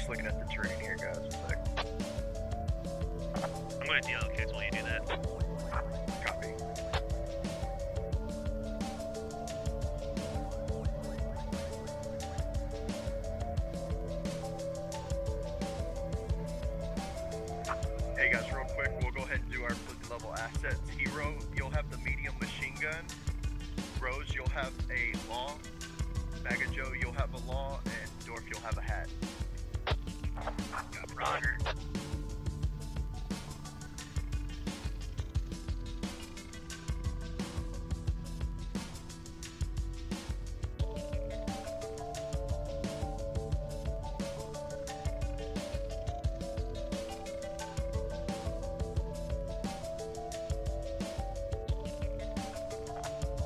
just looking at the terrain here, guys. I'm going to deallocate while you do that. Copy. Hey guys, real quick, we'll go ahead and do our level assets. Hero, you'll have the medium machine gun. Rose, you'll have a law. Bag of Joe, you'll have a law. And Dorf, you'll have a hat. Got Roger.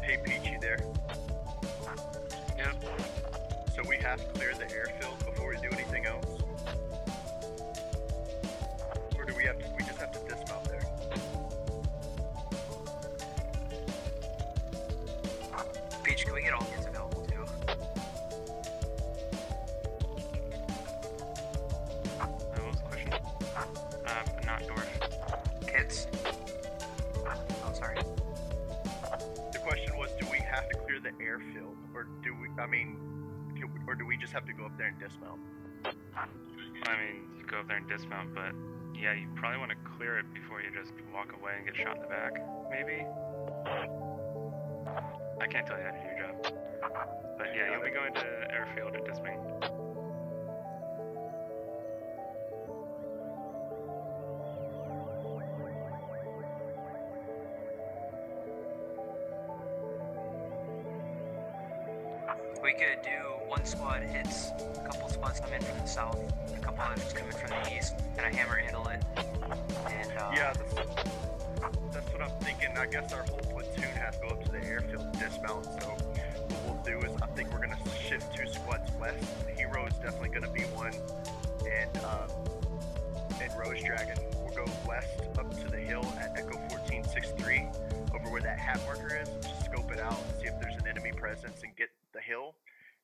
Hey Peachy there. Yep. So we have to clear the airfield before we do anything else? Or do we just have to dismount there? Peach, can we get all kids available too? What was the question? But not Dorf. Kids? Oh, sorry. The question was, do we have to clear the airfield? Or do we, or do we just have to go up there and dismount? I mean, you go up there and dismount, but yeah, you probably want to clear it before you just walk away and get shot in the back. Maybe? I can't tell you how to do your job. But yeah, you'll be going to airfield at dismount. We could do one squad hits, a couple squads come in from the south, a couple others come in from the east, and a hammer handle it. And Yeah, that's what I'm thinking. I guess our whole platoon has to go up to the airfield and dismount. So what we'll do is I think we're going to shift 2 squads west. Hero is definitely going to be one. And Rose Dragon will go west up to the hill at Echo 1463 over where that hat marker is. Just scope it out and see if there's an enemy presence and get the hill.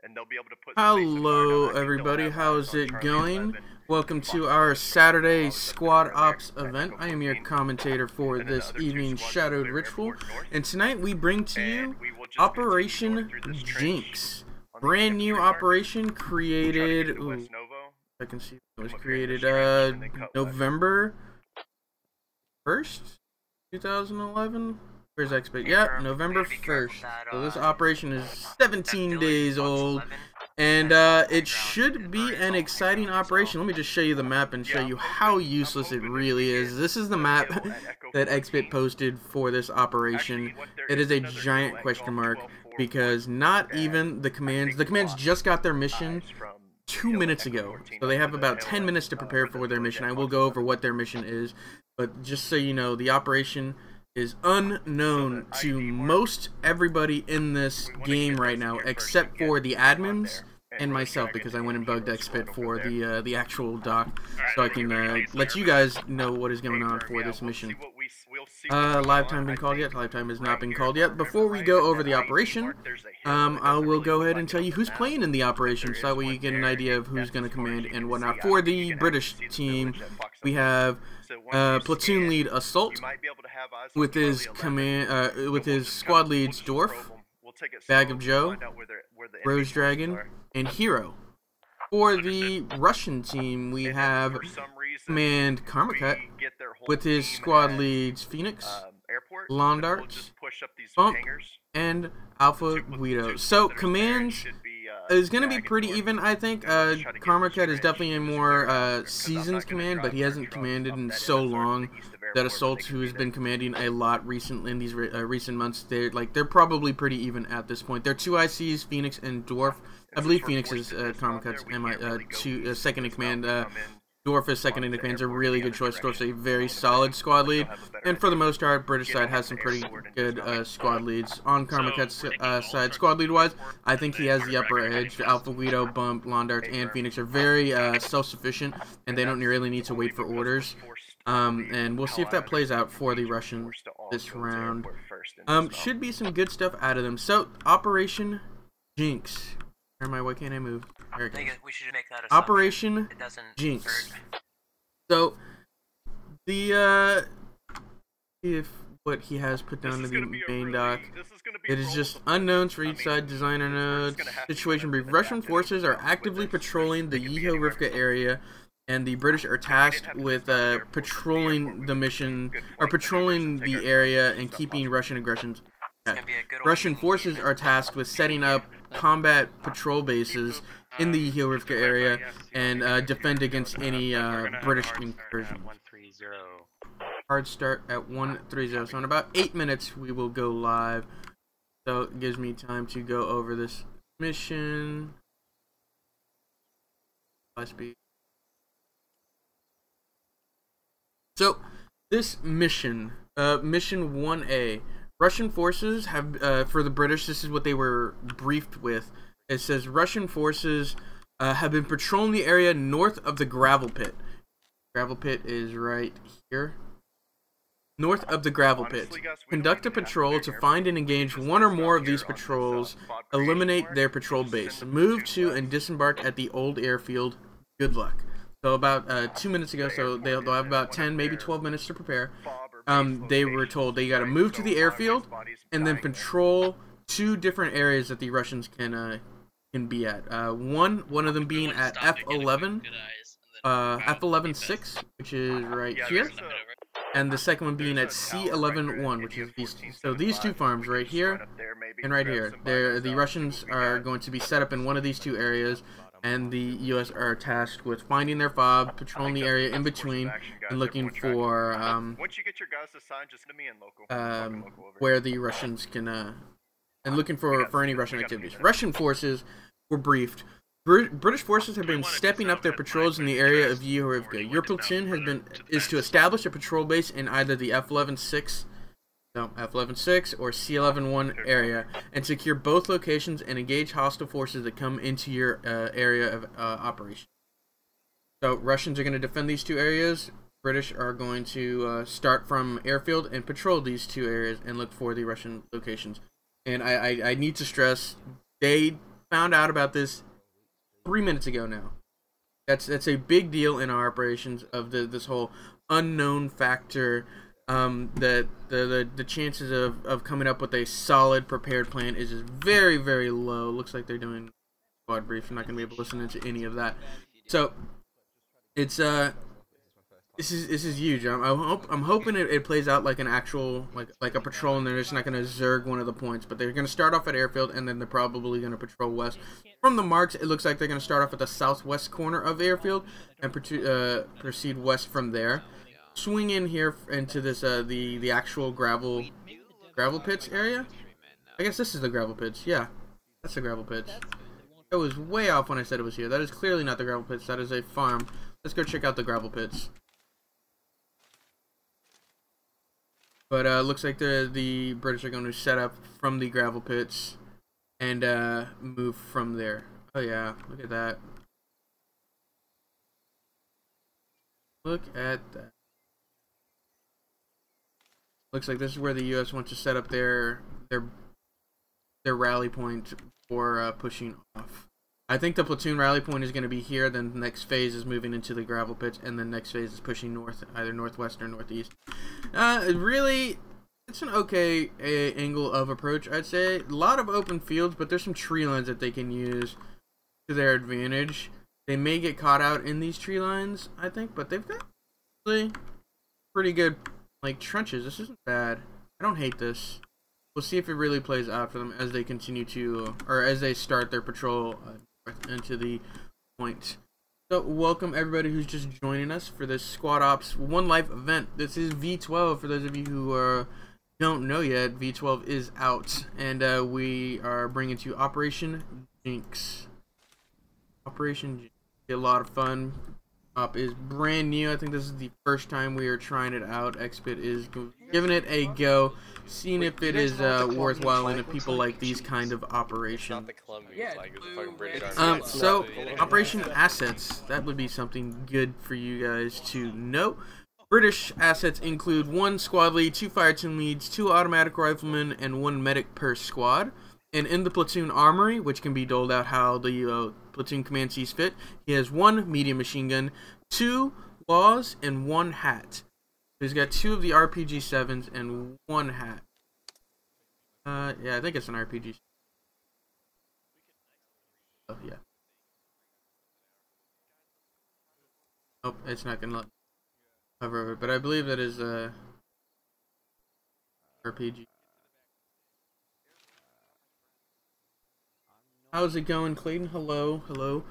And they'll be able to put. Hello everybody, how's it going? Welcome to our Saturday Squad Ops event. I am your commentator for this evening's Shadowed Ritual, and tonight we bring to you Operation Jinx. Brand new operation created, I can see it was created November 1st, 2011? Where's XP? Yeah, November 1st. So this operation is 17 days old, and it should be an exciting operation. Let me just show you the map and show you how useless it really is. This is the map that XBit posted for this operation. It is a giant question mark because not even the commands just got their mission 2 minutes ago. So they have about 10 minutes to prepare for their mission. I will go over what their mission is, but just so you know, the operation is unknown to most everybody in this game right now, except for the admins and myself, because I went and bugged XBit for the actual doc, so I can let you guys know what is going on for this mission. Live time been called yet? Live time has not been called yet. Before we go over the operation, I will go ahead and tell you who's playing in the operation, so that way you get an idea of who's going to command and whatnot. For the British team, we have platoon lead Assault with his squad leads Dorf, Bag of Joe, Rose Dragon, and Hero. For the Russian team, we have Command Karmacut with his squad leads Phoenix, Londart, Bump, and Alpha Guido. So commands is going to be pretty even, I think. Karmacut is definitely a more seasoned command, but he hasn't commanded in so long that Assault, who has been commanding a lot recently in these recent months, they're probably pretty even at this point. They're 2 ICs, Phoenix and Dwarf. I believe Phoenix is Karmakut's second in command. Dwarf is second in command. Is a really good choice. Dwarf's a very solid squad lead, and for the most part, British side has some pretty good squad leads. On Karmakut's side, squad lead wise, I think he has the upper edge. Alpha Guido, Bump, Londart, and Phoenix are very self-sufficient, and they don't really need to wait for orders. And we'll see if that plays out for the Russians this round. Should be some good stuff out of them. So, Operation Jinx. Why can't I move? There it goes. We should make that Operation Jinx. hurt. So, the, if what he has put down in the main doc, it is just unknowns for each side, designer notes, situation brief. Russian forces are actively patrolling the Yeho-Rivka area, and the British are tasked with patrolling the mission, or patrolling the area and keeping Russian aggressions. Russian forces are tasked with setting up combat patrol bases in the Yeho-Rivka area and defend against any British incursion. Hard start at 1:30, so in about 8 minutes we will go live. So it gives me time to go over this mission. So this mission, mission 1A, Russian forces have, for the British, this is what they were briefed with. It says Russian forces have been patrolling the area north of the gravel pit. Gravel pit is right here. North of the gravel pit. Conduct a patrol to find and engage one or more of these patrols. Eliminate their patrol base. Move to and disembark at the old airfield. Good luck. So about 2 minutes ago, so they'll have about 10, maybe 12 minutes to prepare. They were told they got to move to the airfield and then patrol 2 different areas that the Russians can be at. One of them being at F11, F11-6, which is right here. And the second one being at C11-1, which is these two. So these 2 farms right here and right here. The Russians are going to be set up in one of these 2 areas, and the U.S. are tasked with finding their fob, patrolling the area in between, and looking for where the Russians can and looking for any Russian activities. Russian forces were briefed. British forces have been stepping up their patrols in the area of Yeho-Rivka. Your platoon is to establish a patrol base in either the F11-6 or C11-1 area and secure both locations and engage hostile forces that come into your area of operation. So Russians are going to defend these 2 areas. British are going to start from airfield and patrol these 2 areas and look for the Russian locations. And I need to stress, they found out about this 3 minutes ago now. That's a big deal in our operations of this whole unknown factor. That the chances of coming up with a solid prepared plan is just very, very low. Looks like they're doing squad brief. I'm not gonna be able to listen to any of that. So it's this is huge. I'm hoping it plays out like an actual like a patrol, and they're just not gonna zerg one of the points. But they're gonna start off at airfield, and then they're probably gonna patrol west. From the marks, it looks like they're gonna start off at the southwest corner of airfield and proceed west from there. Swing in here into this the actual gravel pits area. I guess this is the gravel pits. Yeah, that's the gravel pits. I was way off when I said it was here. That is clearly not the gravel pits. That is a farm. Let's go check out the gravel pits. But looks like the British are going to set up from the gravel pits and move from there. Oh yeah, look at that. Look at that. Looks like this is where the U.S. wants to set up their rally point for pushing off. I think the platoon rally point is going to be here. Then the next phase is moving into the gravel pits, and then next phase is pushing north, either northwest or northeast. Really, it's an okay angle of approach, I'd say. A lot of open fields, but there's some tree lines that they can use to their advantage. They may get caught out in these tree lines, I think, but they've got really pretty good like trenches. This isn't bad. I don't hate this. We'll see if it really plays out for them as they continue to, or as they start their patrol into the point. So welcome everybody who's just joining us for this Squad Ops One Life event. This is V12 for those of you who don't know yet. V12 is out, and we are bringing to you Operation Jinx. Operation Jinx. A lot of fun. Op is brand new. I think this is the first time we are trying it out. XBit is giving it a go, seeing if it is worthwhile in people like these kind of operations. So Operation Assets, that would be something good for you guys to know. British assets include 1 squad lead, 2 fire team leads, 2 automatic riflemen, and 1 medic per squad. And in the platoon armory, which can be doled out how the platoon command sees fit, he has 1 medium machine gun, 2 laws, and 1 hat. He's got 2 of the RPG-7s and 1 hat. Yeah, I think it's an RPG. Oh, yeah. Oh, it's not gonna let me hover over it, but I believe that is RPG. How's it going, Clayton? Hello, hello.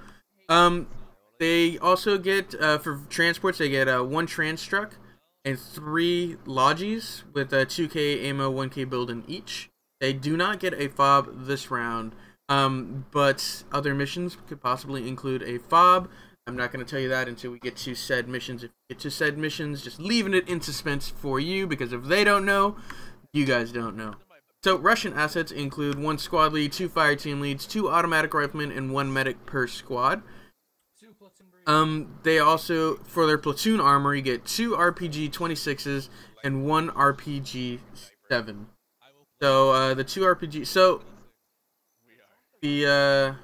They also get for transports, they get 1 trans truck and 3 lodges with 2K ammo, 1K build in each. They do not get a fob this round, but other missions could possibly include a fob. I'm not going to tell you that until we get to said missions. If we get to said missions, just leaving it in suspense for you, because if they don't know, you guys don't know. So Russian assets include 1 squad lead, 2 fire team leads, 2 automatic riflemen, and 1 medic per squad. They also, for their platoon armory, get 2 RPG-26s and 1 RPG-7. So the 2 RPG, so the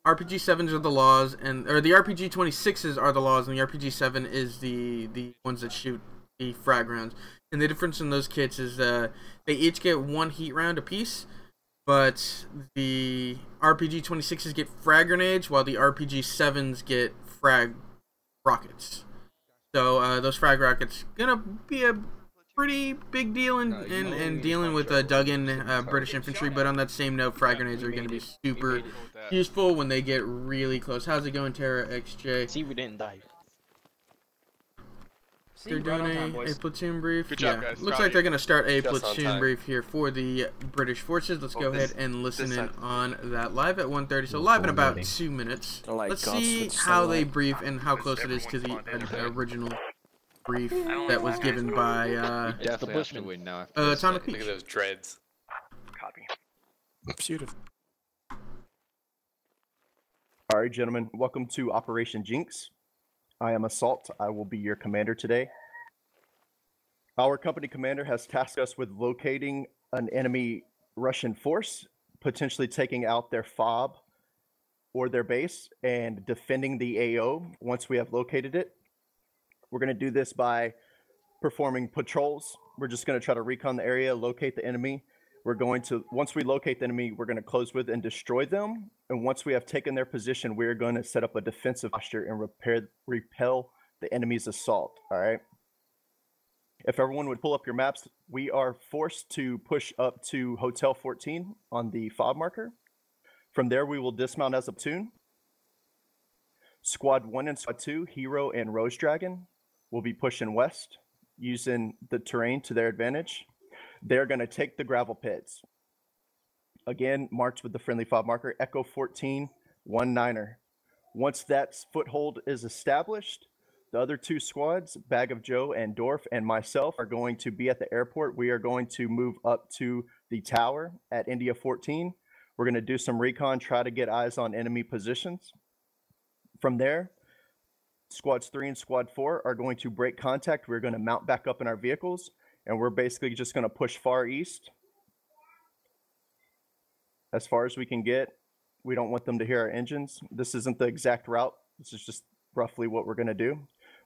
RPG-7s are the laws, or the RPG-26s are the laws, and the RPG-7 is the ones that shoot the frag rounds. And the difference in those kits is they each get 1 heat round apiece, but the RPG-26s get frag grenades, while the RPG-7s get frag rockets. So those frag rockets gonna be a pretty big deal in dealing with dug-in British infantry. But on that same note, frag grenades are gonna be super useful when they get really close. How's it going, Terra XJ? See, we didn't die. They're doing a platoon brief. Good job, guys. Looks like they're going to start a platoon brief here for the British forces. Let's go ahead and listen in on that live at 1:30. So live in about 2 minutes. Let's see how they brief and how close it is to the original brief that was given by definitely have to win now. Atomic Look at those dreads. Copy. Beautiful. All right, gentlemen, welcome to Operation Jinx. I am Assault. I will be your commander today. Our company commander has tasked us with locating an enemy Russian force, potentially taking out their FOB or their base, and defending the AO once we have located it. We're going to do this by performing patrols. We're just going to try to recon the area, locate the enemy. We're going to, once we locate the enemy, we're going to close with and destroy them. And once we have taken their position, we're going to set up a defensive posture and repel the enemy's assault. All right. If everyone would pull up your maps, we are forced to push up to Hotel 14 on the FOB marker. From there, we will dismount as a platoon. Squad 1 and Squad 2, Hero and Rose Dragon, will be pushing west using the terrain to their advantage. They're going to take the gravel pits. Again, marked with the friendly FOB marker, Echo 14, 1-9er. Once that foothold is established, the other 2 squads, Bag of Joe and Dorf and myself, are going to be at the airport. We are going to move up to the tower at India 14. We're going to do some recon, try to get eyes on enemy positions. From there, Squads 3 and Squad 4 are going to break contact. We're going to mount back up in our vehicles, and we're basically just going to push far east as far as we can get. We don't want them to hear our engines. This isn't the exact route. This is just roughly what we're going to do.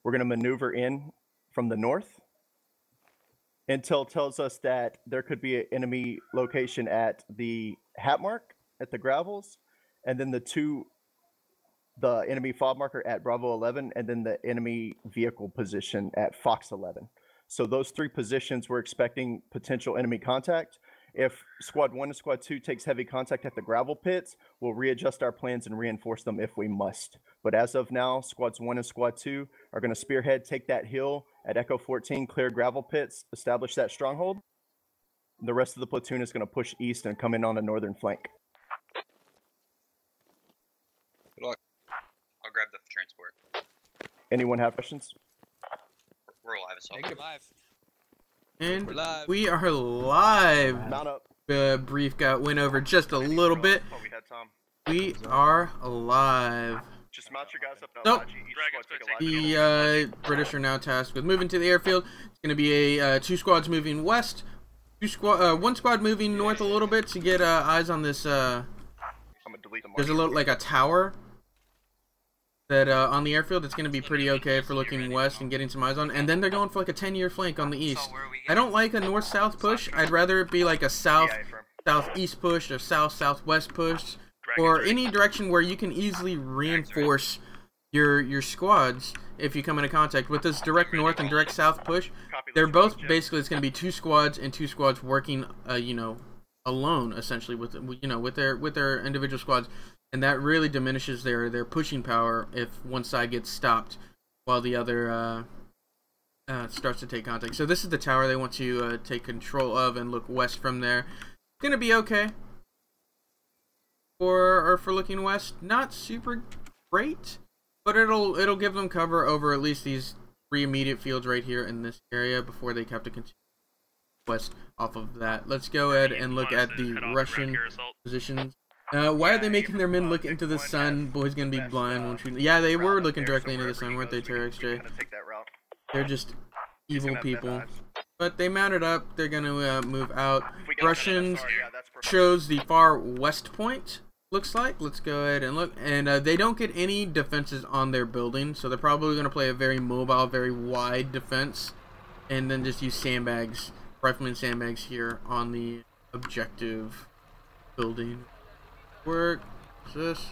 We're going to maneuver in from the north. Intel tells us that there could be an enemy location at the hat mark, at the gravels, and then the enemy FOB marker at Bravo 11, and then the enemy vehicle position at Fox 11. So those 3 positions, we're expecting potential enemy contact. If Squad 1 and Squad 2 takes heavy contact at the gravel pits, we'll readjust our plans and reinforce them if we must. But as of now, Squads 1 and Squad 2 are going to spearhead, take that hill at Echo 14, clear gravel pits, establish that stronghold. The rest of the platoon is going to push east and come in on the northern flank. Good luck. I'll grab the transport. Anyone have questions? We're alive as Negative. And live. we are live. Mount up. The brief went over just a little bit. Oh, we had Tom. We are live. Just mount your guys up. Nope. Each squad take a The British are now tasked with moving to the airfield. It's going to be 2 squads moving west, One squad moving north a little bit to get eyes on this. I'm gonna delete the There's a little like a tower that on the airfield. It's gonna be pretty okay for looking west and getting some eyes on. And then they're going for like a 10-year flank on the east. I don't like a north-south push. I'd rather it be like a south-southeast push or south-southwest push, or any direction where you can easily reinforce your squads if you come into contact. With this direct north and direct south push, they're both basically, it's going to be 2 squads and 2 squads working you know, alone essentially with their individual squads, and that really diminishes their pushing power if one side gets stopped while the other starts to take contact. So this is the tower they want to take control of and look west from there. It's going to be okay for looking west. Not super great, but it'll give them cover over at least these 3 immediate fields right here in this area before they have to continue west off of that. Let's go ahead and look at the Russian positions. Why are they making their men look into the sun? Boy's gonna be blind. Won't you? Yeah, they were looking directly into the sun, weren't they, TerrXJ? They're just evil people. But they mounted up. They're gonna move out. Russians chose the far west point. Looks like. Let's go ahead and look. And they don't get any defenses on their building, so they're probably going to play a very mobile, very wide defense, and then just use sandbags, rifleman sandbags here on the objective building. Work. What's this?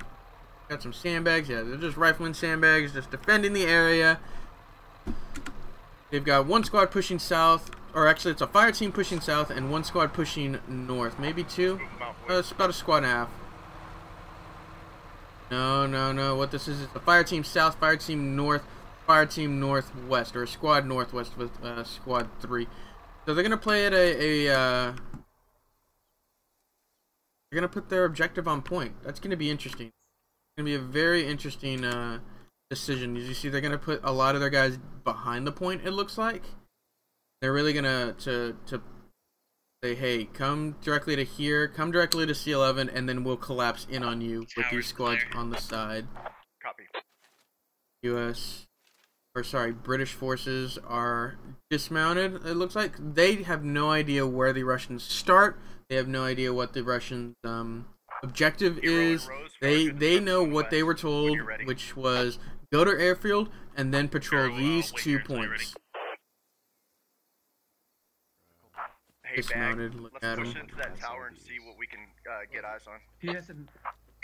Got some sandbags. Yeah, they're just rifleman sandbags, just defending the area. They've got 1 squad pushing south, or actually it's a fire team pushing south and 1 squad pushing north. Maybe 2? It's about a squad and a half. No. What this is a fire team south, fire team north, fire team northwest, or a squad northwest with squad 3. So they're gonna play at they're gonna put their objective on point. That's gonna be interesting. It's gonna be a very interesting decision. As you see, they're gonna put a lot of their guys behind the point. It looks like they're really gonna to say, hey, come directly to here, come directly to C11, and then we'll collapse in on you with these squads on the side. Copy. British forces are dismounted. It looks like they have no idea where the Russians start. They have no idea what the Russians' objective is. They know what they were told, which was go to airfield and then patrol these 2 points. Hey, Dismounted. Look at let's push him. into that tower and see what we can get eyes on. He hasn't.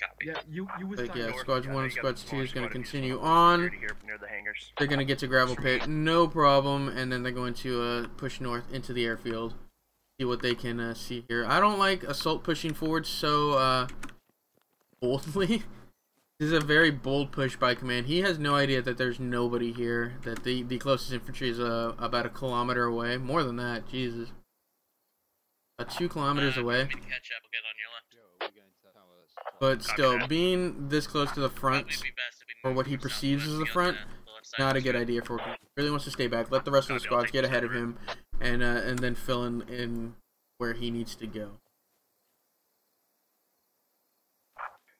Copy. Yeah, you was. Like, yeah, talking- squads 1 and they got squads the 2 is going to squad continue here on. near the hangars. They're going to get to gravel pit, no problem, and then they're going to push north into the airfield. See what they can see here. I don't like assault pushing forward so boldly. This is a very bold push by command. He has no idea that there's nobody here, that the closest infantry is about 1 kilometer away. More than that, Jesus. 2 kilometers away. But still, being this close to the front, or what he perceives as the front, not a good idea for him. He really wants to stay back, let the rest of the squads get ahead of him, and then fill in where he needs to go.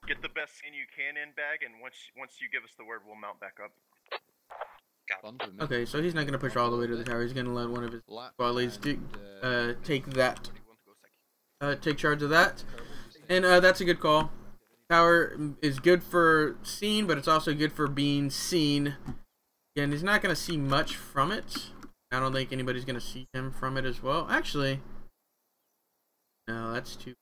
Get the best skin you can in bag, and once you give us the word, we'll mount back up. Okay, so he's not going to push all the way to the tower. He's going to let one of his squad leads take that. Take charge of that. And that's a good call. Tower is good for seeing, but it's also good for being seen. Again, he's not going to see much from it. I don't think anybody's going to see him from it as well. Actually, no, that's too...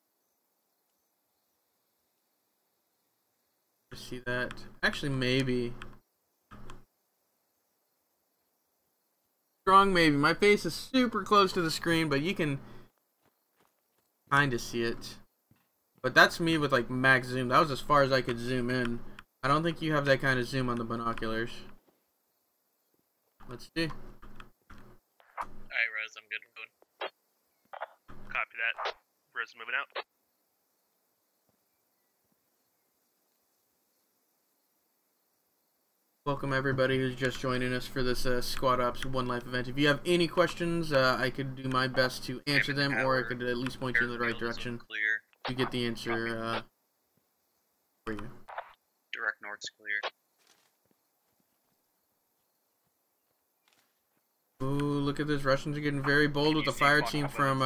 See that? Actually, maybe. Strong maybe. My face is super close to the screen, but you can kind of see it. But that's me with like max zoom. That was as far as I could zoom in. I don't think you have that kind of zoom on the binoculars. Let's see. Alright, Rose, I'm good. Copy that. Rose moving out. Welcome everybody who's just joining us for this Squad Ops One Life event. If you have any questions, I could do my best to answer them, or I could at least point you in the right direction. Clear. You get the answer for you. Direct north's clear. Ooh, look at this. Russians are getting very bold with the fire team from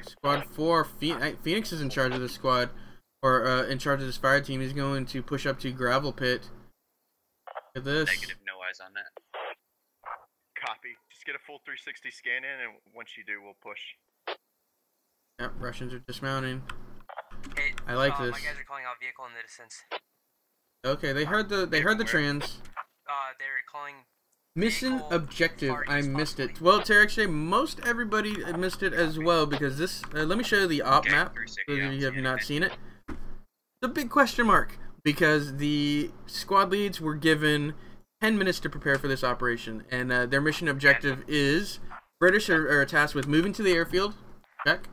Squad 4. Phoenix is in charge of this squad, or in charge of this fire team. He's going to push up to Gravel Pit. Look at this. Negative, no eyes on that. Copy. Just get a full 360 scan in, and once you do, we'll push. Yep, Russians are dismounting. Hey, I like this. My guys are calling out vehicle in the distance. Okay, they heard the trans. They're calling. Mission objective. I missed it. Well, Terex, most everybody missed it as well because this. Let me show you the op map. For those of you who have not seen it. It's a big question mark because the squad leads were given 10 minutes to prepare for this operation, and their mission objective is British are tasked with moving to the airfield. Check.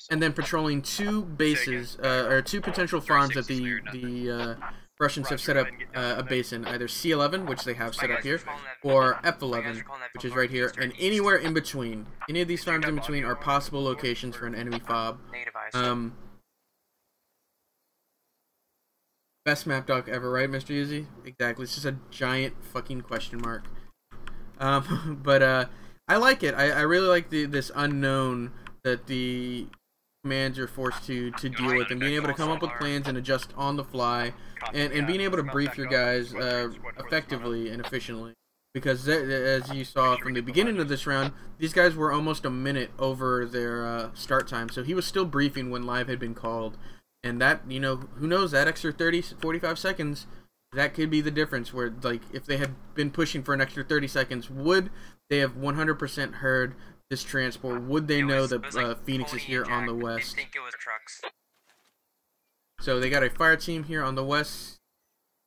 And then patrolling 2 bases, or 2 potential farms that the Russians have set up a base in, either C11, which they have set up here, or F11, which is right here, and anywhere in between. Any of these farms in between are possible locations for an enemy fob. Best map doc ever, right, Mr. Uzi? Exactly. It's just a giant fucking question mark. But I like it. I really like this unknown that the commands are forced to deal with, and being able to come up with plans and adjust on the fly, and being able to brief your guys effectively and efficiently. Because as you saw from the beginning of this round, these guys were almost a minute over their start time, so he was still briefing when live had been called. And that, you know, who knows, that extra 45 seconds, that could be the difference, where, like, if they had been pushing for an extra 30 seconds, would they have 100% heard this transport? Would they know that Phoenix is here on the west? I think it was trucks. So they got a fire team here on the west.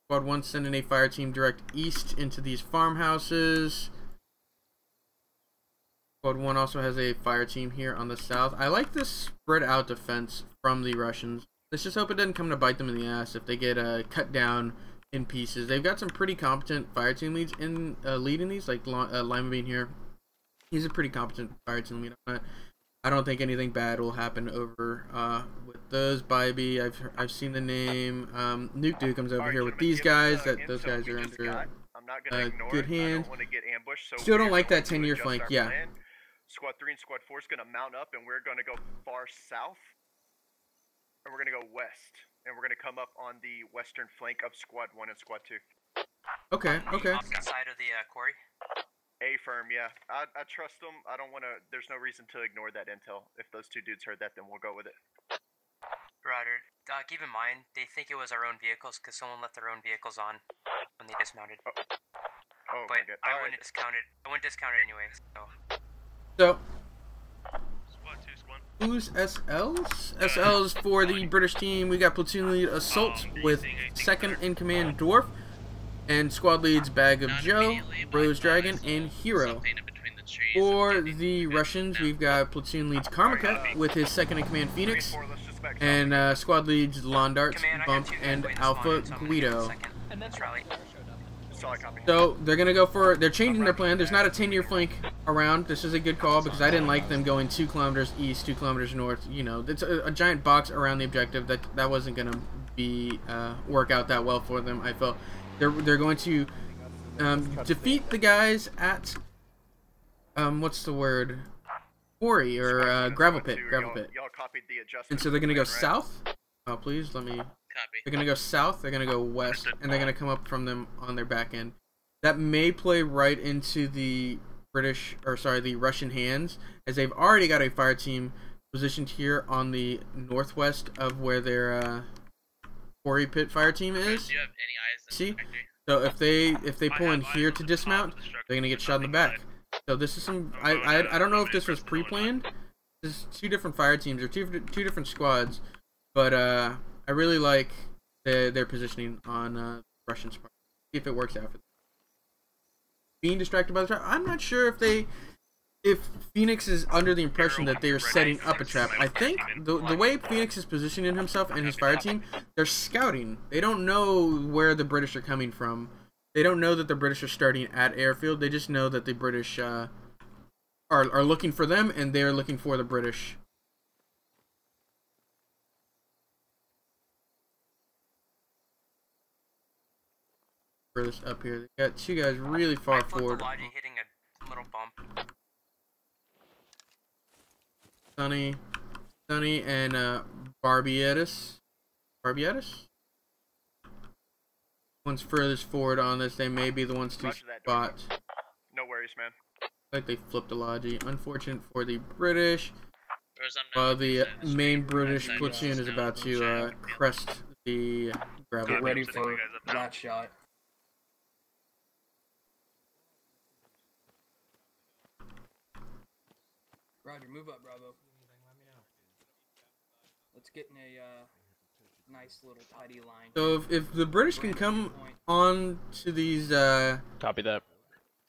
Squad 1 sending a fire team direct east into these farmhouses. Squad 1 also has a fire team here on the south. I like this spread out defense from the Russians. Let's just hope it doesn't come to bite them in the ass if they get cut down in pieces. They've got some pretty competent fire team leads in leading these, like Lima Bean here. He's a pretty competent fire team lead. I don't think anything bad will happen over with those. Bybee, I've seen the name. Nuke Duke comes over here with these guys. Those guys are under good hands. Still don't like that 10-year flank. Yeah. Squad 3 and Squad 4 is going to mount up, and we're going to go far south, and we're going to go west, and we're going to come up on the western flank of Squad 1 and Squad 2. Okay. The opposite side of the quarry. A firm, yeah. I trust them. I don't want to. There's no reason to ignore that intel. If those 2 dudes heard that, then we'll go with it. Roger. Keep in mind, they think it was our own vehicles because someone left their own vehicles on when they dismounted. Oh but my God. I wouldn't discount it. I wouldn't discount it anyway. So, who's SLs? SLs for the British team. We got platoon lead Assault with second in command Dwarf, and squad leads Bag of Joe, Rose Dragon, and Hero. For the Russians, we've got platoon leads Karmika with his second in command Phoenix, and squad leads Londarts, Bump, and Alpha Guido. So they're gonna go for. They're changing their plan. There's not a 10-year flank around. This is a good call because I didn't like them going 2 kilometers east, 2 kilometers north. You know, it's a giant box around the objective. That wasn't gonna be work out that well for them. I felt they're going to defeat the guys at what's the word? Quarry or gravel pit. And so they're gonna go south. Oh, please let me. They're going to go south, they're going to go west, and they're going to come up from them on their back end. That may play right into the the Russian hands, as they've already got a fire team positioned here on the northwest of where their quarry pit fire team is. Do you have any eyes? See? So if they pull in here to dismount, they're going to get shot in the back. So this is some. I don't know if this was pre-planned. This is 2 different fire teams or two different squads, but I really like their positioning on Russian's part. See if it works out for them. Being distracted by the trap. I'm not sure if Phoenix is under the impression that they are setting up a trap. I think the way Phoenix is positioning himself and his fire team, they're scouting. They don't know where the British are coming from. They don't know that the British are starting at airfield. They just know that the British are looking for them, and they're looking for the British. This up here. They got 2 guys really far forward. Hitting a little bump. Sunny, and Barbietis. One's furthest forward on this. They may be the ones to spot. No worries, man. Like they flipped a logi. Unfortunate for the British. While the main British platoon is about to crest the gravel. Get ready for that shot. Roger, move up, Bravo. Let's get in a nice little tidy line. So if the British can come on to these Copy that.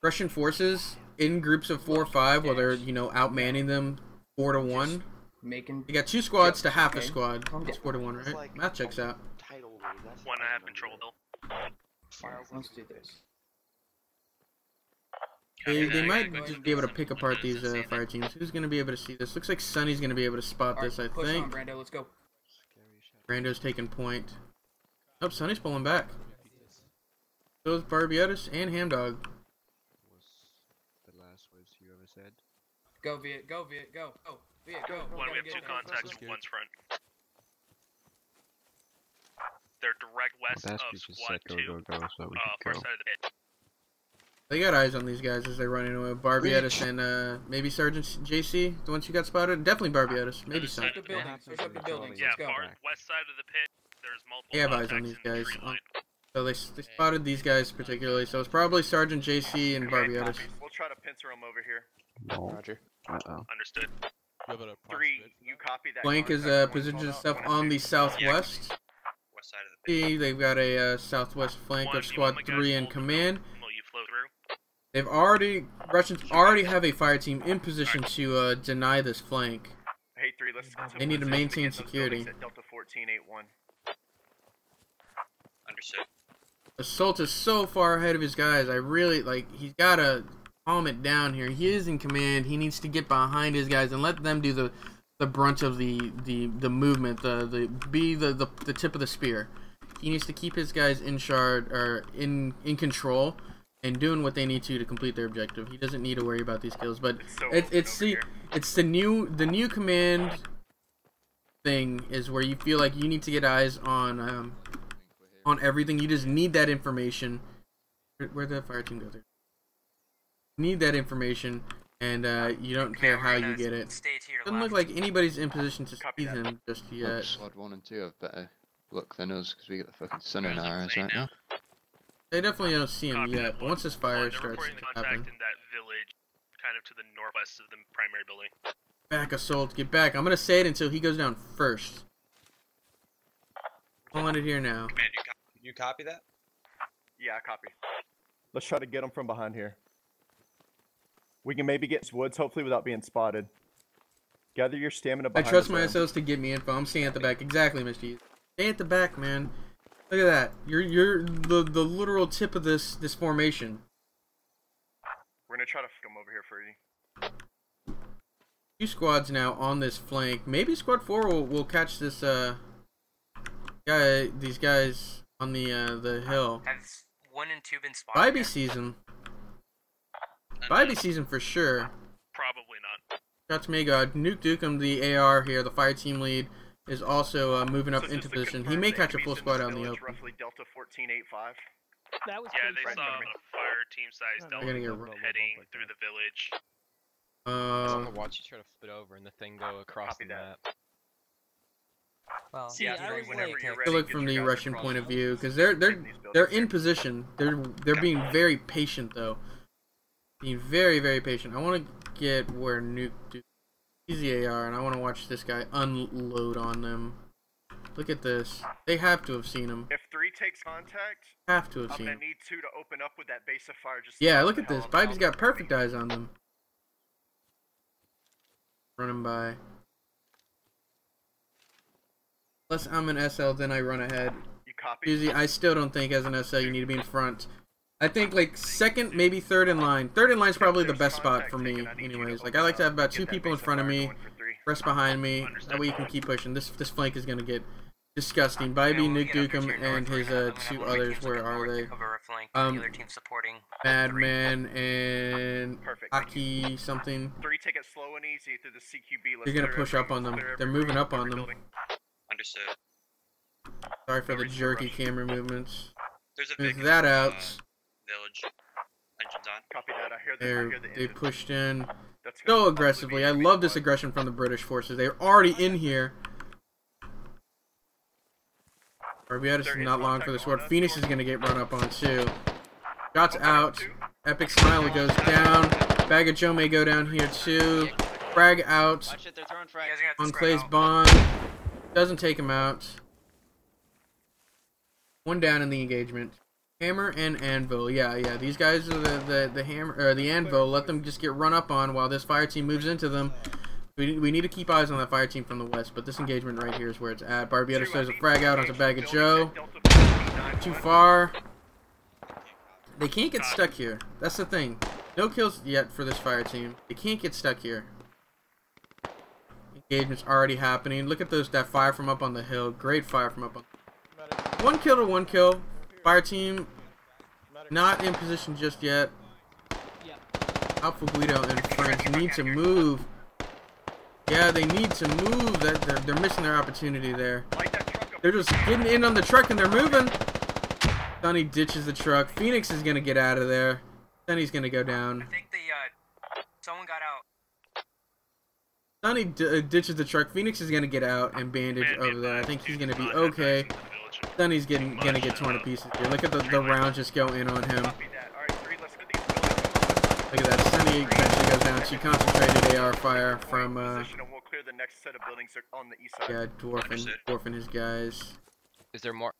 Russian forces in groups of 4 or 5, while they're outmanning them 4 to 1. You got 2 squads to half a squad. It's 4 to 1, right? Math checks out. 1.5 control though. Let's do this. They might just be able to pick apart these fire teams. Who's going to be able to see this? Looks like Sunny's going to be able to spot this, I push think. on, Brando, let's go. Brando's taking point. Oh, Sunny's pulling back. So is Barbietis and Hamdog. The last words you ever said? Go, Viet, go, Viet, go. Oh, Viet, go. One, we have 2 contacts, one's front. They're direct west of squad 2, far side of the pit. They got eyes on these guys as they're running away. Barbietis and maybe Sergeant JC, the ones you got spotted? Definitely Barbietis, maybe Sun. Push up the buildings, Yeah, let's go. west side of the pit, there's multiple They have eyes on these guys. So they spotted these guys particularly, so it's probably Sergeant JC and Barbietis. We'll try to pincer them over here. Roger. Understood. 3, you copy that. Flank is positioned itself on the southwest. West side of the pit. They've got a southwest flank of Squad 3 in command. Will you flow through? Russians already have a fire team in position to deny this flank. Hey, 3, let's They need to maintain security. Delta 1481. Understood. Assault is so far ahead of his guys. I really he's gotta calm it down here. He is in command. He needs to get behind his guys and let them do the brunt of the movement, the tip of the spear. He needs to keep his guys in shard or in control and doing what they need to complete their objective. He doesn't need to worry about these kills, but it's the new command thing is where you feel like you need to get eyes on everything. You just need that information. Where'd the fire team go there? You need that information, and you don't care how you get it. Doesn't look like anybody's in position to see him just yet. Squad 1 and 2 have better luck than us because we got the fucking sun in our eyes right now. They definitely don't see him yet, but once this fire They're starts reporting to contact happen. in that village, kind of to the northwest of the primary building. Back, Assault, get back. I'm gonna say it until he goes down first. I'm on it here now. Command, you copy that? Yeah, I copy. Let's try to get them from behind here. We can maybe get into woods, hopefully without being spotted. Gather your stamina I behind trust the my zone. SOs to give me info. I'm staying at the back. Exactly, Mr. Hughes. Stay at the back, man. Look at that. You're the literal tip of this formation. We're gonna try to come over here for you. 2 squads now on this flank. Maybe Squad 4 will catch this these guys on the hill. Have 1 and 2 been spotted? Bybee sees him. Bybee sees him for sure. Probably not. Shots Magod. Nuke Dukem, the AR here, the fire team lead, is also moving up So into just to position. He confirm, may the catch a enemies full in squad this out in the village, open. Roughly Delta 1485. Yeah, they saw a fire team size They're gonna Delta get heading through the village. Watch you try to flip it over and the thing go across Copy the that. map. Well, See, Yeah, I was whenever like, you're I ready, look get from your the guys Russian across point of the- view because in these they're buildings in here. position. They're being very patient though. Being very patient. I want to get where Nuke Dukem. He's the AR, and I want to watch this guy unload on them. Look at this. They have to have seen him. If 3 takes contact, Have to have I'm seen gonna him. need 2 to open up with that base of fire. Just Yeah, to look the at this. hell out of Bybee's them. got perfect eyes on them. Running by. Unless I'm an SL, then I run ahead. You copy? Usually, I still don't think as an SL you need to be in front. I think like second, maybe third in line. Third in line is probably the best spot for me, anyways. Like I like to have about 2 people in front of me, rest behind me. That way you can keep pushing. This flank is gonna get Disgusting. Bybee, Nuke Dukem, and his two others. Where are they? The other team supporting. Madman and Perfect. Aki something. 3, take it slow and easy through the CQB. Let's They're gonna clear push up on them. clear They're every moving up every on them. building. Understood. Sorry for the Every jerky rush. camera movements. There's a With big that out, village. Engines on. Copy that. I hear the they engine. pushed in That's so gonna aggressively. I probably be love this fun. aggression from the British forces. They're already in here. Barbieta's There is not long for the contact sword. on us. Phoenix is gonna get run up on too. Shots out. Epic Smiley goes down. Bag of Joe may go down here too. Frag out Watch it, they're throwing You frags. guys are gonna have to on spread Clay's out. bond. Doesn't take him out. One down in the engagement. Hammer and Anvil. Yeah. These guys are the hammer or the Anvil. Let them just get run up on while this fire team moves into them. We need to keep eyes on that fire team from the west, but this engagement right here is where it's at. Barbieta throws a frag out onto Bag of Joe. Too far. They can't get stuck here. That's the thing. No kills yet for this fire team. They can't get stuck here. Engagement's already happening. Look at that fire from up on the hill. Great fire from up on. 1 kill to 1 kill. Fire team not in position just yet. Alpha Guido and friends need to move. Yeah, they need to move. They're missing their opportunity there. They're just getting in on the truck and they're moving. Sunny ditches the truck. Phoenix is gonna get out of there. Sunny's gonna go down. I think someone got out. Sunny ditches the truck. Phoenix is gonna get out and bandage over there. I think he's gonna be okay. Sunny's gonna get torn to pieces here. Look at the round just go in on him. Look at that. Sunny eventually goes down. She concentrated AR fire from yeah, Dwarf and his guys. Is there more?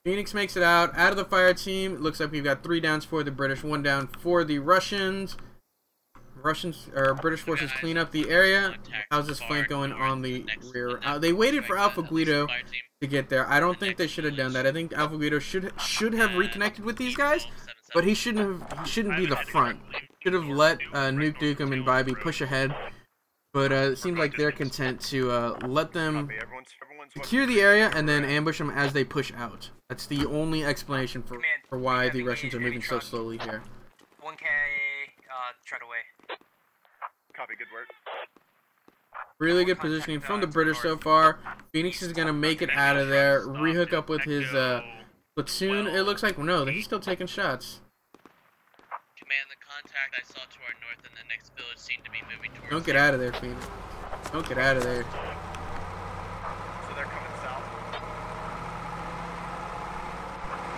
Phoenix makes it out of the fire team. It looks like we've got 3 downs for the British, 1 down for the Russians. British forces clean up the area. How's this flank going on the rear? They waited for Alpha Guido to get there. I don't think they should have done that. I think Alpha Guido should have reconnected with these guys, but he shouldn't be the front. Should have let Nuke Dukem and Bybee push ahead. But it seems like they're content to let them secure the area and then ambush them as they push out. That's the only explanation for why the Russians are moving so slowly here. 1K, tread away. Copy, good work. Really good positioning from the British so far. Phoenix is going to make it out of there. Rehook up with his platoon. It looks like, no, he's still taking shots. Command, the contact I saw to our north in the next village seemed to be moving towards. Don't get out of there, Phoenix. Don't get out of there. So they're coming south.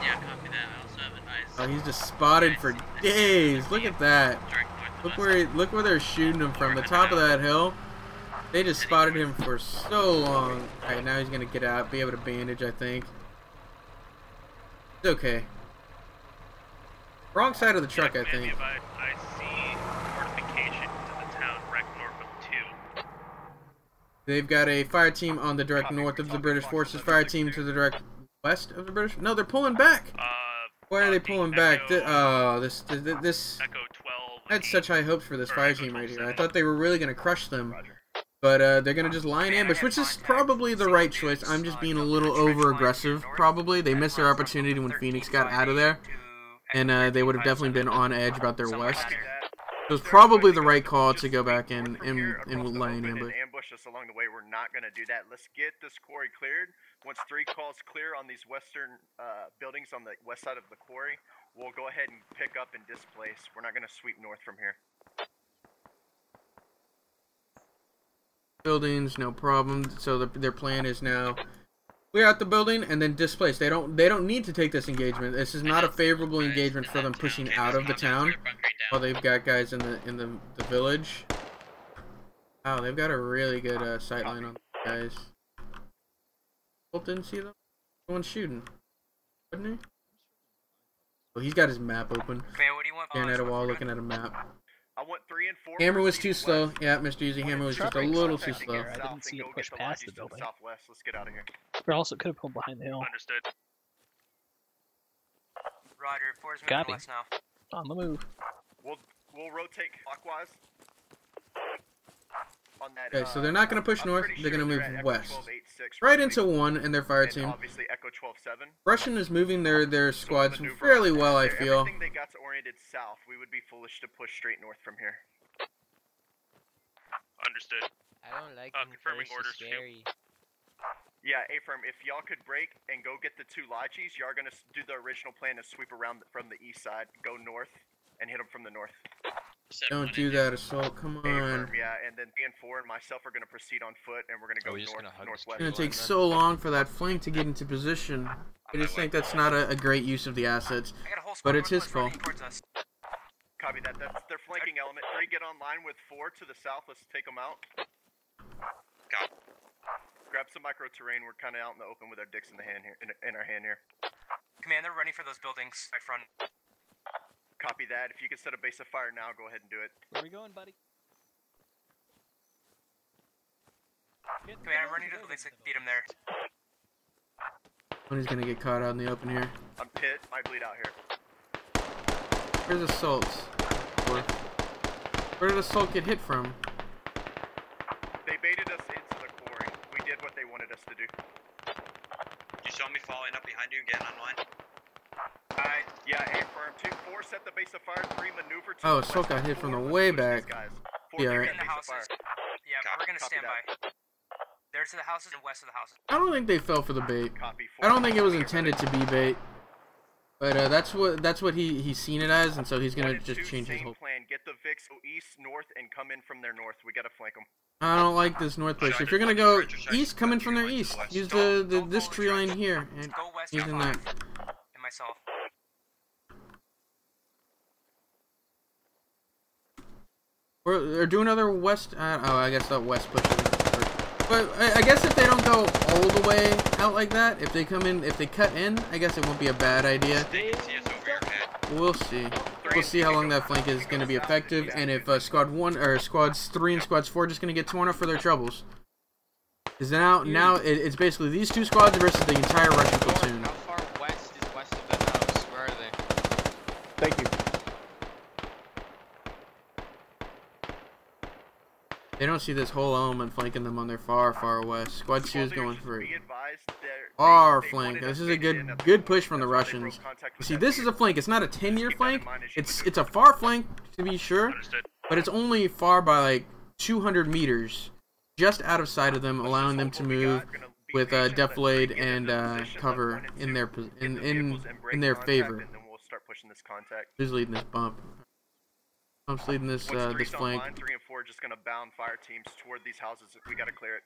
Yeah, copy that. I also have a nice. Oh, he's just spotted for days. Look at that. Look where they're shooting him from the top of that hill. They just spotted him for so long. Alright, now he's gonna get out, be able to bandage, I think. It's okay. Wrong side of the truck, I think. I see fortification to the town wreck north of 2. They've got a fire team on the direct north of the British forces. Fire team to the direct west of the British. No, they're pulling back. Why are they pulling back? This. Echo 12. I had such high hopes for this fire team right here. I thought they were really gonna crush them. But they're going to just lie in ambush, which is probably the right choice. I'm just being a little over-aggressive, probably. They missed their opportunity when Phoenix got out of there. And they would have definitely been on edge about their west. It was probably the right call to go back and lie in ambush. Ambush us along the way. We're not going to do that. Let's get this quarry cleared. Once 3 calls clear on these western buildings on the west side of the quarry, we'll go ahead and pick up and displace. We're not going to sweep north from here. Buildings, no problem. So their plan is now clear out the building and then displace. They don't need to take this engagement. This is not a favorable engagement for them pushing out of the town while they've got guys in the village. Wow, they've got a really good sight line on these guys. Bolt didn't see them. Someone's shooting, didn't he? Well, he's got his map open. Man, what do you want? Staring at a wall, looking at a map. I want 3 and 4. Hammer was too slow. Yeah, Mr. Easy, Hammer was just a little too slow. I didn't see it push past the building. Southwest. Let's get out of here. Or also could have pulled behind the hill. Understood. Roger, 4's moving Copy. west now. On the move. We'll rotate clockwise. On that, Okay, so they're not going to push I'm north. pretty They're sure going to they're move at west. Echo 1286. right into one in their fire team. Obviously Echo 12-7. Russian is moving their squads fairly well, I feel. Everything they got's oriented south. We would be foolish to push straight north from here. Understood. I don't like confirming orders. scary. Yeah, A-firm, if y'all could break and go get the 2 lodges, y'all are going to do the original plan to sweep around from the east side, go north, and hit them from the north. Don't do that, Assault, come on. A-firm, yeah, and then B4 and myself are going to proceed on foot, and we're going to go northwest. It's going to take so long for that flank to get into position. I just think that's not a great use of the assets, but it's his fault. Copy that, that's their flanking element. 3, get online with 4 to the south, let's take them out. Got it. Grab some micro terrain. We're kind of out in the open with our dicks in the hand here, in our hand here. Command, they're running for those buildings by front. Copy that. If you can set a base of fire now, go ahead and do it. Where are we going, buddy? Command, I'm running to the buildings. Beat him there. When he's gonna get caught out in the open here. I'm pit. Might bleed out here. Where's Assault? Where did Assault get hit from? They baited us into the quarry. We did what they wanted us to do. You saw me following up behind you and getting online? Yeah, A-firm. 2-4, set the base of fire. 3, maneuver to Oh, Assault got hit from the way back. Yeah, right. In the houses. Yeah, we're gonna stand by. They're to the houses and west of the houses. I don't think they fell for the bait. I don't think it was intended to be bait. But that's what he's seen it as, and so he's gonna just change his whole plan. Get the Vix east, north, and come in from their north. We gotta flank them. I don't like this north push. If you're gonna go east, come in from their east. Use this tree line here and using that. And myself. Or do another west. Oh, I guess that west push isn't. But I guess if they don't go all the way out like that, if they come in, if they cut in, I guess it won't be a bad idea. We'll see. We'll see how long that flank is going to be effective, and if squad 1 or squads 3 and squads 4 are just going to get torn up for their troubles. Because now it's basically these 2 squads versus the entire Russian platoon. How far west is west of the house? Where are they? Thank you. They don't see this whole element flanking them on their far west. Squad 2 is going for our flank. This is a good push from the Russians. You see, this is a flank. It's not a 10-year flank. It's a far flank to be sure, but it's only far by like 200 meters, just out of sight of them, allowing them to move with defilade and cover in their favor. Who's leading this bump? I'm leading this this flank. 3 and 4 just gonna bound fire teams toward these houses. We gotta clear it.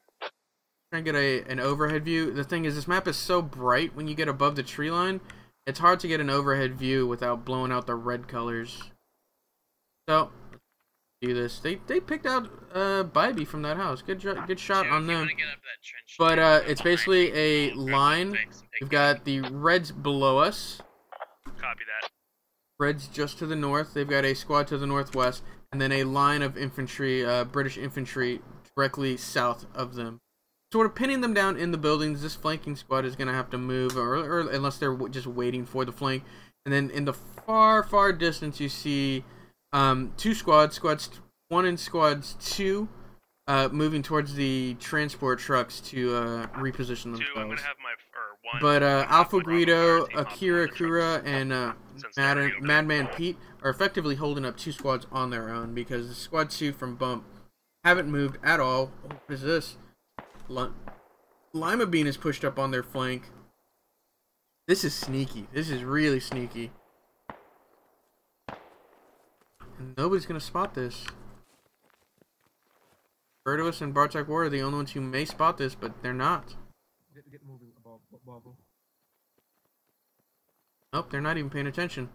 Try and get an overhead view. The thing is, this map is so bright when you get above the tree line, it's hard to get an overhead view without blowing out the red colors. So, do this. They picked out Bybee from that house. Good shot on them. But it's basically a line. We've got the Reds below us. Copy that. Reds just to the north. They've got a squad to the northwest, and then a line of infantry, British infantry, directly south of them. Sort of pinning them down in the buildings. This flanking squad is going to have to move, or unless they're just waiting for the flank. And then in the far distance, you see 2 squads, squads 1 and squads 2, moving towards the transport trucks to reposition themselves. I'm gonna have one, but Alpha Guido, Akira Kura, and Madman Pete are effectively holding up 2 squads on their own, because squad 2 from Bump haven't moved at all. What is this? Lima Bean is pushed up on their flank. This is sneaky. This is really sneaky. And nobody's gonna spot this. Bertois and Bartek War are the only ones who may spot this, but they're not. Get moving above bubble. Nope, they're not even paying attention.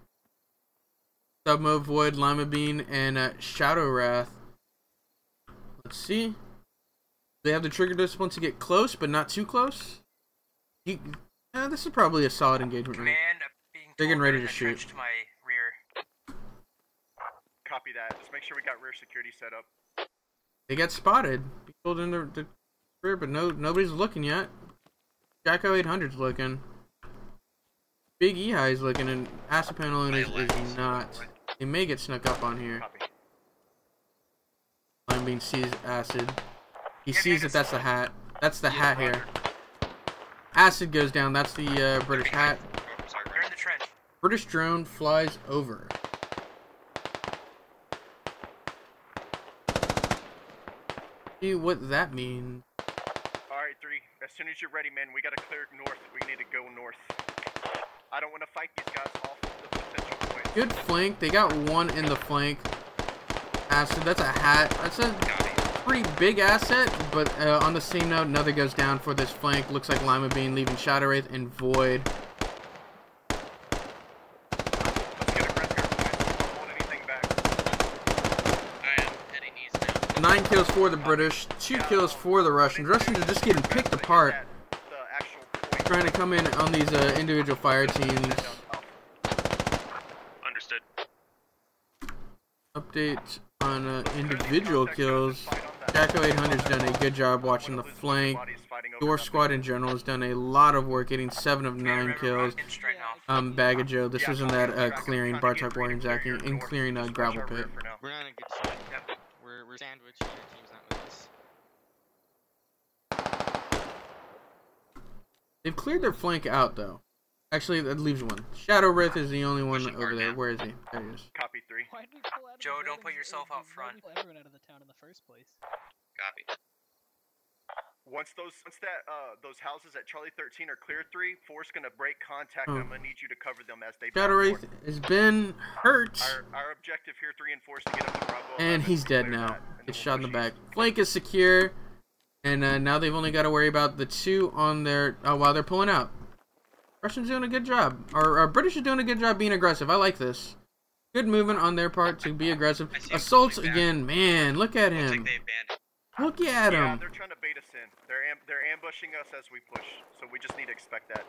Submo, Void, Lima Bean, and Shadow Wrath. Let's see. They have the trigger discipline to get close, but not too close. This is probably a solid engagement. Command, they're getting ready to shoot. To my rear. Copy that. Just make sure we got rear security set up. They got spotted. People in the rear, but nobody's looking yet. Jacko 800's looking. Big E-High's looking, and Acid Paneling is not. They may get snuck up on here. Lime Bean sees Acid. He sees that that's the hat. That's the hat here. Acid goes down. That's the British hat. They're in the trench. British drone flies over. See what that means. Alright, 3. As soon as you're ready, man, we gotta clear north. We need to go north. I don't want to fight these guys off the potential points. Good flank. They got one in the flank. Acid. That's a hat. That's a pretty big asset. But on the same note, another goes down for this flank. Looks like Lima Bean leaving Shadow Wraith and Void. Let's get aggressive, boys. Don't hold anything back. I am heading east now. 9 kills for the British. 2 kills for the Russians. Russians are just getting picked apart. Trying to come in on these individual fire teams. Understood. Update on individual kills. Jacko 800's done a good job watching the flank. Dwarf Squad in general has done a lot of work, getting 7 of 9 kills. Bag of Joe, this was in that clearing, Bartok Warrior and Zach in clearing gravel pit. We're on a good side. We're sandwiched. Your team's not with us. They've cleared their flank out though. Actually, that leaves one. Shadow Wraith is the only one over there. Where is he? There he is. Copy 3. Joe, don't put yourself out front. Everyone out of the town in the first place. Copy. Once those houses at Charlie 13 are clear, 3, 4's gonna break contact. I'm gonna need you to cover them as they. Shadow Wraith has been hurt. Our objective here, 3 and 4, is to get up to Bravo. And he's dead now. Gets shot in the back. Flank is secure, and now they've only got to worry about the 2 on their while they're pulling out. Russians doing a good job. Our British are doing a good job being aggressive. I like this. Good movement on their part to be aggressive. Assaults again, man. Look at him. Look at him. Yeah, they're trying to bait us in. They're ambushing us as we push, so we just need to expect that.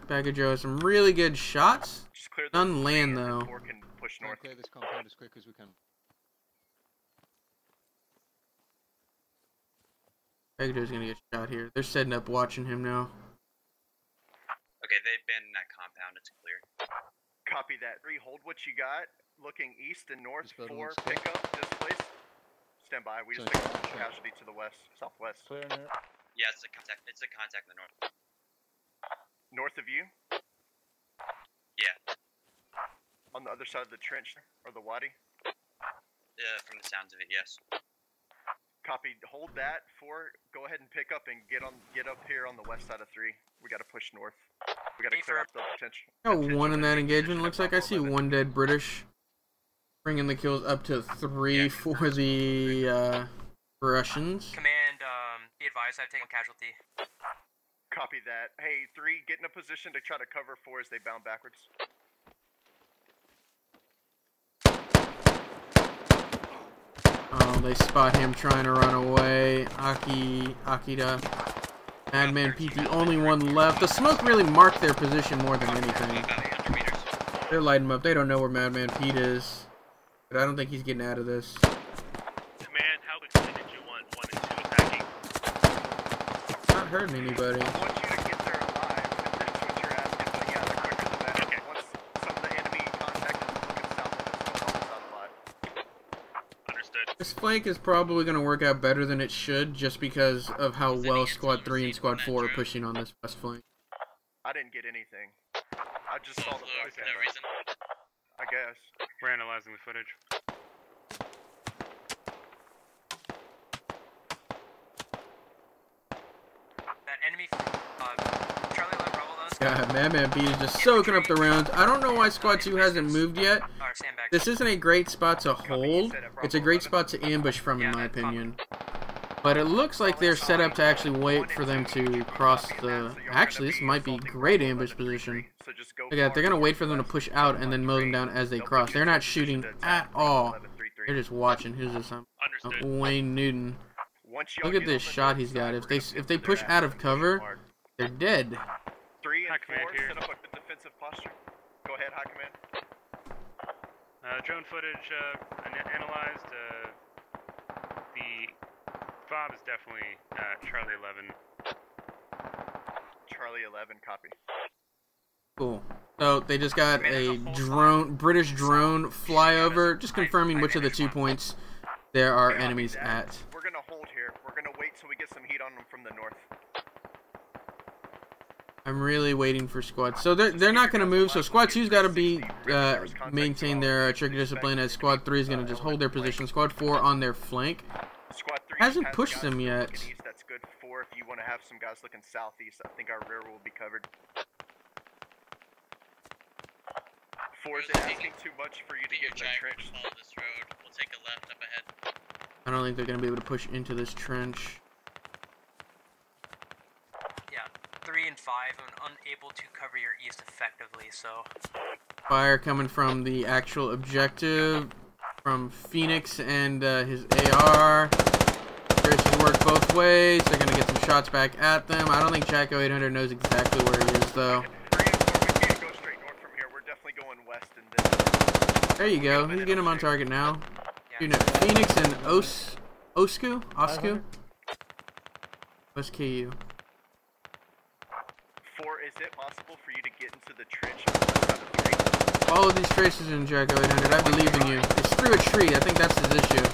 Bag of Joe has some really good shots. None land though. Can push north. Clear this compound as quick as we can. Bag of Joe's gonna get shot here. They're setting up, watching him now. Okay, they've been in that compound. It's clear. Copy that. 3, hold what you got. Looking east and north. 4, looks pick up this place. Stand by. We just picked up a casualty to the west, southwest. Yeah, it's a contact. It's a contact in the north. North of you? Yeah. On the other side of the trench or the wadi? From the sounds of it, yes. Copy. Hold that. 4. Go ahead and pick up and get up here on the west side of 3. We got to push north. We got to clear up the potential. Got 1 in that engagement. Looks like I see 1 dead British. Bringing the kills up to 3 for the Russians. Command, be advised, I've taken casualty. Copy that. Hey, 3, get in a position to try to cover 4 as they bound backwards. Oh, they spot him trying to run away. Akita. Madman Pete, the only one left. The smoke really marked their position more than anything. They're lighting him up. They don't know where Madman Pete is. But I don't think he's getting out of this. Command, how quickly did you want 1 and 2 attacking? Not hurting anybody. I want you to get there alive, if that's what you're asking. But yeah, the quicker the better. Okay. Once some of the enemy contact is looking south of us, we'll help us out a lot. Understood. This flank is probably going to work out better than it should, just because of how well Squad 3 and Squad 4 are pushing on this west flank. I didn't get anything. I just saw the flank. For no reason. I guess. We're analyzing the footage. That enemy, Charlie 11 Bravo though. God, Madman Pete is just soaking up the rounds. I don't know why Squad 2 hasn't moved yet. This isn't a great spot to hold. It's a great spot to ambush from, in my opinion. But it looks like they're set up to actually wait for them to cross the... Actually, this might be great ambush position. Look at that, they're going to wait for them to push out and then mow them down as they cross. They're not shooting at all. They're just watching. Who's this? Wayne Newton. Look at this shot he's got. If they push out of cover, they're dead. 3 and 4, set up a good defensive posture. Go ahead, High Command. Drone footage analyzed. The fob is definitely Charlie 11. Charlie 11, copy. Cool. So they just got a drone, British drone flyover, just confirming which of the 2 points there are enemies at. We're gonna hold here. till we get some heat on them from the north. I'm really waiting for squad. So they're not going to move. So squad 2's got to be maintain their trigger discipline, as squad 3 is going to just hold their position. Squad 4 on their flank. Squad 3 hasn't pushed them yet. East, that's good. 4 if you want to have some guys looking southeast. I think our rear will be covered. 4 is asking too much for you to get in the trench. Follow this road. We'll take a left up ahead. I don't think they're going to be able to push into this trench. Yeah, 3 and 5 are unable to cover your east effectively, so... Fire coming from the actual objective, from Phoenix and his AR. Braces work both ways. They're going to get some shots back at them. I don't think Jacko 800 knows exactly where he is, though. 3 and 4, we can't go straight north from here. We're definitely going west and then... There you go. He's getting him on target now. Shooting at Phoenix and Osku? What's KU? 4, is it possible for you to get into the trench on the side of 3? Follow these traces in Jacko 800. I believe in you. It's through a tree. I think that's his issue.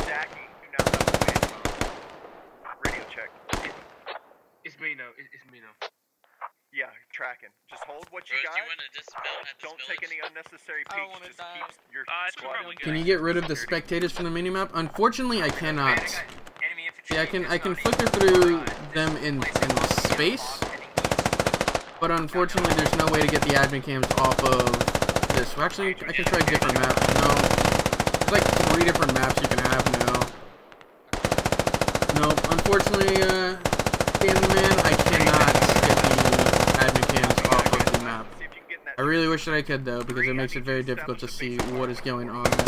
Zachy, you now have the wave. Radio check. It's me now. It's me now. Yeah, tracking. Just hold what you Rose, got. do you want to dismount at this Don't village? take any unnecessary I don't peeks. wanna Just die. keep your It's squad. probably Can you get rid of the spectators from the minimap? Unfortunately, I cannot. Enemy infantry Yeah, I is can not flicker able to, through uh, them in displace space, heading east. but unfortunately, there's no way to get the admin cams off of this. Well, actually, I can try different maps. No, there's like 3 different maps you can have now. No, unfortunately, man, I cannot get the admin cams off of the map. I really wish that I could, though, because it makes it very difficult to see what is going on there.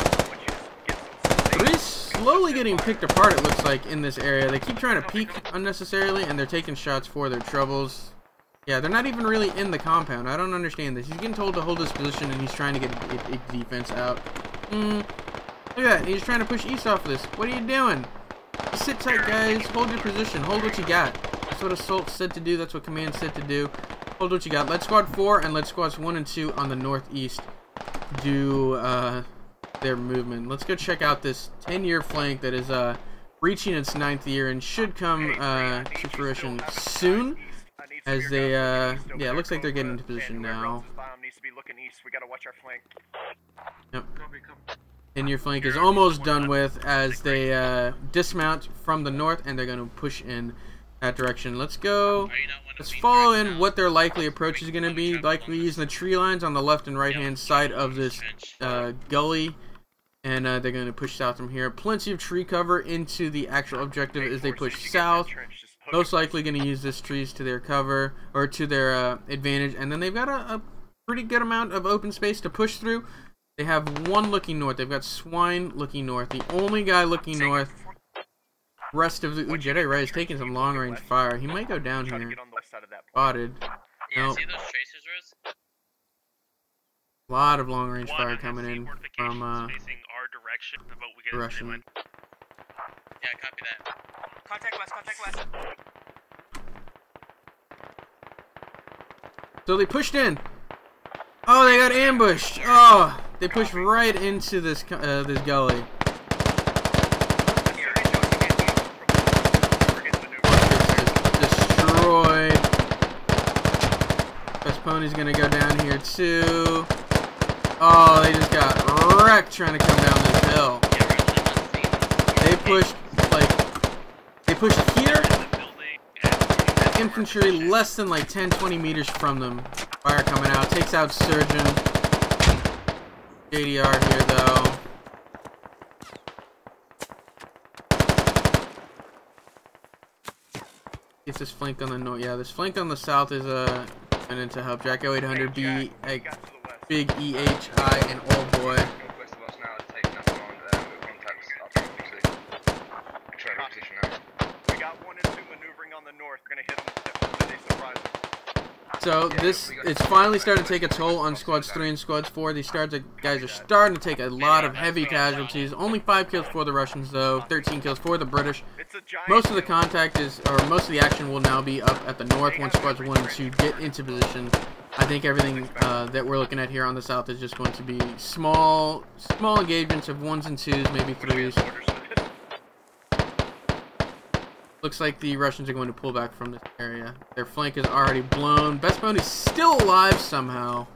But it is slowly getting picked apart, it looks like, in this area. They keep trying to peek unnecessarily, and they're taking shots for their troubles. Yeah, they're not even really in the compound. I don't understand this. He's getting told to hold his position, and he's trying to get a defense out. Look at that. He's trying to push east off of this. What are you doing? Sit tight, guys. Hold your position. Hold what you got. That's what Assault said to do. That's what Command said to do. Hold what you got. Let Squad 4 and let Squads 1 and 2 on the northeast do their movement. Let's go check out this 10-year flank that is reaching its 9th year and should come to fruition soon. As they, yeah, it looks like they're getting into position now. Yep. 10-year flank is almost done with as they dismount from the north, and they're going to push in that direction. Let's go. Let's follow in what their likely approach is going to be. Likely using the tree lines on the left and right hand side of this gully, and they're going to push south from here. Plenty of tree cover into the actual objective as they push south. Most likely going to use this trees to their cover, or to their advantage, and then they've got a pretty good amount of open space to push through. They have one looking north. They've got Swine looking north. The only guy looking north. Rest of the Jedi Ray is taking some long range fire. He might go down here. Spotted. Yeah, Nope. see those tracers, Rose? A lot of long range fire coming in from facing our direction, the boat we get Russian. Yeah, copy that. Contact west, contact west. So they pushed in. Oh, they got ambushed. Oh, they pushed right into this this gully. Destroyed. Best Pony's gonna go down here too. Oh, they just got wrecked trying to come down this hill. They pushed here. Infantry less than like 10-20 meters from them. Fire coming out, takes out Surgeon. JDR here though. Gets this flank on the north. Yeah, this flank on the south is and to help. Jacko 800 be a big EHI and old boy. We got 1 and 2 maneuvering on the north. We're gonna hit them when they surprise them. So it's finally starting to take a toll on Squads 3 and Squads 4. These guys are starting to take a lot of heavy casualties. Only 5 kills for the Russians though, 13 kills for the British. Most of the contact is, or most of the action will now be up at the north once Squads 1 and 2 get into position. I think everything that we're looking at here on the south is just going to be small engagements of 1s and 2s, maybe 3s. Looks like the Russians are going to pull back from this area. Their flank is already blown. Best Bone is still alive somehow.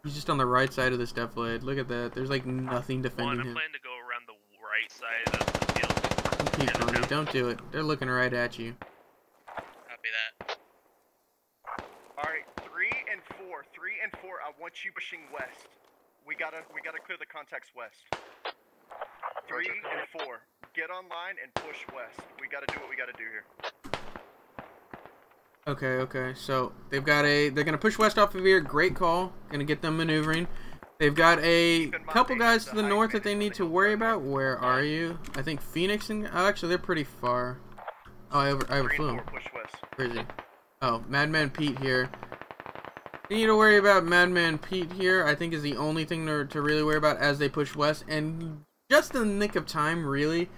He's just on the right side of this deflate. Look at that. There's like nothing defending him. I plan to go around the right side of the field. Keep going. Don't do it. They're looking right at you. Copy that. Alright, 3 and 4. 3 and 4, I want you pushing west. We gotta clear the contacts west. 3 and 4. Get online and push west. We gotta do what we gotta do here. Okay. So they're gonna push west off of here. Great call. Gonna get them maneuvering. They've got a couple guys to the north that they need to worry about. Where are you? I think Phoenix and actually they're pretty far. Oh, I overflew him. Where is he? Oh, Madman Pete here. You need to worry about Madman Pete here. I think is the only thing to really worry about as they push west, and just in the nick of time, really,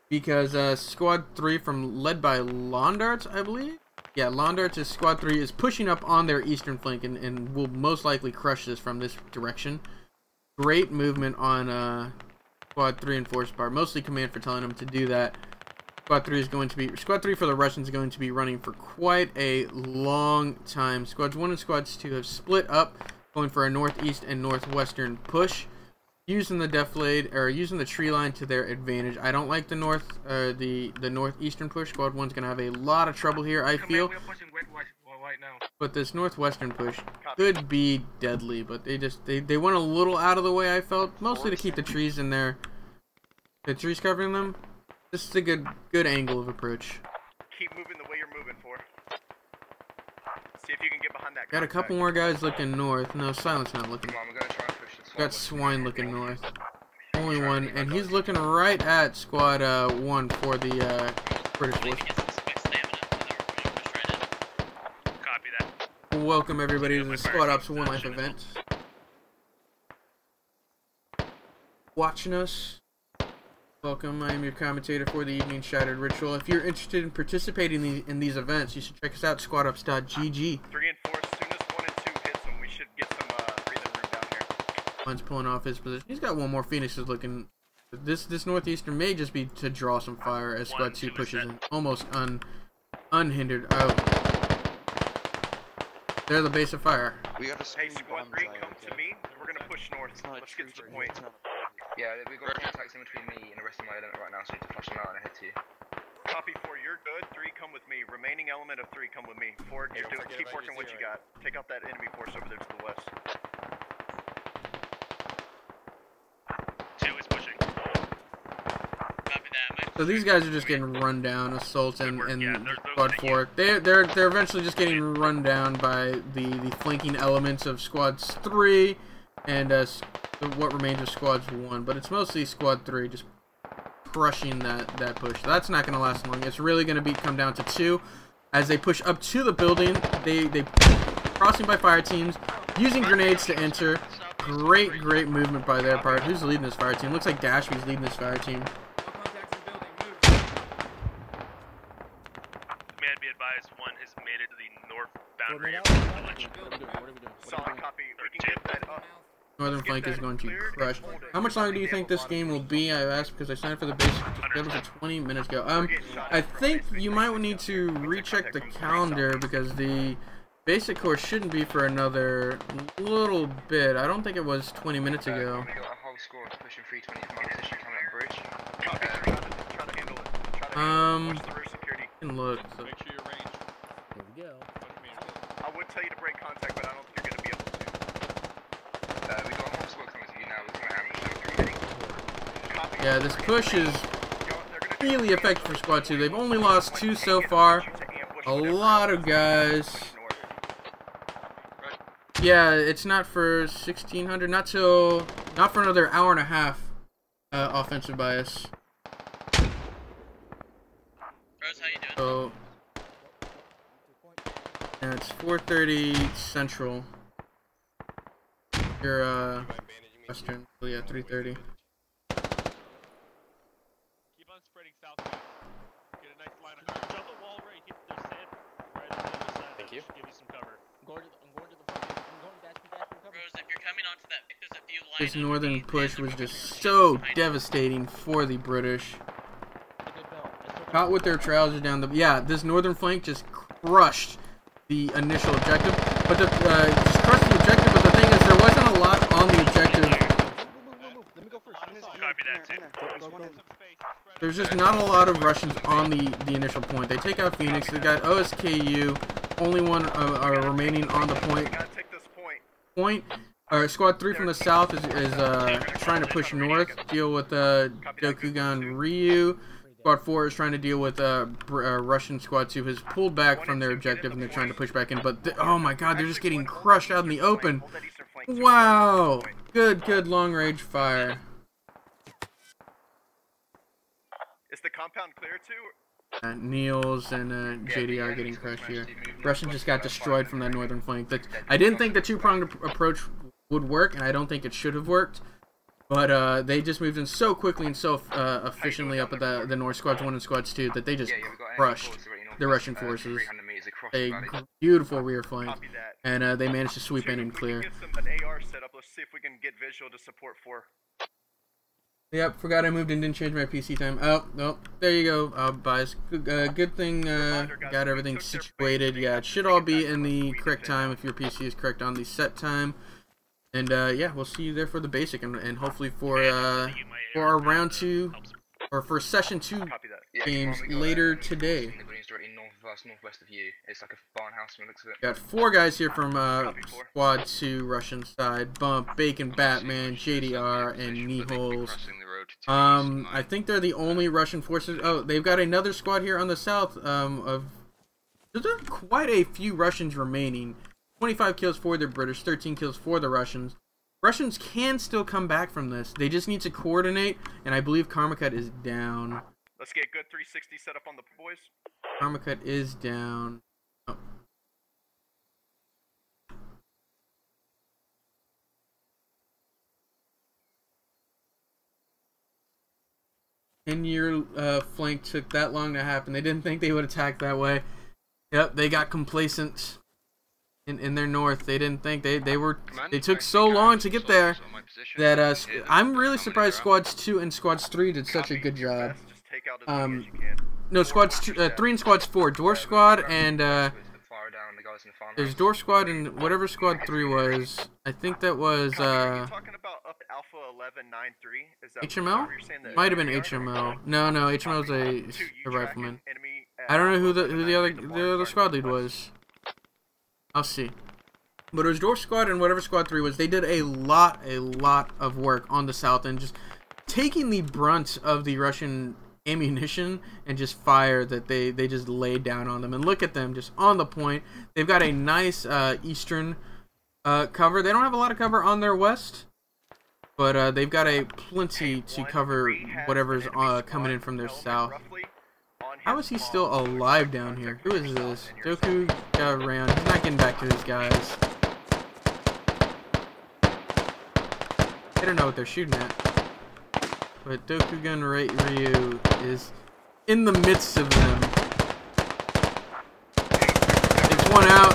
because Squad 3 led by Londarts, I believe. Yeah, Londarts' Squad 3 is pushing up on their eastern flank and will most likely crush this from this direction. Great movement on Squad 3 and Force Bar. Mostly Command for telling them to do that. Squad 3 for the Russians is going to be running for quite a long time. Squads 1 and Squads 2 have split up, going for a northeast and northwestern push, using the deflate or using the tree line to their advantage. I don't like the northeastern push. Squad 1's gonna have a lot of trouble here, I feel. But this northwestern push could be deadly. But they went a little out of the way, I felt, mostly to keep the trees in there. The trees covering them. This is a good angle of approach. Keep moving the way you're moving for. See if you can get behind that. Got a couple more guys looking north. No, Silent's not looking. Got Swine looking north. Only one, and he's looking right at Squad 1 for the British force. Copy that. Welcome everybody to the Squad Ops One Life event. Watching us. Welcome, I am your commentator for the evening Shattered Ritual. If you're interested in participating in these events, you should check us out, squadops.gg. 3 and 4, as soon as 1 and 2 hits them, we should get some breathing room down here. One's pulling off his position. He's got one more. Phoenix is looking. This northeastern may just be to draw some fire as Squad 2 pushes in. Almost unhindered. Oh. They're the base of fire. We got hey, Squad 3, come to me. We're gonna push north. Let's get to the point. Yeah, we've got contacts in between me and the rest of my element right now, so we need to flush them out and head to you. Copy 4, you're good. 3, come with me. Remaining element of 3, come with me. 4, you're doing. Keep working what you got. Take out that enemy force over there to the west. 2 is pushing. Copy that. So these guys are just getting run down. Assault and Squad 4. They're eventually just getting run down by the flanking elements of Squads 3 and what remains of Squads 1, but it's mostly Squad 3 just crushing that push. That's not going to last long. It's really going to come down to 2 as they push up to the building. They crossing by fire teams, using grenades to enter. Great movement by their part. Who's leading this fire team? Looks like Dashby's leading this fire team. Command be advised, 1 has made it to the north boundary of the village. Solid copy. We can get that up. Northern flank is going to crush. How much longer do you think this game will be? I asked because I signed for the basic for 20 minutes ago. I think you might need to recheck the calendar because the basic course shouldn't be for another little bit. I don't think it was 20 minutes ago. We got a whole squad pushing 320 from my position coming up bridge. Try to handle it. Watch the rear security. Can look. So. Make sure you range. Here we go. I would tell you to break contact, but I don't think you're gonna be able to. We got a whole squad coming to you now. We're gonna ambush them. Yeah, this push is really effective for Squad 2. They've only lost 2 so far. A lot of guys. Yeah, it's not for 1600. Not for another hour and a half. Offensive bias. Rose, how you doing? So yeah, it's 4:30 Central. You're Western. So yeah, 3:30. Keep on spreading southbound. Get a nice line of cover. Jump the wall right here. There's sand right on the other side. Thank you. Give you some cover. I'm going to the front. I'm going dash cover. Rose, if you're coming onto that, there's a few lines. This northern push was just so devastating for the British. Caught with their trousers down. Yeah, this northern flank just crushed the initial objective. But just crushed the objective. But the thing is, there wasn't a lot on the objective. Let me go first. Copy that, too. There's just not a lot of Russians on the initial point. They take out Phoenix. They got OSKU. Only one are remaining on the point. Squad 3 from the south is trying to push north, deal with Dokugan Ryu. Squad 4 is trying to deal with Russian Squad 2 has pulled back from their objective and they're trying to push back in. But oh my God, they're just getting crushed out in the open. Wow, good long range fire. Is the compound clear too? Niels and JDR getting crushed here. Russian just got destroyed from that northern flank. I didn't think the two-pronged approach would work, and I don't think it should have worked. But they just moved in so quickly and so efficiently up at the north, squads 1 and squads 2, that they just crushed the Russian forces. A beautiful rear flank, and they managed to sweep in and clear. An AR setup. Let's see if we can get visual to support 4. Yep, forgot I moved and didn't change my PC time. Oh, no, there you go, Bias. Good thing got everything situated. Yeah, it should all be in the correct time if your PC is correct on the set time. And yeah, we'll see you there for the basic and hopefully for our round 2 or for session 2 games later today. Northwest of you. It's like a farmhouse from the looks of it. Got 4 guys here from Squad 2 Russian side. Bump, Bacon, Batman, JDR, and Nihols. I think they're the only Russian forces. Oh, they've got another squad here on the south there's quite a few Russians remaining. 25 kills for the British, 13 kills for the Russians. Russians can still come back from this. They just need to coordinate, and I believe Karmacut is down. Let's get good 360 set up on the boys. Karmacut is down. Oh. Your flank took that long to happen. They didn't think they would attack that way. Yep, they got complacent in their north. They didn't think they took so long to get there that I'm really surprised squads 2 and squads 3 did such a good job. No, squads 3 and squads 4, Dwarf Squad and there's Dwarf Squad and whatever squad 3 was. I think that was HML? Might have been HML. No, HML is a rifleman. I don't know who the other squad lead was. I'll see. But it was Dwarf Squad and whatever squad 3 was. They did a lot of work on the south and just taking the brunt of the Russian ammunition and just fire that they just laid down on them. And look at them just on the point. They've got a nice eastern cover. They don't have a lot of cover on their west, but they've got a plenty to cover whatever's coming in from their south. How is he still alive down here? Who is this? Doku got around. He's not getting back to these guys. They don't know what they're shooting at. But Dokugan Ryu is in the midst of them. It's one out.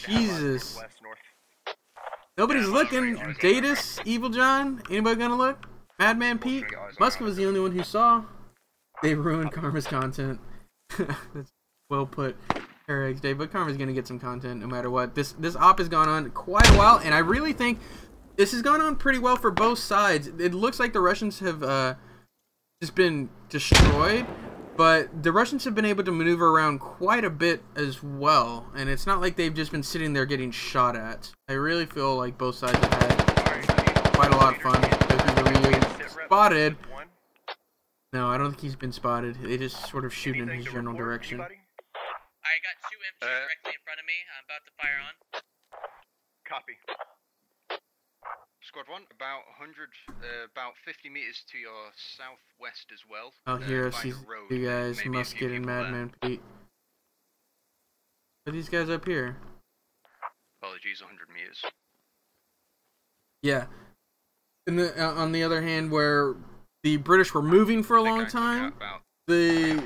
Jesus. Nobody's looking. Datus, Evil John, anybody gonna look? Madman Pete, Muska was the only one who saw. They ruined Karma's content. That's well put, Eric's Day. But Karma's gonna get some content no matter what. This op has gone on quite a while, and I really think this has gone on pretty well for both sides. It looks like the Russians have just been destroyed, but the Russians have been able to maneuver around quite a bit as well, and it's not like they've just been sitting there getting shot at. I really feel like both sides have had quite a lot of fun. Spotted. No, I don't think he's been spotted. They just sort of shoot in his general direction. I got 2 infantry directly in front of me. I'm about to fire on. Copy. Squad 1, about 50 meters to your southwest as well. Oh, here I see you guys, Musket and Madman Pete. Are these guys up here? Apologies, 100 meters. Yeah. On the other hand, where the British were moving for a long time, the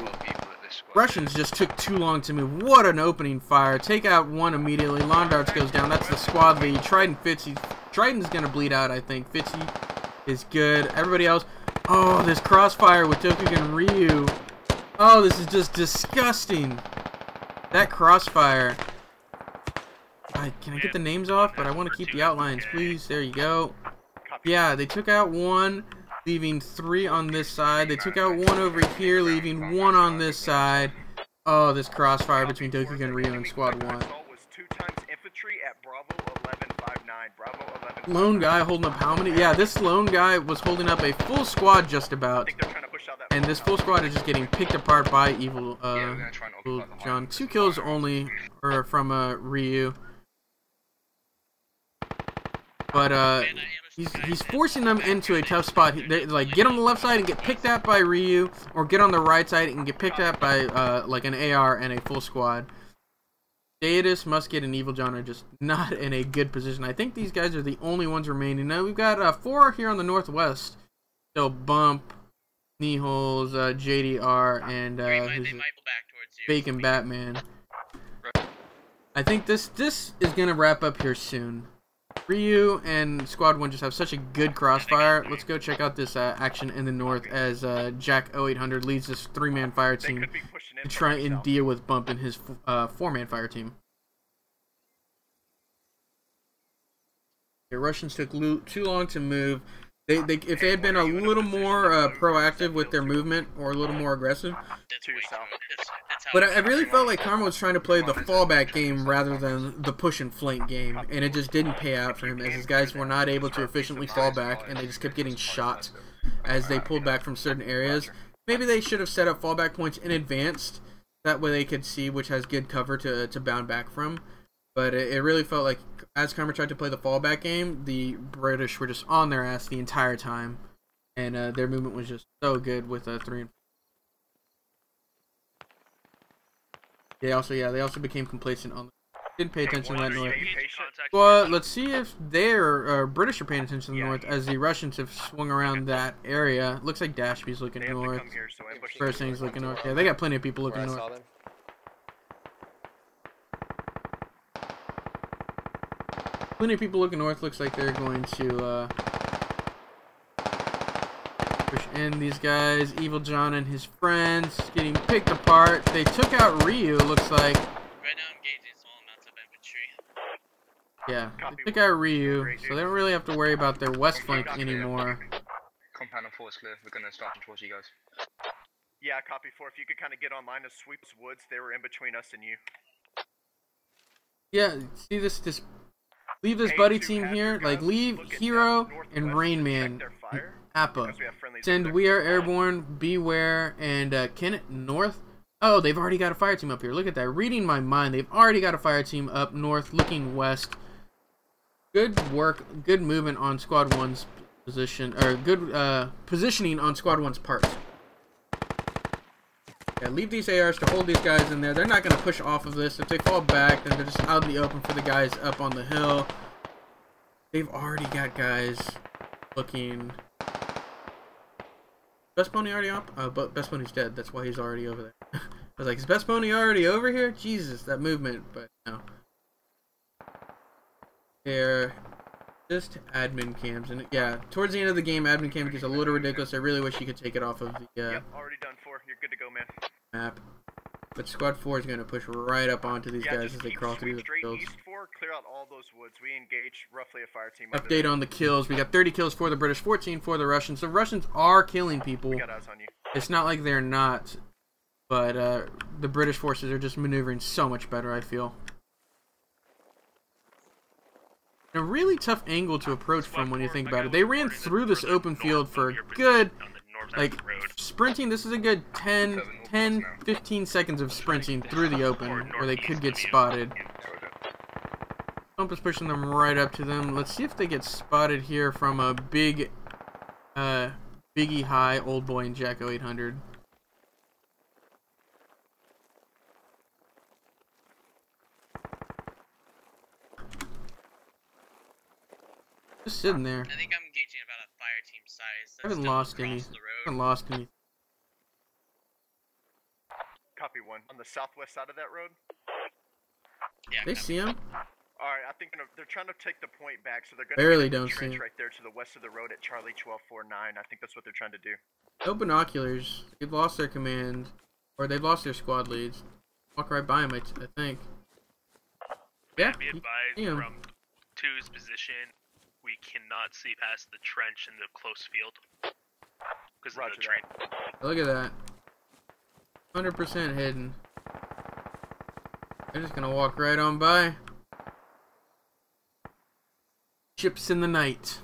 Russians just took too long to move. What an opening fire. Take out one immediately. Lawn Darts goes down. That's the squad lead. Trident Fitzy. Triton's going to bleed out, I think. Fitzy is good. Everybody else. Oh, this crossfire with Dokugan and Ryu. Oh, this is just disgusting. That crossfire. Can I get the names off? But I want to keep the outlines, please. There you go. Yeah, they took out one, leaving 3 on this side. They took out 1 over here, leaving 1 on this side. Oh, this crossfire between Dokugan and Ryu and Squad 1. Lone guy holding up how many? Yeah, this lone guy was holding up a full squad just about. And this full squad is just getting picked apart by Evil John. 2 kills only from Ryu. But he's forcing them into a tough spot. They like get on the left side and get picked at by Ryu, or get on the right side and get picked at by like an AR and a full squad. Deidus, Musket, and Evil John are just not in a good position. I think these guys are the only ones remaining. Now we've got 4 here on the northwest. So Bump, Kneeholes, JDR, and Bacon Batman. I think this is gonna wrap up here soon. Ryu and Squad 1 just have such a good crossfire. Let's go check out this action in the north as Jack 0800 leads this 3-man fire team to try and deal with Bump and his 4-man fire team. The Russians took too long to move. If they had been a little more proactive with their movement, or a little more aggressive. But I really felt like Karma was trying to play the fallback game rather than the push and flank game, and it just didn't pay out for him, as his guys were not able to efficiently fall back, and they just kept getting shot as they pulled back from certain areas. Maybe they should have set up fallback points in advance, that way they could see which has good cover to bound back from. But it really felt like, as Karma tried to play the fallback game, the British were just on their ass the entire time, and their movement was just so good with 3 and 4. They also became complacent on. Didn't pay attention to that north. Well, let's see if they're British are paying attention to the north, as the Russians have swung around that area. Looks like Dashby's looking north. First thing's looking north. Yeah, they got plenty of people looking north. Plenty of people looking north. Looks like they're going to push in these guys. Evil John and his friends getting picked apart. They took out Ryu, looks like. Right now I'm gauging small amounts of infantry. Yeah, they took out Ryu, so they don't really have to worry about their west flank anymore. Compound and 4 is clear. We're gonna start towards you guys. Yeah, copy 4. If you could kind of get online to sweep woods, they were in between us and you. Yeah, see this leave this buddy team here, like leave Hero and Rainman, Appa. Send We Are Airborne, Beware, and Kennett north. Oh, they've already got a fire team up here. Look at that. Reading my mind. They've already got a fire team up north, looking west. Good work. Good movement on Squad 1's position, or good positioning on Squad 1's part. Yeah, leave these ARs to hold these guys in there. They're not going to push off of this. If they fall back, then they're just out in the open for the guys up on the hill. They've already got guys looking. Best Pony already up? But Best Pony's dead. That's why he's already over there. I was like, is Best Pony already over here? Jesus, that movement. But no. They're just admin cams. And yeah, towards the end of the game, admin cam gets a little ridiculous. I really wish you could take it off of the yep, already done 4. You're good to go, man. Map. But Squad 4 is going to push right up onto these guys as they crawl through the fields. East 4, clear out all those woods. We engage roughly a fire team. Update on the kills. We got 30 kills for the British, 14 for the Russians. The Russians are killing people. We got eyes on you. It's not like they're not, but the British forces are just maneuvering so much better, I feel. A really tough angle to approach from when you think about it. They ran through this open field for a good, like, sprinting. This is a good 10, 15 seconds of sprinting through the open where they could get spotted. Bump is pushing them right up to them. Let's see if they get spotted here from a big, Biggie High, Old Boy, and Jack 0800. Just sitting there. I think I'm gauging about a fire team size. I haven't lost any. Copy 1. On the southwest side of that road? Yeah. They see him? Alright, I I think they're trying to take the point back, so they're going Barely to don't see trench it. right there to the west of the road at Charlie 1249. I think that's what they're trying to do. No binoculars. They've lost their command, or they've lost their squad leads. Walk right by him, I think. Yeah, Be advised from 2's position, we cannot see past the trench in the close field because of the train. Look at that. 100% hidden. They're just gonna walk right on by. Ships in the night.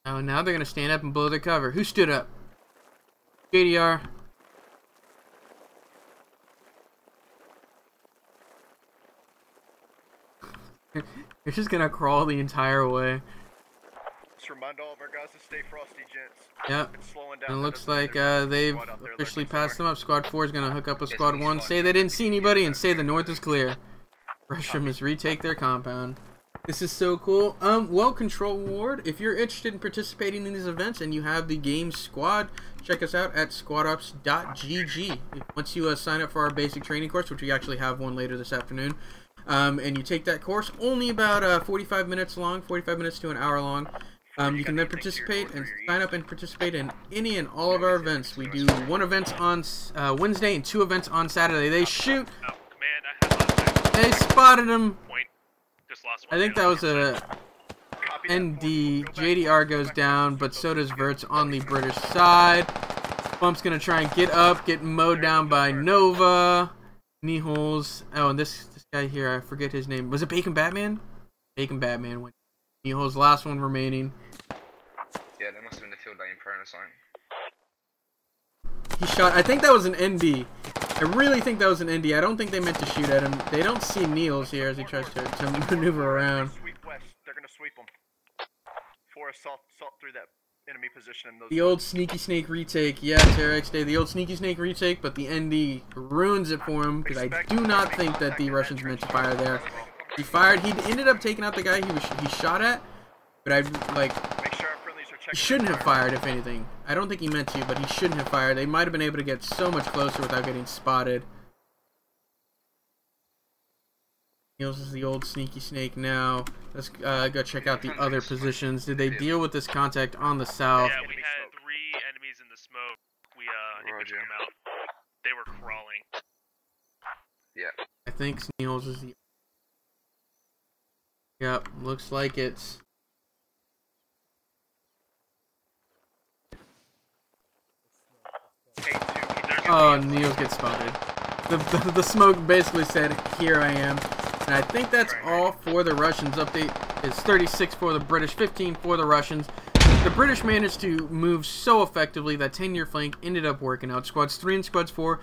Oh, now they're gonna stand up and blow their cover. Who stood up? JDR. They're just gonna crawl the entire way. Just remind all of our guys to stay frosty, gents. Yep. It's slowing down. And it looks like they've officially passed them up. Squad 4 is gonna hook up with Squad 1, say they didn't see anybody, and say the north is clear. Russia must retake their compound. This is so cool. Well, Control Ward, if you're interested in participating in these events and you have the game squad, check us out at squadops.gg. Once you sign up for our basic training course, which we actually have one later this afternoon, and you take that course, only about 45 minutes long, 45 minutes to an hour long. You can then participate and sign up and participate in any and all of our events. We do 1 event on Wednesday and 2 events on Saturday. They shoot. They spotted him. I think that was a ND. JDR goes down, but so does Verts on the British side. Bump's gonna try and get up, get mowed down by Nova. Knee holes. Oh, and this guy here, I forget his name. Was it Bacon Batman? Bacon Batman went. Knee holes, last one remaining. Yeah, that must have been the field lane prayer sign. He shot. I think that was an ND. I really think that was an ND. I don't think they meant to shoot at him. They don't see Niels here as he tries to maneuver around. Sweep west. They're going to sweep them. For assault through that enemy position. In those The old sneaky snake retake. Yeah, Terex Day. The old sneaky snake retake, but the ND ruins it for him because I do not think that the Russians meant to fire there. He fired. He ended up taking out the guy he shot at, but I like. He shouldn't have fired, if anything. I don't think he meant to, but he shouldn't have fired. They might have been able to get so much closer without getting spotted. Niels is the old sneaky snake now. Let's go check out the other positions. Did they deal with this contact on the south? Yeah, we had 3 enemies in the smoke. We took them out. They were crawling. Yeah. I think Niels is the. Yep, looks like it's. Oh, Niels gets spotted. The smoke basically said, "Here I am." And I think that's all for the Russians. Update is 36 for the British, 15 for the Russians. The British managed to move so effectively that 10-year flank ended up working out. Squads 3 and Squads 4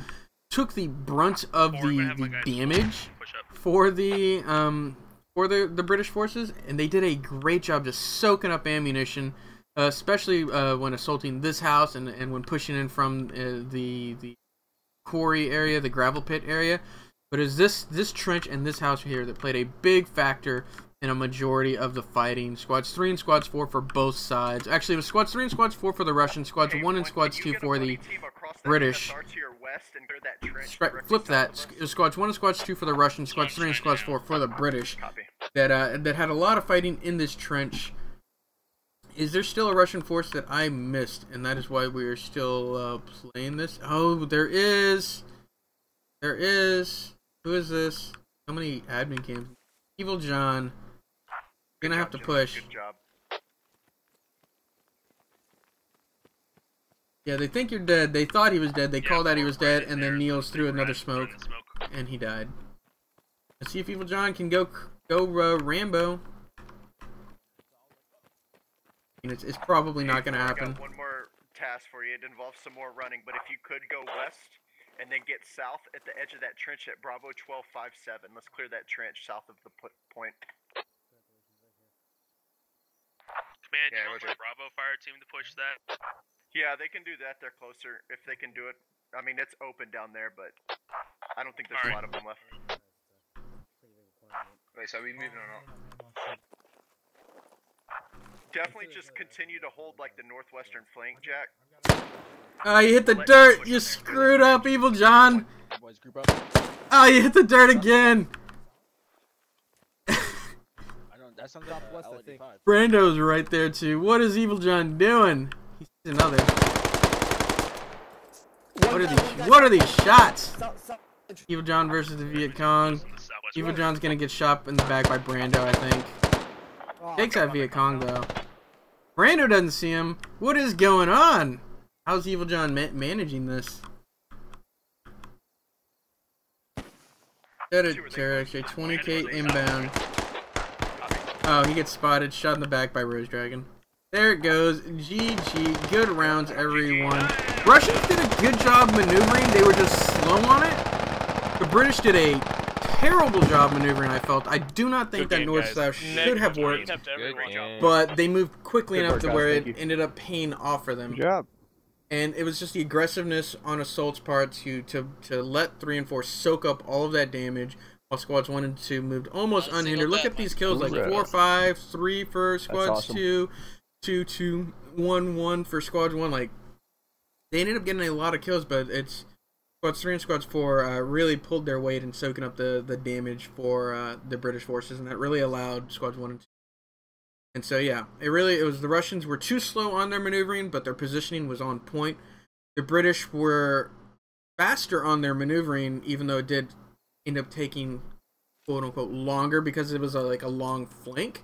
took the brunt of the damage for the British forces, and they did a great job just soaking up ammunition, especially when assaulting this house and when pushing in from the quarry area, the gravel pit area. But it's this trench and this house here that played a big factor in a majority of the fighting. Squads 3 and Squads 4 for both sides. Actually, it was Squads 3 and Squads 4 for the Russians, Squads 1 and Squads 2 for the British. Flip that. It was Squads 1 and Squads 2 for the Russians, Squads 3 and Squads 4 for the British. That had a lot of fighting in this trench. Is there still a Russian force that I missed, and that is why we are still playing this? Oh, there is. There is. Who is this? How many admin cams? Evil John. Gonna have to push. Good job. Yeah, they think you're dead. They thought he was dead. They called out he was dead, and then Niels threw another smoke, and he died. Let's see if Evil John can go Rambo. It's probably not gonna happen. I got one more task for you. It involves some more running, but if you could go west and then get south at the edge of that trench at Bravo 1257. Let's clear that trench south of the point. Command, you want my Bravo fire team to push that? Yeah, they can do that. They're closer if they can do it. I mean, it's open down there, but I don't think there's a lot of them left. Wait, so are we moving or not? Definitely just continue to hold like the northwestern flank, Jack. Oh, you hit the dirt. You screwed up, Evil John. Boys, group up. Oh, you hit the dirt again. That sounds like Southwest, I think. Brando's right there too. What is Evil John doing? He's another. What are these shots? Evil John versus the Viet Cong. Evil John's gonna get shot in the back by Brando, I think. Takes out Viet Cong though. Brando doesn't see him. What is going on? How's Evil John managing this? Actually 20k inbound. Oh, he gets spotted, shot in the back by Rose Dragon. There it goes. GG. Good rounds, everyone. Russians did a good job maneuvering. They were just slow on it. The British did a terrible job maneuvering, I felt. I do not think that North-South should have worked. But they moved quickly enough to where it ended up paying off for them. Good job. And it was just the aggressiveness on Assault's part to let 3 and 4 soak up all of that damage. While squads 1 and 2 moved almost unhindered. Look at these kills, like 4-5, 3 for squads awesome. 2, 2-2, 1-1 for squads 1. Like, they ended up getting a lot of kills, but it's squads 3 and squads 4 really pulled their weight in soaking up the damage for the British forces, and that really allowed squads 1 and 2. And so yeah, it was the Russians were too slow on their maneuvering, but their positioning was on point. The British were faster on their maneuvering, even though it did end up taking quote unquote longer because it was like a long flank,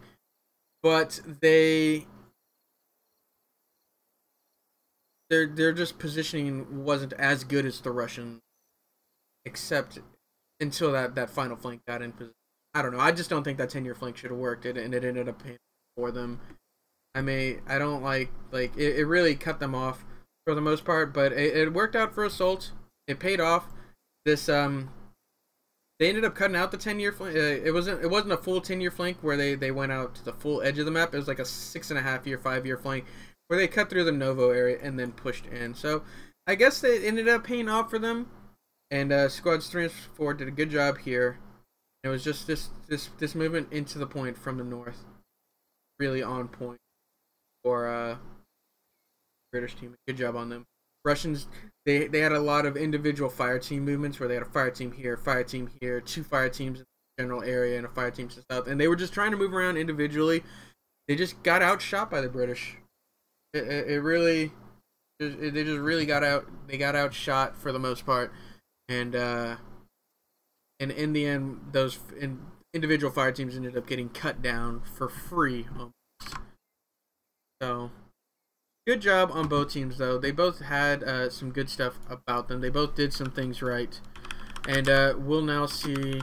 but their just positioning wasn't as good as the Russian, except until that final flank got in position. I don't know. I just don't think that 10-year flank should have worked, and it ended up paying for them. I don't like it really cut them off for the most part, but it worked out for Assault. It paid off. This they ended up cutting out the 10-year flank. It wasn't a full 10-year flank where they went out to the full edge of the map. It was like a 6.5-year, 5-year flank where they cut through the Novo area and then pushed in. So I guess they ended up paying off for them. And squads 3 and 4 did a good job here. It was just this movement into the point from the north, really on point for British team. Good job on them. Russians, they had a lot of individual fire team movements where they had a fire team here, 2 fire teams in the general area, and a fire team to the south, and they were just trying to move around individually. They just got outshot by the British. They just really got outshot for the most part, and in the end, those individual fire teams ended up getting cut down for free almost. So. Good job on both teams, though. They both had some good stuff about them. They both did some things right. And we'll now see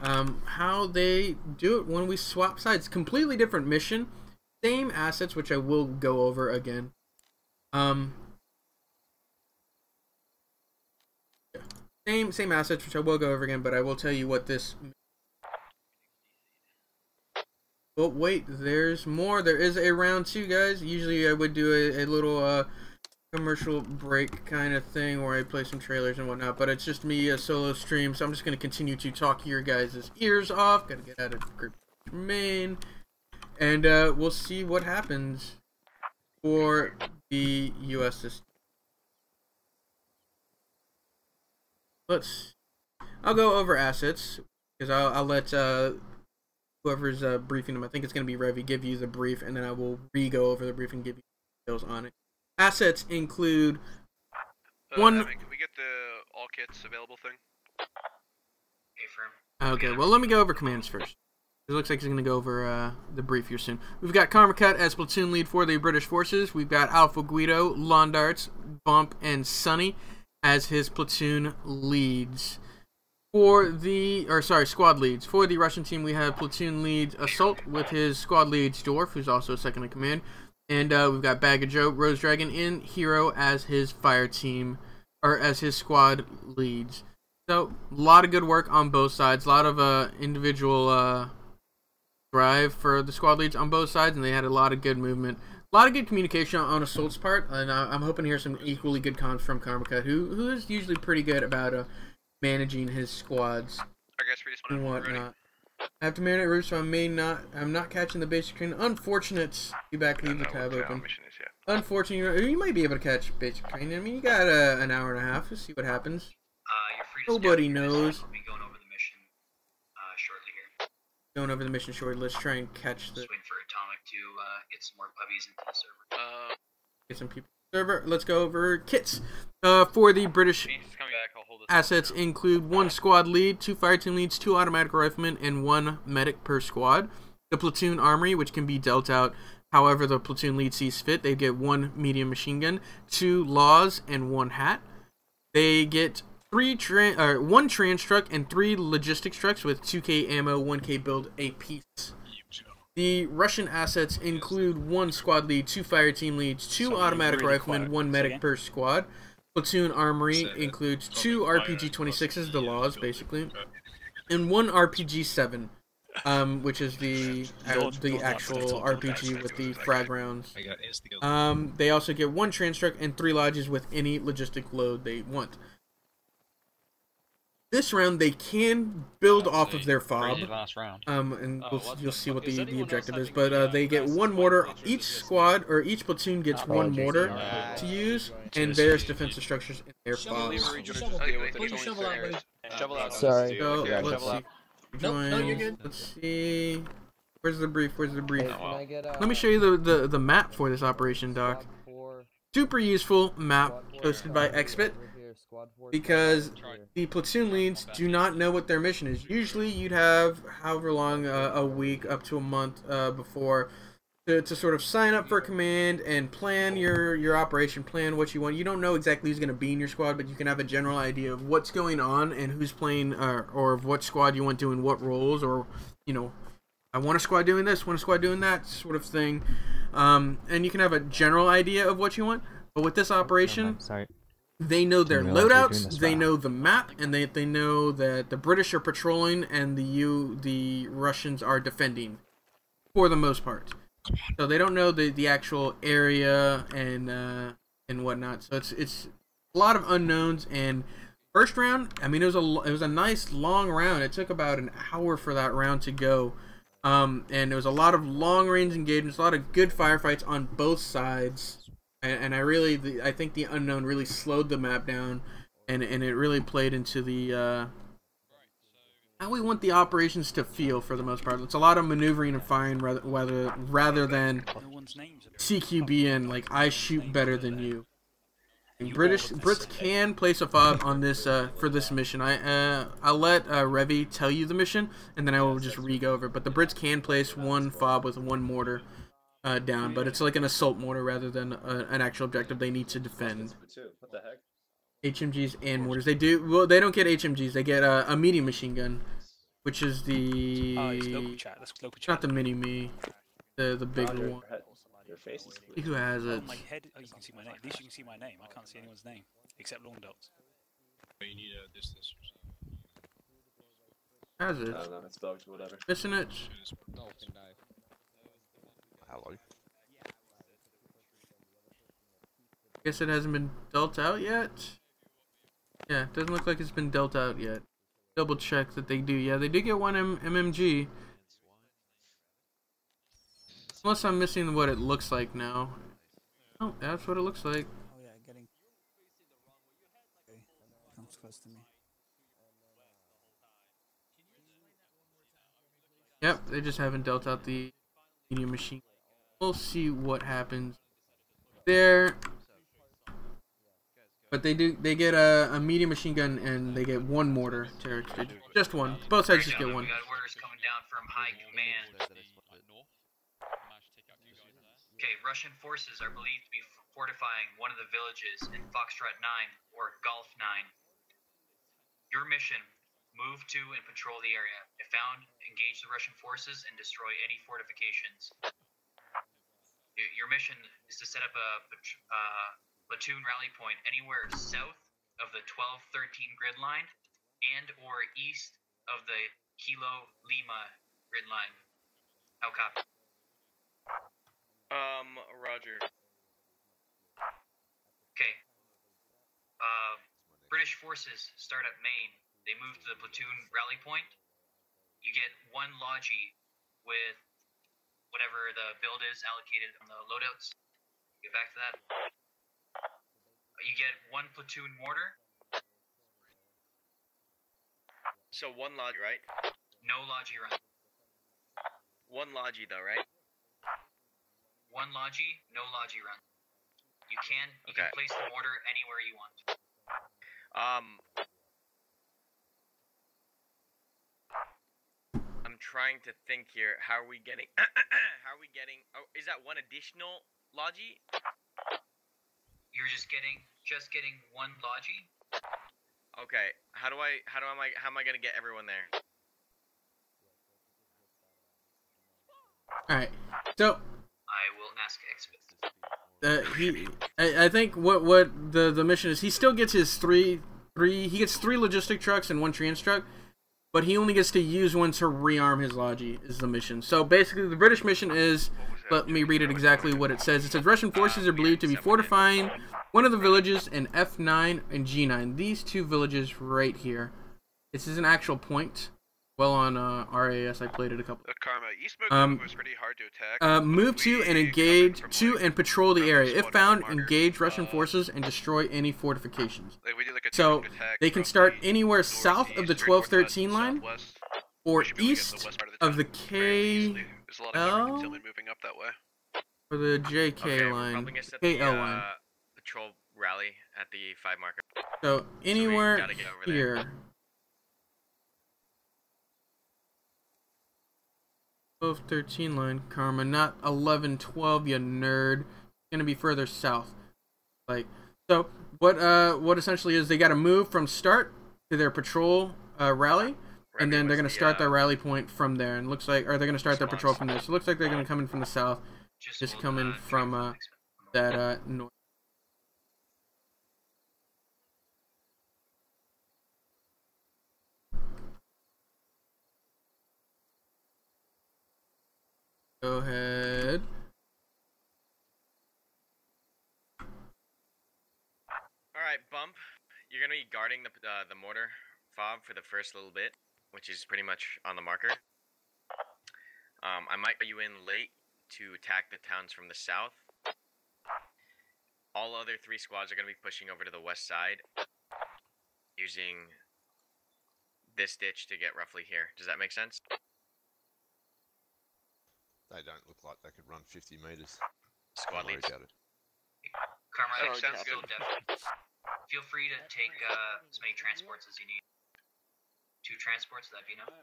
how they do it when we swap sides. Completely different mission. Same assets, which I will go over again. Same assets, which I will go over again, but I will tell you what this... But wait, there's more. There is a round 2, guys. Usually I would do a little commercial break kind of thing where I play some trailers and whatnot, but it's just me a solo stream, so I'm just going to continue to talk your guys' ears off. Gotta get out of group main, and we'll see what happens for the U.S. system. I'll go over assets, because I'll let whoever's briefing them, I think it's going to be Revy, give you the brief, and then I will re-go over the brief and give you details on it. Assets include one... Evan, can we get the all kits available thing? Okay, well, let me go over commands first. It looks like he's going to go over the brief here soon. We've got Karmacut as platoon lead for the British forces. We've got Alpha Guido, Londarts, Bump, and Sunny as his platoon leads. For the, squad leads. For the Russian team, we have platoon lead Assault with his squad lead Dwarf, who's also second in command. And we've got Bag of Joe, Rose Dragon, and Hero as his fire team, or as his squad leads. So, a lot of good work on both sides. A lot of individual drive for the squad leads on both sides, and they had a lot of good movement. A lot of good communication on Assault's part, and I'm hoping to hear some equally good comms from Karmacut, who is usually pretty good about managing his squads and whatnot. I have to marinate route, so I'm not catching the basic screen. Unfortunate. Be back, leave the tab open. Mission is yet. Unfortunately, you might be able to catch Bitch Crane. I mean, you got an hour and a half to see what happens. You're free to Nobody scout. knows. We'll be going over the mission shortly here. Going over the mission shortly. Let's try and catch the. Just waiting for Atomic to get some more puppies into the server. Get some people. Server. Let's go over kits. For the British assets include 1 squad lead, 2 fireteam leads, 2 automatic riflemen, and 1 medic per squad. The platoon armory, which can be dealt out however the platoon lead sees fit. They get 1 medium machine gun, 2 laws, and 1 hat. They get 1 trans truck and 3 logistics trucks with 2k ammo, 1k build apiece. The Russian assets include 1 squad lead, 2 fire team leads, 2 automatic riflemen, 1 medic per squad. Platoon armory includes 2 RPG-26s, the laws basically, and 1 RPG-7, which is the actual RPG with the frag rounds. They also get 1 trans truck and 3 lodges with any logistic load they want. This round they can build off of their fob, and you'll see what the objective is, but they get 1 mortar. Each squad or each platoon gets 1 mortar to use, and various defensive structures in their fobs. Sorry. So, let's see. Let's see. Where's the brief? Where's the brief? Let me show you the map for this operation, Doc. Super useful map posted by Xbit, because the platoon leads do not know what their mission is. Usually you'd have however long, a week up to a month before to sort of sign up for a command and plan your operation, plan what you want. You don't know exactly who's going to be in your squad, but you can have a general idea of what's going on and who's playing, or of what squad you want doing what roles, or, you know, I want a squad doing this, want a squad doing that sort of thing. And you can have a general idea of what you want, but with this operation, they know their loadouts, they know the map, and they know that the British are patrolling and the Russians are defending, for the most part. So they don't know the actual area and whatnot. So it's a lot of unknowns. And first round, I mean, it was a nice long round. It took about an hour for that round to go. And there was a lot of long range engagements, a lot of good firefights on both sides. And I think the unknown really slowed the map down, and it really played into the how we want the operations to feel for the most part. It's a lot of maneuvering and firing rather than CQB and like I shoot better than you. And Brits can place a fob on this for this mission. I'll let Revy tell you the mission, and then I will just re-go over it. But the Brits can place 1 fob with 1 mortar down, but it's like an assault mortar rather than an actual objective they need to defend. What the heck? HMGs and mortars. They do. Well, they don't get HMGs. They get a medium machine gun, which is the. Not the mini me, the bigger one. Your face is Who has it? My head. Oh, you can see my name. At least you can see my name. I can't see anyone's name except Lawn Dogs. You need a distance. Has it? I don't know. It's bugged. Whatever. Missing it. Hello. Guess it hasn't been dealt out yet. Yeah, it doesn't look like it's been dealt out yet. Double check that they do. Yeah, they do get 1 MMG. Unless I'm missing what it looks like now. Oh, that's what it looks like. Oh yeah, getting. Okay, comes close to me. Yep, they just haven't dealt out the medium machine. We'll see what happens there. But they get a medium machine gun and they get 1 mortar. Just 1. Both sides just get 1. We got orders coming down from high command. Okay, Russian forces are believed to be fortifying one of the villages in Foxtrot 9 or Golf 9. Your mission: move to and patrol the area. If found, engage the Russian forces and destroy any fortifications. Your mission is to set up a platoon rally point anywhere south of the 12-13 grid line and or east of the Kilo Lima grid line. How copy? Roger. Okay. British forces start at Maine. They move to the platoon rally point. You get 1 logi with whatever the build is allocated on the loadouts. Get back to that. You get 1 platoon mortar. So 1 Logi, right? No Logi run. 1 Logi though, right? 1 Logi, no Logi run. You can place the mortar anywhere you want. I'm trying to think here. How are we getting? How are we getting? Oh, is that 1 additional Logi? You're just getting 1 Logi. Okay. How am I gonna get everyone there? All right. So I will ask Expert. I think what the mission is, he still gets his three logistic trucks and 1 trans truck, but he only gets to use one to rearm his Logi is the mission. So basically the British mission is, let me read it exactly what it says. It says Russian forces are believed to be fortifying one of the villages in F9 and G9. These 2 villages right here. This is an actual point. Well, on RAS, I played it a couple. Karma, East Mokuba was pretty hard to attack. Move to and engage to and patrol the area. If found, engage Russian forces and destroy any fortifications. So they can start anywhere south of the 1213 line or east of the KL or the JK line, KL line. Patrol rally at the 5 marker. So anywhere here. 1213 line, Karma, not 1112, you nerd. It's gonna be further south. Like, so what essentially is they got to move from start to their patrol rally, and then they're gonna start their rally point from there. And looks like, or they're gonna start their patrol from there. So it looks like they're gonna come in from the south, just coming from that north. Go ahead. Alright, Bump. You're gonna be guarding the mortar fob for the first little bit, which is pretty much on the marker. I might put you in late to attack the towns from the south. All other 3 squads are gonna be pushing over to the west side, using this ditch to get roughly here. Does that make sense? They don't look like they could run 50 meters. Squad leads. Carmine, feel free to take as many transports as you need. 2 transports, that'd be enough.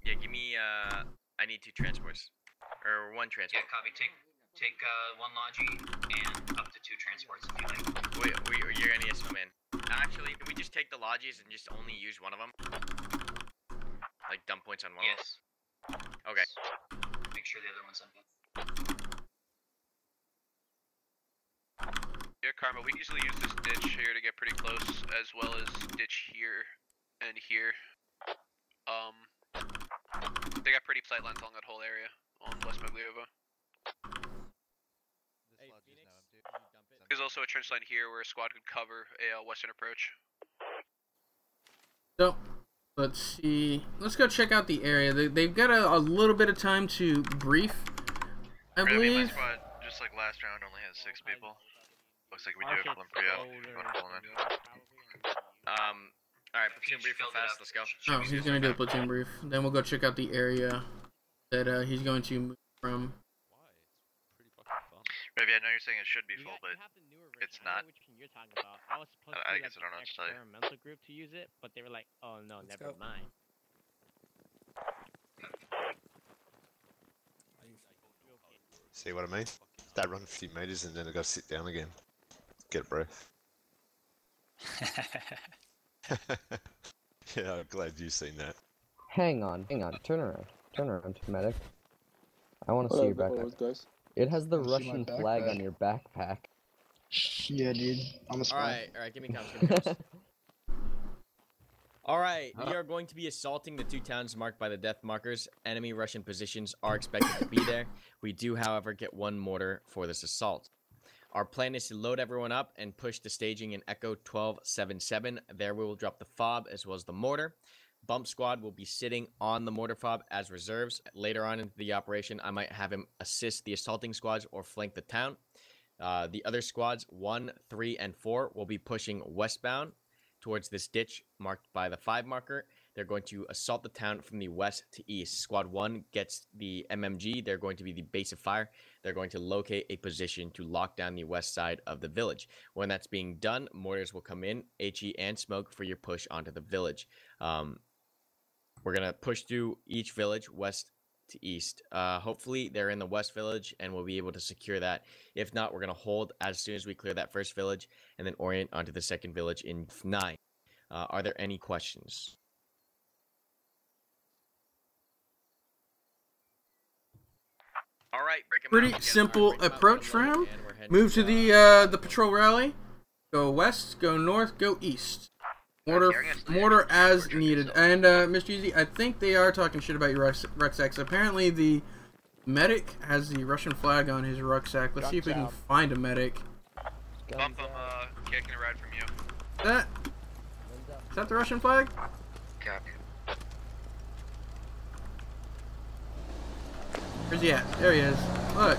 Yeah, give me, I need 2 transports. Or 1 transport. Yeah, copy. Take 1 Logi and up to 2 transports if you like. You're gonna get some in. Actually, can we just take the Logis and just only use one of them? Like, dump points on one of them? Yes. Okay. Make sure the other one's empty. Yeah, Karma, we usually use this ditch here to get pretty close, as well as ditch here and here. They got pretty sight lines along that whole area on West Mogliova. There's also a trench line here where a squad could cover a western approach. So, let's see. Let's go check out the area. They've got a little bit of time to brief, I believe. My squad, just like last round, only has 6 people. Looks like we do have Olympia. Alright, platoon brief real fast, let's go. Oh, he's gonna do a platoon brief. Then we'll go check out the area that he's going to move from. Maybe I know you're saying it should be full, but it's not. Which one you're talking about? I was supposed I to guess I don't know what to tell you. experimental group to use it, but they were like, "Oh no, never mind." See what I mean? They run 50 meters and then I gotta sit down again. Get a breath. Yeah, I'm glad you've seen that. Hang on. Turn around, medic. I want to see your backpack. It has the Russian flag on your backpack. Yeah, dude. I'm a spy. Alright, give me comms. Alright, we are going to be assaulting the 2 towns marked by the death markers. Enemy Russian positions are expected to be there. We do, however, get 1 mortar for this assault. Our plan is to load everyone up and push the staging in Echo 1277. There we will drop the fob as well as the mortar. Bump Squad will be sitting on the mortar fob as reserves. Later on in the operation, I might have him assist the assaulting squads or flank the town. The other squads, 1, 3, and 4, will be pushing westbound towards this ditch marked by the 5 marker. They're going to assault the town from the west to east. Squad 1 gets the MMG. They're going to be the base of fire. They're going to locate a position to lock down the west side of the village. When that's being done, mortars will come in, HE and smoke for your push onto the village. We're going to push through each village west to east. Hopefully they're in the west village and we'll be able to secure that. If not, we're going to hold as soon as we clear that first village and then orient onto the second village in 9. Are there any questions? All right, Pretty simple approach for him. Move to the patrol rally. Go west, go north, go east. Mortar as needed. And Mr. Easy, I think they are talking shit about your rucksacks. Apparently the medic has the Russian flag on his rucksack. Let's see if we can find a medic. Bump, I'm kicking a ride from you. Is that the Russian flag? Copy. Where's he at? There he is. Look.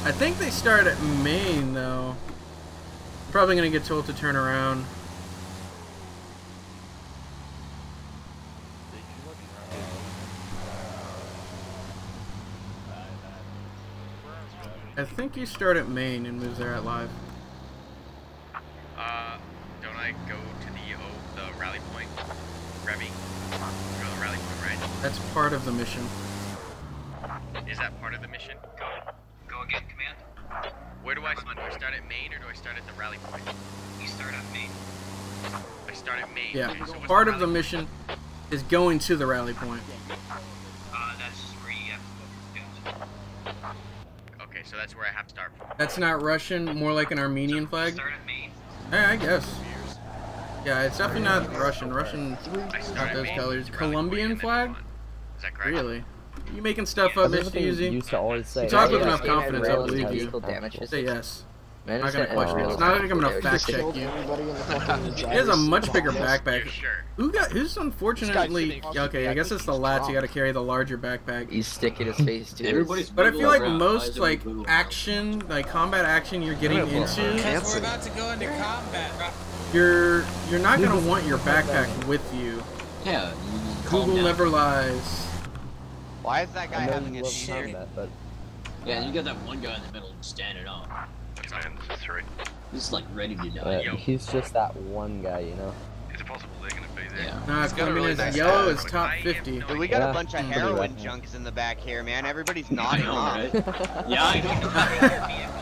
I think they start at Maine though. Probably gonna get told to turn around. I think you start at Maine and moves there at live. Don't I go to the rally point? Revy? Go to the rally point, right? That's part of the mission. Is that part of the mission? Go again, command. Where do I start at Maine or do I start at the rally point? You start at Maine. I start at Maine. Yeah, Okay, so what's part the of the rally mission is going to the rally point. That's just where you have to go. Okay, so that's where I have to start from. That's not Russian, more like an Armenian flag? Start at Maine. I guess. Yeah, it's definitely not Russian. Russian, not those colors. Colombian flag? Is that correct? Really? You making stuff up, Mr. Easy? Used to always say. You talk with enough confidence, I believe you. Say yes. I'm not gonna question it. It's not like I'm gonna fact check you. He has a much bigger backpack. Who's unfortunately okay? I guess it's the lats. You got to carry the larger backpack. He's sticking his face to it. But I feel like most like action, like combat action, you're getting into. We're about to go into combat. You're not gonna want your backpack with you. Yeah. Google never lies. Why is that guy having a shit? Yeah, and you got that one guy in the middle standing up. This is right. He's like ready to die. He's just that one guy, you know. Is it possible they're gonna be there? Yeah. Nah, it's communist. Yellow is top 50. Dude, we got a bunch of heroin junks in the back here, man. Everybody's nodding off. Yeah, I know.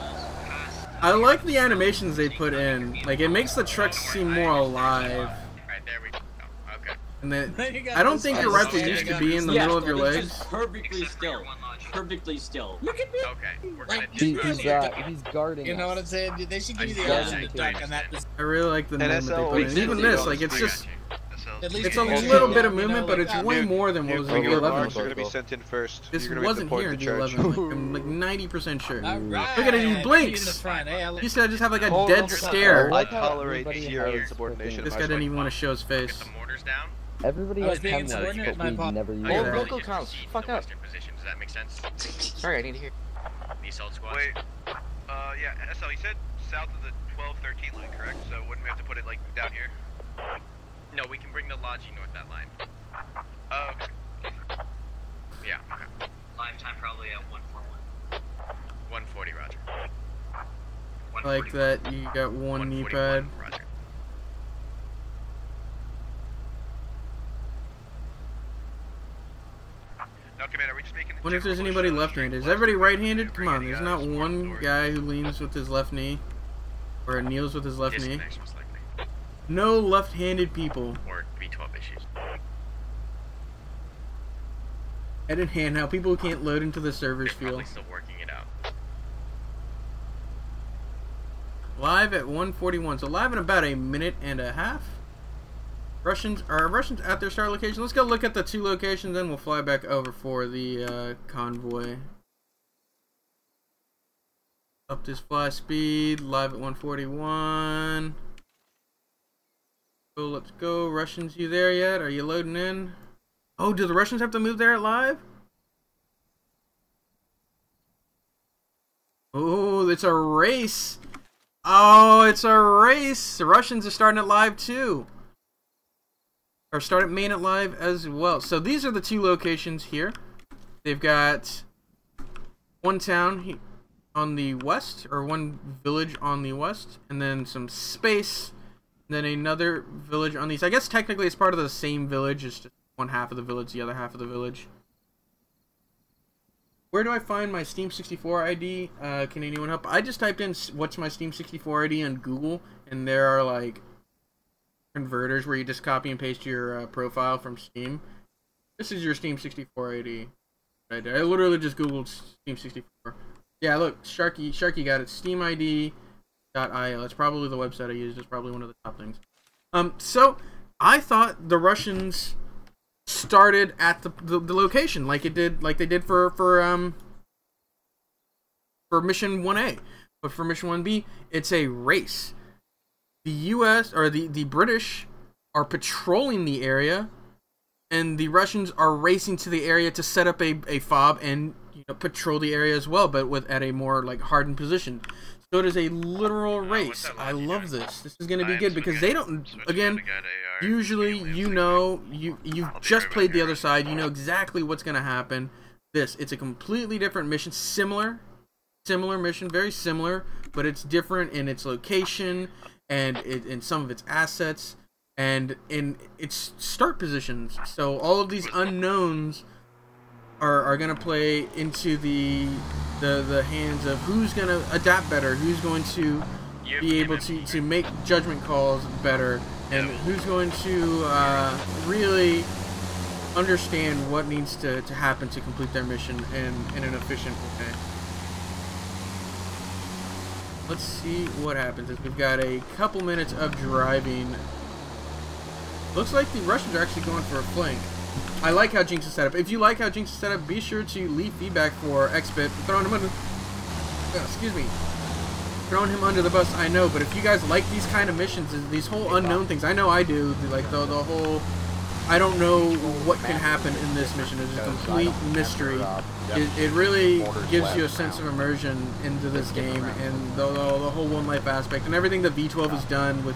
I like the animations they put in. Like, it makes the trucks seem more alive. Right, there we go. Okay. And then, I don't think your rifle used to be in the middle of your legs. Perfectly still. Perfectly still. Look at me. Okay, we're gonna He's guarding. You know what I'm saying? Dude, they should give you the option to duck on that. I really like the movement they put in. Even this, like, it's just... At least It's a little bit of movement, but it's way more than what was in the 11. You're gonna be sent in first. This You're gonna wasn't here in the 11. Like, I'm like 90% sure. Look at it, he blinks! He said I just have like a dead stare. I tolerate zero insubordination. This guy didn't even want to show his face. Everybody has pen lights, but we never use them. Local cows, fuck up. Does that make sense? Sorry, I need to hear. The assault squad. Wait, yeah, SL, you said south of the 12-13 line, correct? So wouldn't we have to put it like down here? No, we can bring the Logi north that line. Oh, okay. Yeah, okay. Live time probably at 141. 140, roger. Like that, you got one knee pad. Roger. Now, Commander, are we just making the Wonder if there's anybody left-handed. Is everybody right-handed? Come on, there's not one guy who leans with his left knee. Or kneels with his left knee. No left-handed people. Or B12 issues. Head in hand now, people who can't load into the servers feel. Probably still working it out. Live at 1:41, so live in about a minute and a half. Russians at their start location. Let's go look at the 2 locations, then we'll fly back over for the convoy. Up this fly speed, live at 141. So let's go. Russians, you there yet? Are you loading in? Oh, do the Russians have to move there live? Oh, it's a race. Oh, it's a race. The Russians are starting it live too. Or started main it live as well. So these are the two locations here. They've got one town on the west, or one village on the west, and then some space, and then another village on the east. I guess technically it's part of the same village. It's just one half of the village, the other half of the village. Where do I find my Steam 64 ID? Can anyone help? I just typed in what's my Steam 64 ID on Google, and there are like converters where you just copy and paste your profile from Steam. This is your Steam 64 ID right there. I literally just Googled Steam 64. Yeah, look, Sharky got it. SteamID.io. That's probably the website I used. It's probably one of the top things. So I thought the Russians started at the location like they did for mission 1A, but for mission 1B it's a race. The US or the British are patrolling the area, and the Russians are racing to the area to set up a fob and patrol the area as well, but at a more like hardened position. So it is a literal race. I love this. This is going to be good because they don't, again, usually you've just played the other side. You know exactly what's going to happen. It's a completely different mission. Similar mission, very similar, but it's different in its location and in some of its assets and in its start positions. So all of these unknowns are going to play into the hands of who's going to adapt better, who's going to be able to make judgment calls better, and who's going to really understand what needs to happen to complete their mission in an efficient way. Let's see what happens. We've got a couple minutes of driving. Looks like the Russians are actually going for a flank. I like how Jinx is set up. If you like how Jinx is set up, be sure to leave feedback for Xbit. Throwing him under, throwing him under the bus, I know, but if you guys like these kind of missions, these whole unknown things, I know I do, like the whole, I don't know what can happen in this mission. It's a complete mystery. It really gives you a sense of immersion into this game, and the whole one life aspect and everything that V12 has done with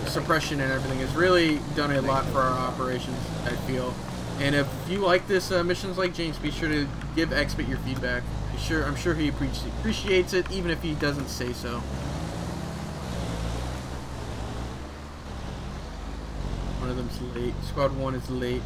suppression and everything has really done a lot for our operations, I feel. And if you like this missions like Jinx, be sure to give Xbit your feedback. I'm sure he appreciates it, even if he doesn't say so. One of them's late. Squad 1 is late.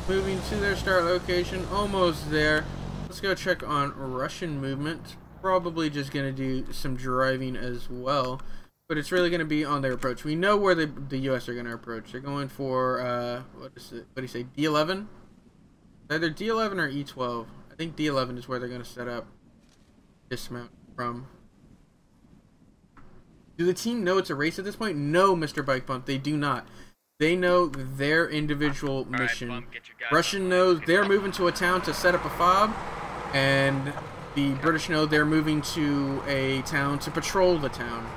Moving to their start location, almost there. Let's go check on Russian movement. Probably just going to do some driving as well, but it's really going to be on their approach. We know where the US are going to approach. They're going for, what do you say, D11? Either D11 or E12. I think D11 is where they're going to set up dismount from. Do the team know it's a race at this point? No, Mr. Bike Bump, they do not. They know their individual mission. Russian knows they're moving to a town to set up a fob, and the British know they're moving to a town to patrol the town.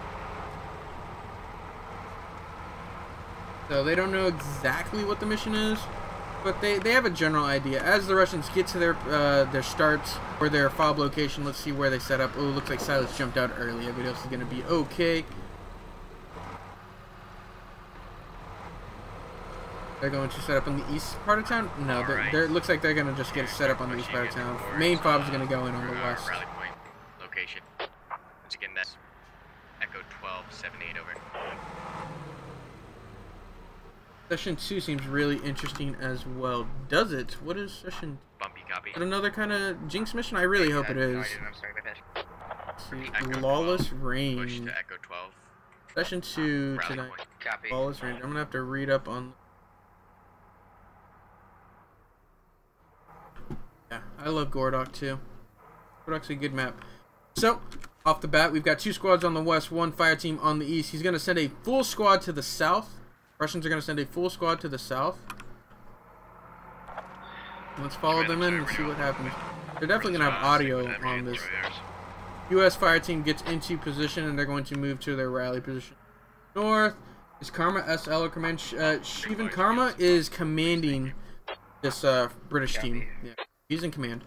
So they don't know exactly what the mission is, but they have a general idea. As the Russians get to their starts or their fob location, let's see where they set up. Oh, looks like Silas jumped out early. Everybody else is going to be okay. They're going to set up in the east part of town? No, it looks like they're going to just get set up on the east part of town. Main fob's going to go in on the west. Rally point location. Once again, that's Echo 1278 over. Session 2 seems really interesting as well. Does it? What is Session 2? Bumpy copy. Is it another kind of Jinx mission? I really hope it is. Lawless Range. Push to Echo 12. Session 2 tonight. Lawless Range. I'm going to have to read up on... Yeah, I love Gordok too. Gordok's a good map. So, off the bat, we've got 2 squads on the west, 1 fire team on the east. He's going to send a full squad to the south. Russians are going to send a full squad to the south. Let's follow them in and see what happens. They're definitely going to have audio on this. U.S. fire team gets into position and they're going to move to their rally position. North is Karma SL or command. Shivan Karma is commanding this British team. Yeah, he's in command.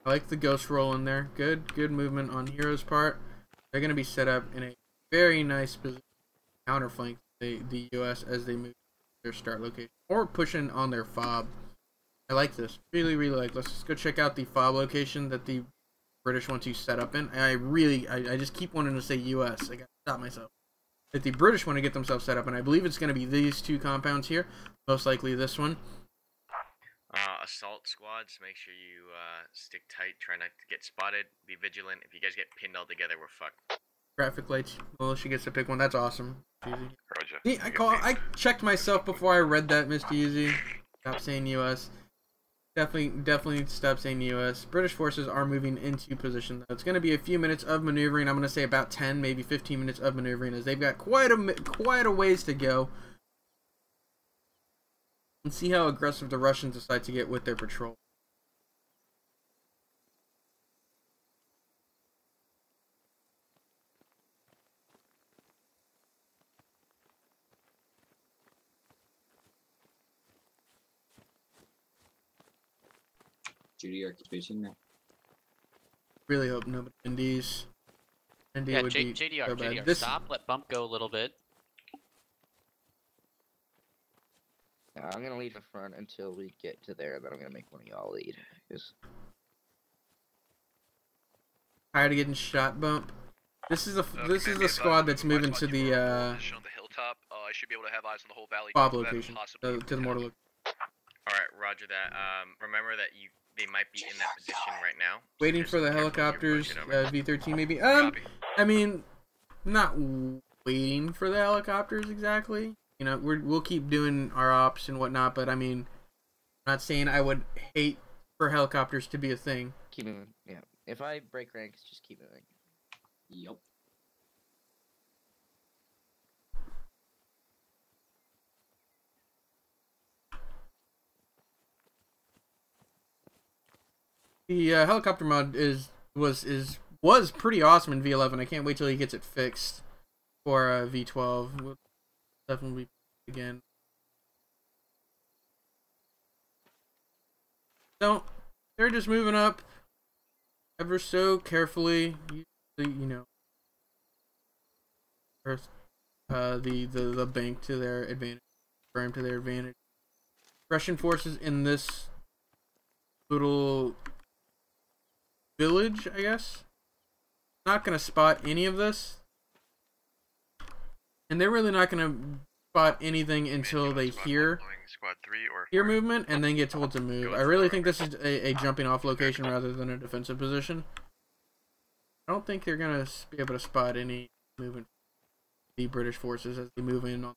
I like the ghost roll in there. Good movement on Hero's part. They're going to be set up in a very nice position, counterflank the U.S. as they move to their start location or pushing on their fob. I like this. Really like. Let's just go check out the fob location that the British want to set up in. I just keep wanting to say U.S. I gotta stop myself. That the British want to get themselves set up, and I believe it's going to be these two compounds here. Most likely this one. Assault squads, make sure you stick tight. Try not to get spotted. Be vigilant. If you guys get pinned all together, we're fucked. Traffic lights. Well, she gets to pick one. That's awesome. Easy. Roger. See, I checked myself before I read that, Mr. Easy. Stop saying U.S. Definitely stop saying U.S. British forces are moving into position, though. It's going to be a few minutes of maneuvering. I'm going to say about 10, maybe 15 minutes of maneuvering, as they've got quite a ways to go. And see how aggressive the Russians decide to get with their patrol. GDR keeping that. Really hope nobody Indies. Yeah, JDR, stop, let bump go a little bit. I'm gonna lead the front until we get to there, then I'm gonna make one of y'all lead. Tired of getting shot bump. This is the squad that's moving to the hilltop. I should be able to have eyes on the whole valley. fob location, to the mortar location. Alright, roger that. Remember that they might be in that position right now. Waiting for the helicopters, V-13 maybe. I mean, not waiting for the helicopters exactly. You know, we'll keep doing our ops and whatnot, but I mean, I'm not saying I would hate for helicopters to be a thing. Keep moving, yeah. If I break ranks, just keep moving. Yup. The helicopter mod was pretty awesome in V11. I can't wait till he gets it fixed for V12. We'll definitely again. So they're just moving up ever so carefully. You know, the bank to their advantage, firm to their advantage. Russian forces in this little village, I guess, not gonna spot any of this, and they're really not gonna spot anything until they hear movement and then get told to move. I really think this is a jumping off location rather than a defensive position. I don't think they're gonna be able to spot any movement from the British forces as they move in on.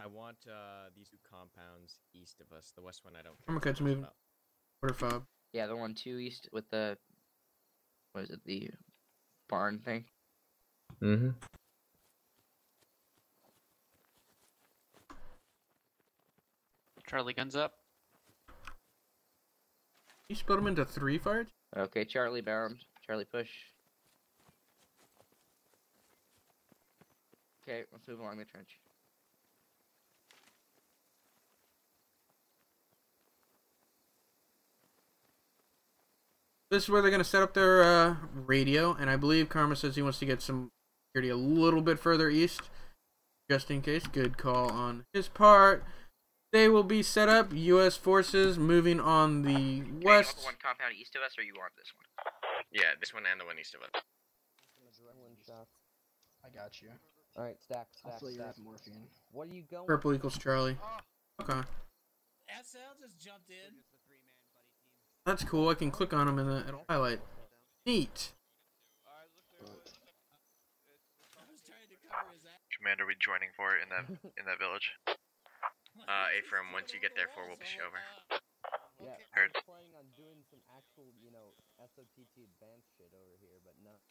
I want these two compounds east of us. The west one I don't care. I'm gonna catch moving. Quarter fob. Yeah, the one 2 east with the, what is it, the barn thing? Mm-hmm. Charlie, guns up. You split them into 3 fires? Okay, Charlie bound. Charlie push. Okay, let's move along the trench. This is where they're going to set up their radio, and I believe Karma says he wants to get some security a little bit further east, just in case. Good call on his part. They will be set up. U.S. forces moving on the west. One compound east of us, or you want this one? Yeah, this one and the one east of us. I got you. Alright, stack. Morphine. What are you going? Purple equals Charlie. Okay. SL just jumped in. That's cool. I can click on them and it'll highlight. Neat. Commander we joining for in that village? A-Firm, once you get there, 4 will push you over. Yeah, Heard. I'm planning on doing some actual, SOTT advanced shit over here, but no.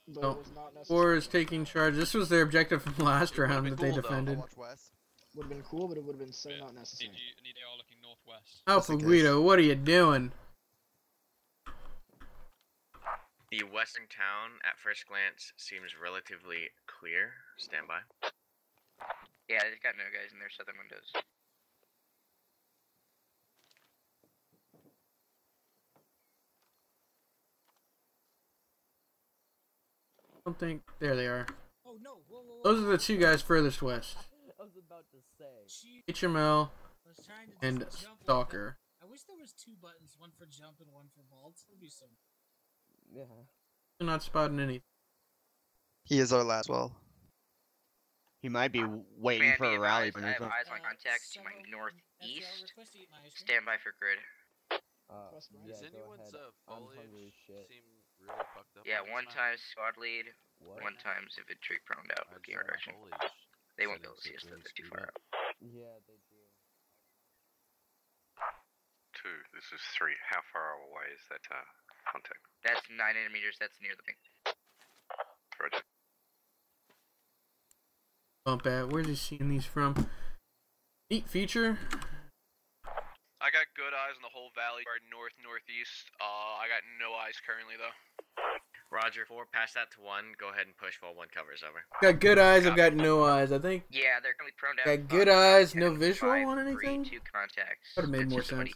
But it was not necessary. 4 is taking charge. This was their objective from last round that they defended. Would have been cool, but it would have been so not necessary. Need AR looking northwest. Alpha Guido, what are you doing? The western town, at first glance, seems relatively clear. Stand by. Yeah, they've got no guys in their southern windows. I don't think. There they are. Oh no! Whoa, whoa, whoa. Those are the 2 guys furthest west. I was about to say. HML and Stalker. I wish there was 2 buttons, one for jump and one for vaults. It would be so. Yeah. They're not spotting anything. He is our last well. He might be waiting for a rally. I have eyes on contact to my northeast. Stand by for grid. Yeah, anyone's foliage seem really fucked up? Yeah, 1 time squad lead, 1 times infantry proned out looking our direction. They won't be able to see us though, they're too far out. Yeah, they do. 2, this is 3. How far away is that contact? That's 900 meters, that's near the pink. Roger. Bump at. Where's he seeing these from? Neat feature. I got good eyes on the whole valley, or northeast. I got no eyes currently though. Roger, 4, pass that to 1. Go ahead and push while 1 covers over. Got good eyes, I've got no eyes, I think. Yeah, they're currently prone down. Got good eyes, no visual on anything? 2 contacts. Would have made more sense.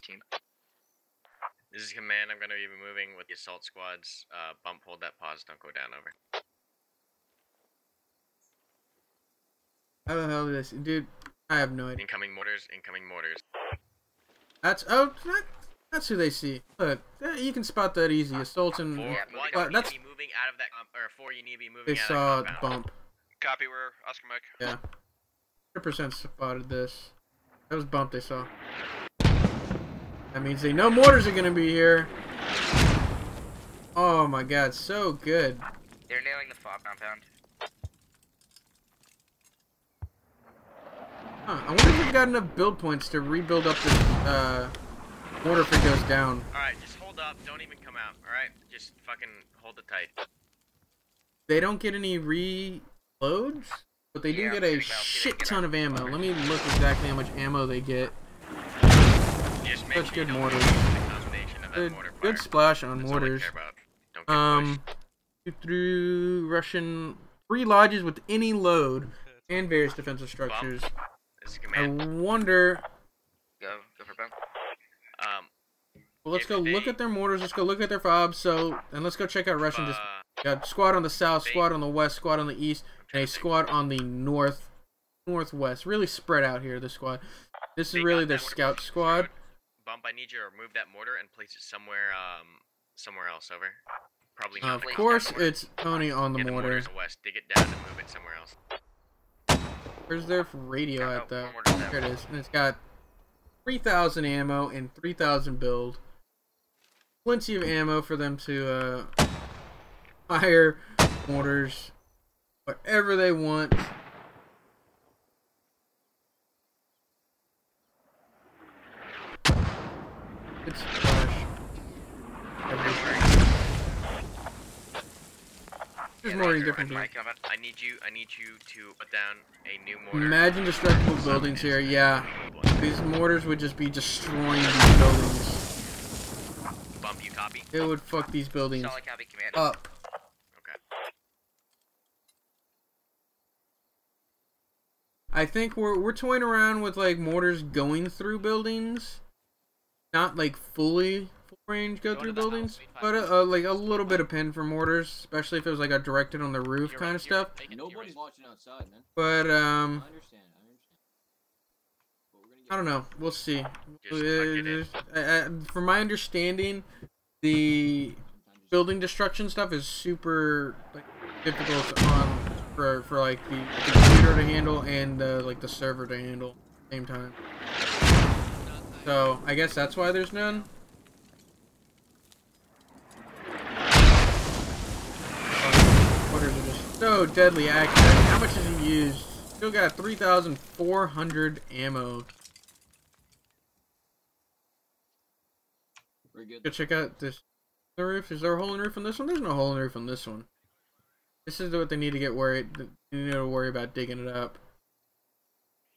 This is command. I'm going to be moving with the assault squads. Bump, hold that pause. Don't go down, over. How the hell did I see? Dude, I have no idea. Incoming mortars, incoming mortars. That's that's who they see. Look, you can spot that easy. Assault and That's moving out of that. Or 4, you need to be moving. They saw bump. Copy, we're Oscar Mike. Yeah, 100% spotted this. That was bump they saw. That means they know mortars are gonna be here. Oh my god, so good. They're nailing the fob compound. Huh, I wonder if we've got enough build points to rebuild up this mortar if it goes down. Alright, just hold up. Don't even come out. Alright? Just fucking hold it tight. They don't get any reloads, but they do get a shit ton of ammo. Let me look exactly how much ammo they get. Such good mortars. Good splash on mortars. Through Russian 3 lodges with any load and various defensive structures. I wonder. Go for bump. Well, let's go look at their mortars. Let's go look at their fobs. And let's go check out Russian. Got squad on the south, squad on the west, squad on the east, and a squad on the northwest. Really spread out here. This squad. This is really their scout squad. Bump, I need you to remove that mortar and place it somewhere else, over. Probably of course, it's Tony on the mortar. Mortar's west. Dig it down and move it somewhere else. Where's their radio at, though? There it is. And it's got 3,000 ammo and 3,000 build. Plenty of ammo for them to fire mortars whatever they want. It's splash. There's more different here. I need you to put down a new mortar. Imagine destructible buildings here. Yeah, these mortars would just be destroying these buildings. Bump, you copy? It would fuck these buildings up. Okay. I think we're toying around with like mortars going through buildings, not like fully range go through buildings, but like a little bit of pin for mortars, especially if it was like a directed on the roof kind of stuff. Nobody's watching outside, man. But I understand. I don't know. We'll see. From my understanding, the building destruction stuff is super like difficult on for like the computer to handle and like the server to handle at the same time. So I guess that's why there's none. Mortars are just so deadly accurate. How much has he used? Still got 3,400 ammo. We're good. Go check out this. The roof. Is there a hole in the roof on this one? There's no hole in the roof on this one. This is what they need to get worried. You need to worry about digging it up,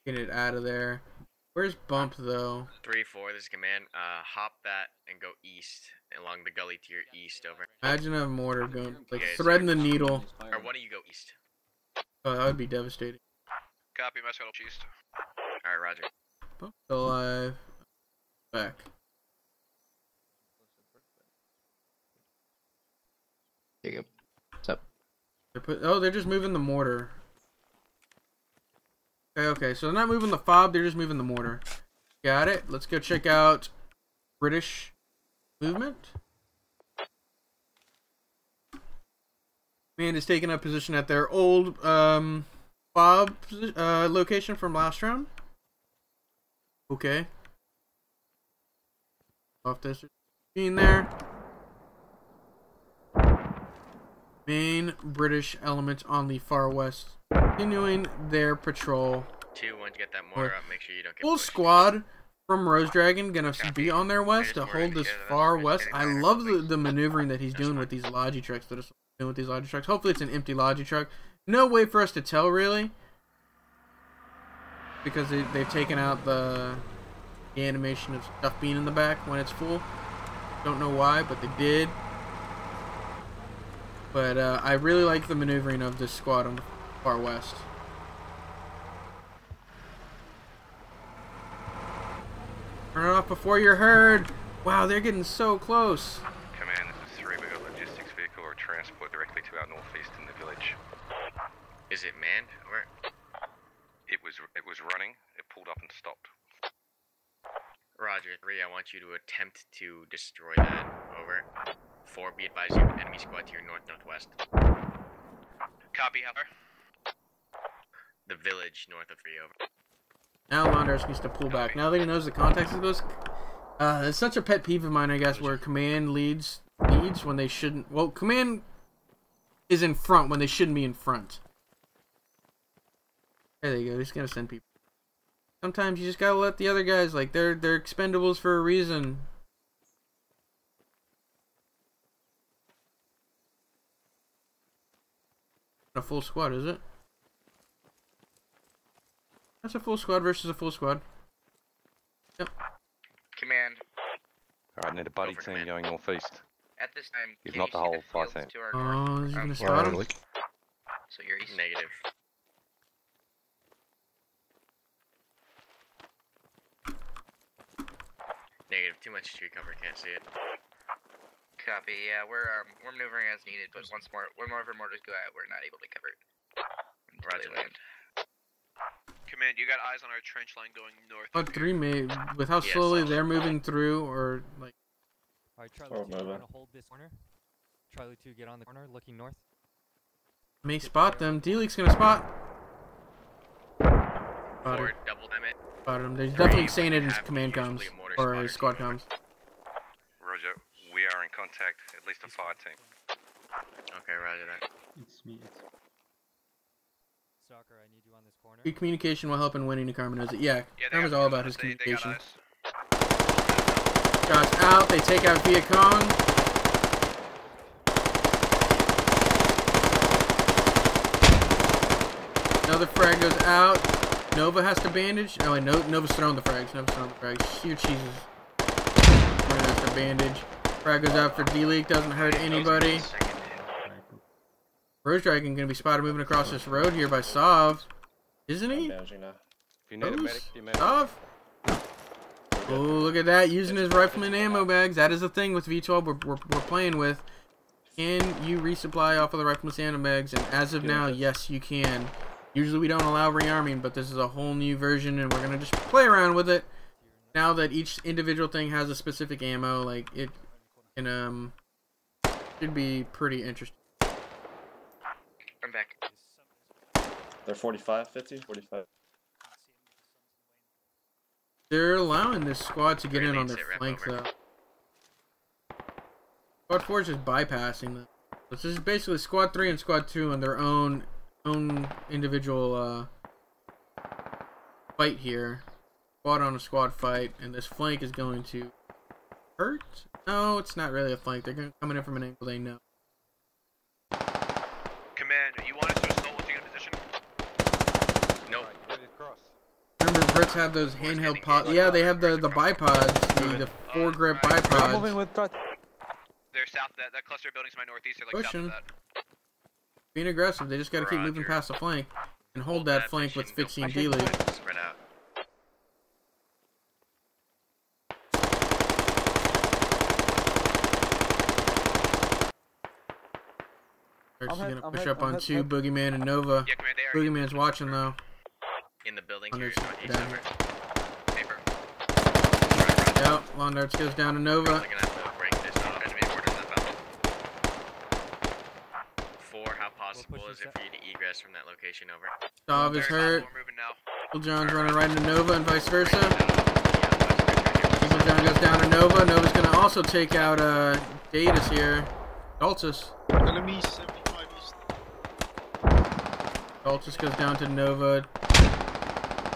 getting it out of there. Where's Bump though? 3-4. This is command. Hop that and go east along the gully to your east. Over. Imagine a mortar going like Okay, threading the needle. Or why don't you go east? Oh, that would be devastating. Copy, Mescal east. All right, Roger. Bump's alive. Back. There you go. What's up? They're just moving the mortar. Okay, so they're not moving the fob, they're just moving the mortar. Got it. Let's go check out British movement. Man is taking up position at their old fob location from last round. Okay. Off this being there. Main British element on the far west, continuing their patrol. 2-1 to get that mortar up. Make sure you don't get Full pushed. squad from Rose Dragon gonna be on their west to hold this far west. I love the maneuvering that he's doing with these logi trucks. Hopefully it's an empty logi truck. No way for us to tell really, because they've taken out the animation of stuff being in the back when it's full. Don't know why, but they did. But I really like the maneuvering of this squad on the far west. Turn it off before you're heard. Wow, they're getting so close. Command, this is 3. We got a logistics vehicle or transport directly to our northeast in the village. Is it manned? Over. It was running. It pulled up and stopped. Roger. 3. I want you to attempt to destroy that. Over. 4. Be advised, you have an enemy squad to your north-northwest. Copy, Hopper. The village north of 3. Over. Now Londres needs to pull back. Now that he knows the context of this, it's such a pet peeve of mine, I guess, where command leads when they shouldn't. Well, command is in front when they shouldn't be in front. There you go. He's gonna send people. Sometimes you just gotta let the other guys, like, they're expendables for a reason. A full squad, is it? That's a full squad versus a full squad. Yep. Command. Alright, need a buddy team going northeast. At this time, if not the whole fire team. Oh, is he gonna spot him? So you're east. Negative. Negative. Too much tree cover. Can't see it. Copy. Yeah, we're maneuvering as needed, but when more of our mortars go out, we're not able to cover it. Roger. Land. Command, you got eyes on our trench line going north. Squad 3 may, with how slowly they're moving through, or like. Alright, Charlie 2, you wanna hold this corner? Charlie 2, get on the corner, looking north. May spot them. D-League's gonna spot. Forward, double them it. Spotted him. They're definitely saying it in his command comms or his squad comms. Roger. We are in contact. At least a fire team. Okay, roger that. It's me. Stalker, I need you on this corner. Good communication will help in winning. Carmen knows it. Yeah, Carmen's all about his communication. Shots out. They take out Viet Cong. Another frag goes out. Nova has to bandage. Oh, wait, Nova's throwing the frags. Here, Jesus. Nova has to bandage. Frag goes out for D-League. Doesn't hurt anybody. Rose Dragon gonna be spotted moving across this road here by Sav. Isn't he? If you need a medic, you medic. Sav? Oh, look at that. Using his rifleman ammo bags. That is the thing with V12 we're playing with. Can you resupply off of the rifleman's ammo bags? And as of now, yes, you can. Usually we don't allow rearming, but this is a whole new version, and we're gonna just play around with it. Now that each individual thing has a specific ammo, like it can should be pretty interesting. I'm back. They're 45, 50, 45. They're allowing this squad to get in on their flank, though. Squad 4 is just bypassing them. This is basically Squad 3 and Squad 2 on their own individual fight here. Squad on a squad fight, and this flank is going to hurt? No, it's not really a flank. They're coming in from an angle they know. Command, you want us to assault once you get in position? No. Remember, Brits have those handheld pods. Yeah, they have the bipods, the foregrip bipods. They're south of that. That cluster of buildings to my northeast are like south of that. Being aggressive, they just got to keep moving past the flank and hold that flank with fixing D-lead. Spread out. They're just gonna push up on two, Boogeyman and Nova. Yeah, Command, Boogeyman's watching though. In the building Long here, Darts northeast down over. here. Paper. Yep, Long Darts goes down to Nova. Probably gonna have to break this enemy orders that battle. 4, how possible is it for you to egress from that location over? Stav is hurt. We're moving now. Eagle John's running right into Nova and vice versa. Eagle John goes down to Nova. Nova's gonna also take out Datus here. Daltus. Enemy 75 east. Daltus goes down to Nova.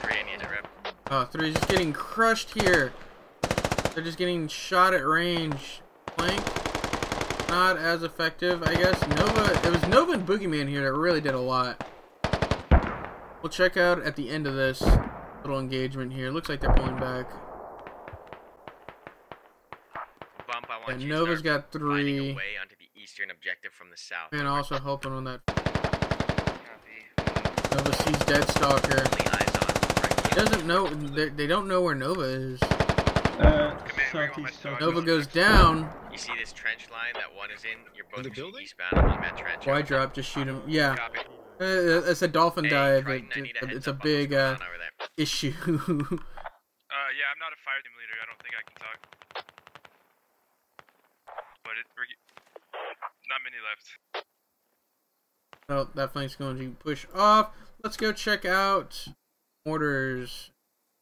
3, I need a rep. Oh, 3's just getting crushed here. They're just getting shot at range. Flank. Not as effective, I guess. Nova, it was Nova and Boogeyman here that really did a lot. We'll check out at the end of this little engagement here. Looks like they're pulling back. Bump, I want And you Nova's to start got finding 3. a way onto the eastern objective from the south. And also helping on that. Nova sees Deadstalker. He doesn't know. They don't know where Nova is. Nova goes down. You see this trench line that one is in? You're both eastbound along that trench. Why drop? Just shoot him. Yeah. It's a dolphin dive. It's a big issue. Yeah, I'm not a fire team leader. I don't think I can talk. But not many left. Well, that flank's going to push off. Let's go check out Mortars.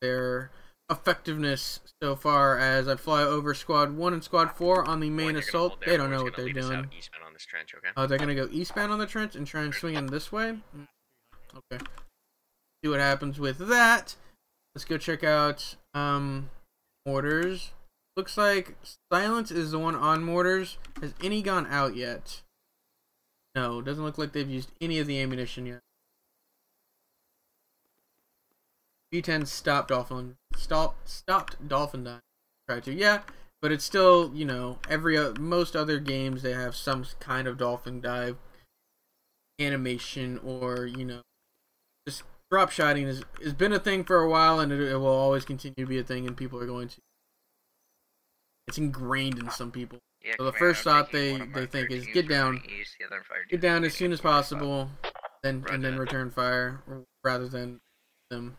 Their effectiveness so far as I fly over Squad 1 and Squad 4 on the main assault. They don't know what they're doing. Eastbound on this trench, okay? Oh, they're going to go eastbound on the trench and try and swing in this way? Okay. See what happens with that. Let's go check out Mortars. Looks like Silence is the one on Mortars. Has any gone out yet? No, doesn't look like they've used any of the ammunition yet. B10 stopped Dolphin Dive. Tried to, yeah, but it's still, you know, most other games they have some kind of Dolphin Dive animation, or, you know, just drop shotting has been a thing for a while, and it will always continue to be a thing, and people are going to. It's ingrained in some people. Yeah, so the first thought they think is get down as soon as possible, and then return fire rather than them.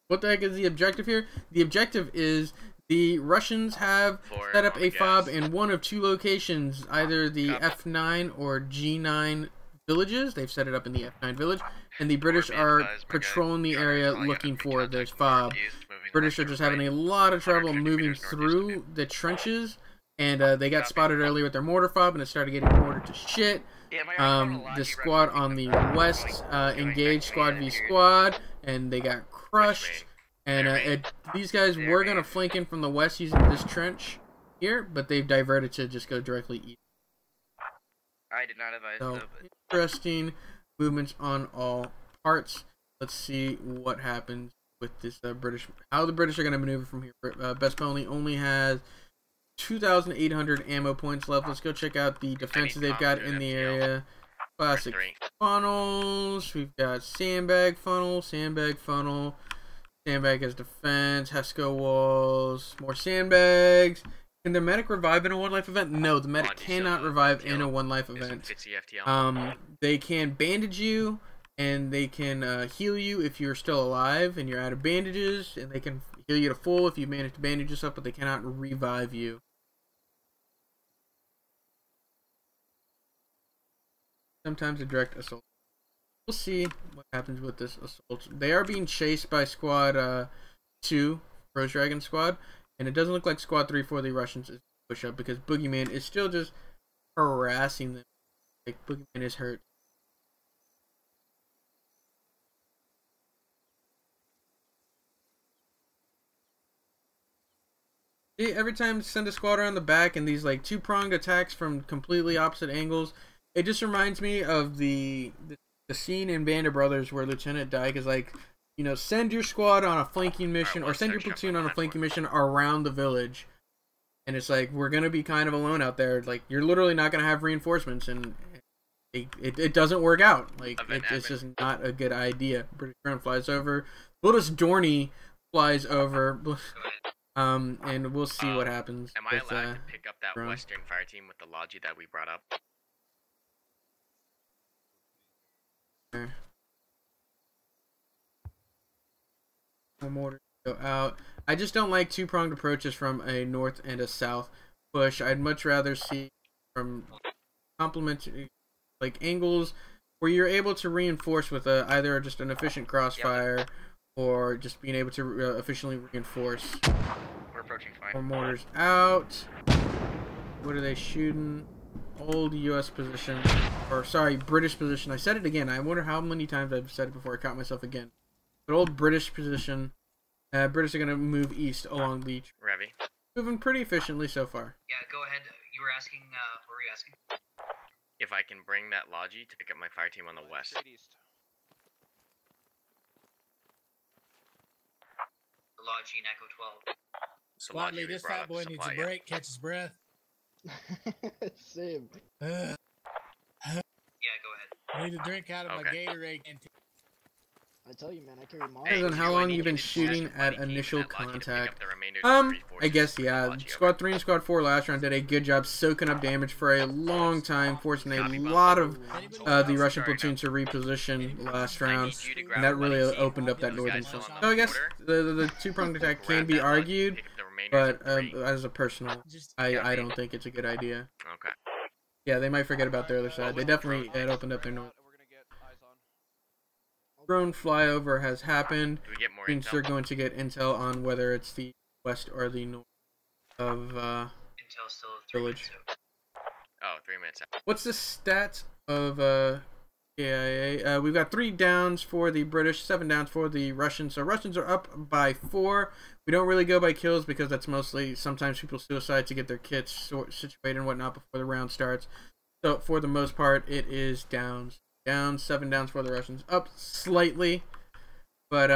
What the heck is the objective here? The objective is the Russians have set up a fob in one of 2 locations, either the F9 or G9 villages. They've set it up in the F9 village, and the British are patrolling the area looking for this fob. British are just having a lot of trouble moving through the trenches, and they got spotted earlier with their mortar fob, and it started getting mortared to shit. The squad on the west engaged squad v squad, and they got crushed. And these guys were going to flank in from the west using this trench here, but they've diverted to just go directly east. I did not advise so, interesting movements on all parts. Let's see what happens with this British, how the British are going to maneuver from here. Best Pony only has 2,800 ammo points left. Let's go check out the defenses they've got in the area. Classic funnels. We've got sandbag funnel, sandbag funnel. Sandbag has defense, Hesco walls, more sandbags. Can the medic revive in a 1 life event? No, the medic cannot revive in a 1 life event. They can bandage you, and they can heal you if you're still alive and you're out of bandages, and they can heal you to full if you manage to bandage yourself, but they cannot revive you. Sometimes a direct assault. We'll see what happens with this assault. They are being chased by Squad 2, Rose Dragon Squad, and it doesn't look like Squad 3 for the Russians is push up because Boogeyman is still just harassing them. Like, Boogeyman is hurt. Every time send a squad around the back and these like two-pronged attacks from completely opposite angles, it just reminds me of the scene in Band of Brothers where Lieutenant Dyke is like, you know, send your squad on a flanking mission or send your platoon on a flanking mission around the village. And it's like, we're going to be kind of alone out there. Like, you're literally not going to have reinforcements, and it doesn't work out. Like, it's just not a good idea. British drone flies over. Buddhas Dorney flies over. And we'll see what happens. Am I with, allowed to pick up that drone. Western fire team with the Logi that we brought up? Mortars go out. I just don't like two-pronged approaches from a north and a south push. I'd much rather see from complementary like angles where you're able to reinforce with either just an efficient crossfire or just being able to efficiently reinforce. We're approaching fine. More mortars out. What are they shooting? Old U.S. position, or sorry, British position. I said it again. I wonder how many times I've said it before I caught myself again. But old British position. British are going to move east along the beach. Revy. Moving pretty efficiently so far. Yeah, go ahead. You were asking, what were you asking? If I can bring that Logi to pick up my fire team on the west. The Logi and Echo 12. Squad lead, this fat boy needs a break, catch his breath. Same. Yeah, go ahead. I need a drink out of my Gatorade. I tell you, man, I carry mine. Depends on how long you've been shooting at initial contact. I guess, yeah. Squad 3 and Squad 4 last round did a good job soaking up damage for a long time, forcing a lot of the Russian platoon to reposition last round, and that really opened up that northern front. So I guess the two-pronged attack can be argued, but as a personal, I don't think it's a good idea. Okay. Yeah, they might forget about their other side. They definitely had opened up their north. Drone flyover has happened. Means they're going to get intel on whether it's the west or the north of village. Oh, 3 minutes out. What's the stats of KIA? We've got 3 downs for the British, 7 downs for the Russians. So Russians are up by 4. We don't really go by kills because that's mostly sometimes people suicide to get their kits situated and whatnot before the round starts. So for the most part, it is downs. Down, 7 downs for the Russians. Up slightly, but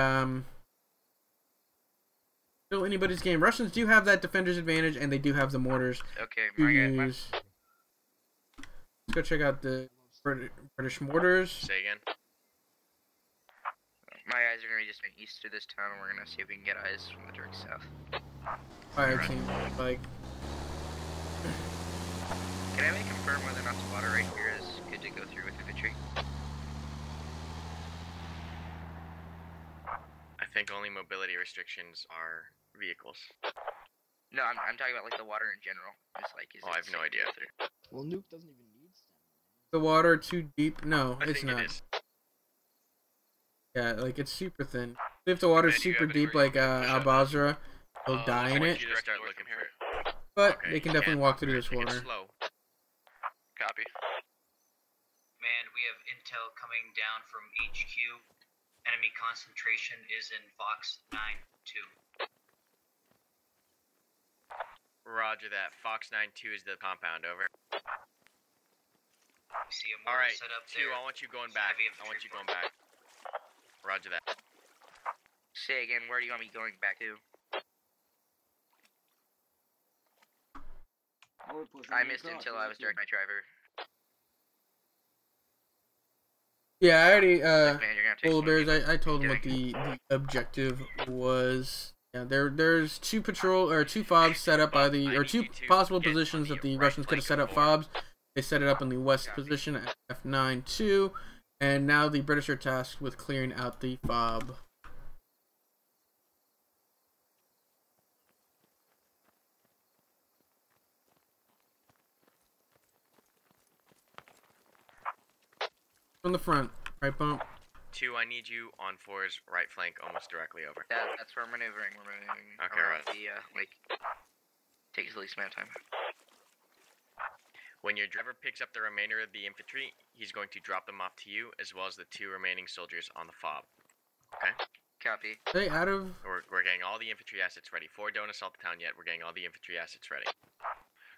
still anybody's game. Russians do have that defender's advantage, and they do have the mortars to use. Let's go check out the British mortars. Say again. My eyes are gonna be just east through this town, and we're gonna see if we can get eyes from the direct south. Fire team, like. Can I maybe confirm whether or not spotter right here is good to go through with infantry? I think only mobility restrictions are vehicles. No, I'm talking about like the water in general. It's like, I have no idea. Well, Nuke doesn't even need stamina. The water too deep? No, I it's think not. It is. Yeah, like it's super thin. If the water's super deep, like Al-Basra, they'll die in it. But they can definitely walk through this water. Copy. Man, we have intel coming down from HQ. Enemy concentration is in Fox 9-2. Roger that. Fox 9-2 is the compound, over. See a All right, set up 2, I want you going back. I want you going back. Roger that. Say again, where do you want me going back to? I missed until I was direct my driver. Yeah, I already Polar Bears. I told him what the objective was. Yeah, there's 2 fobs set up by the 2 possible positions that the Russians could have set up fobs. They set it up in the west position at F9-2, and now the British are tasked with clearing out the fob. From the front, right bump. 2, I need you on 4's right flank, almost directly over. That's where I'm maneuvering. We're maneuvering okay, around right. the lake. Takes the least amount of time. When your driver picks up the remainder of the infantry, he's going to drop them off to you, as well as the 2 remaining soldiers on the fob. Okay? Copy. Stay out of. We're getting all the infantry assets ready. 4 don't assault the town yet. We're getting all the infantry assets ready.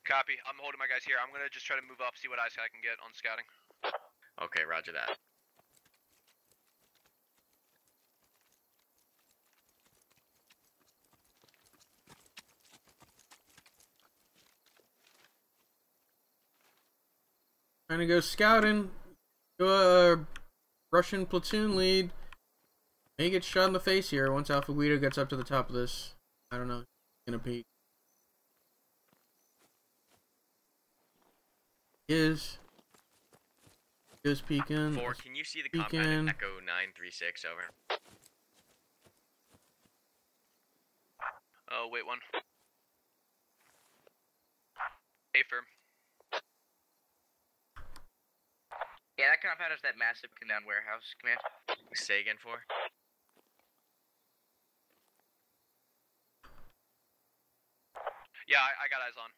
Copy. I'm holding my guys here. I'm gonna just try to move up, see what eyes I can get on scouting. Okay, roger that. Trying to go scouting. Go, Russian platoon lead. May get shot in the face here once Alpha Guido gets up to the top of this. I don't know. He's gonna peek. Is peeking. 4, can you see the compound at Echo 936 over? Oh, wait one. Hey, firm. Yeah, that compound is that massive condemned warehouse, command. Say again, 4. Yeah, I got eyes on.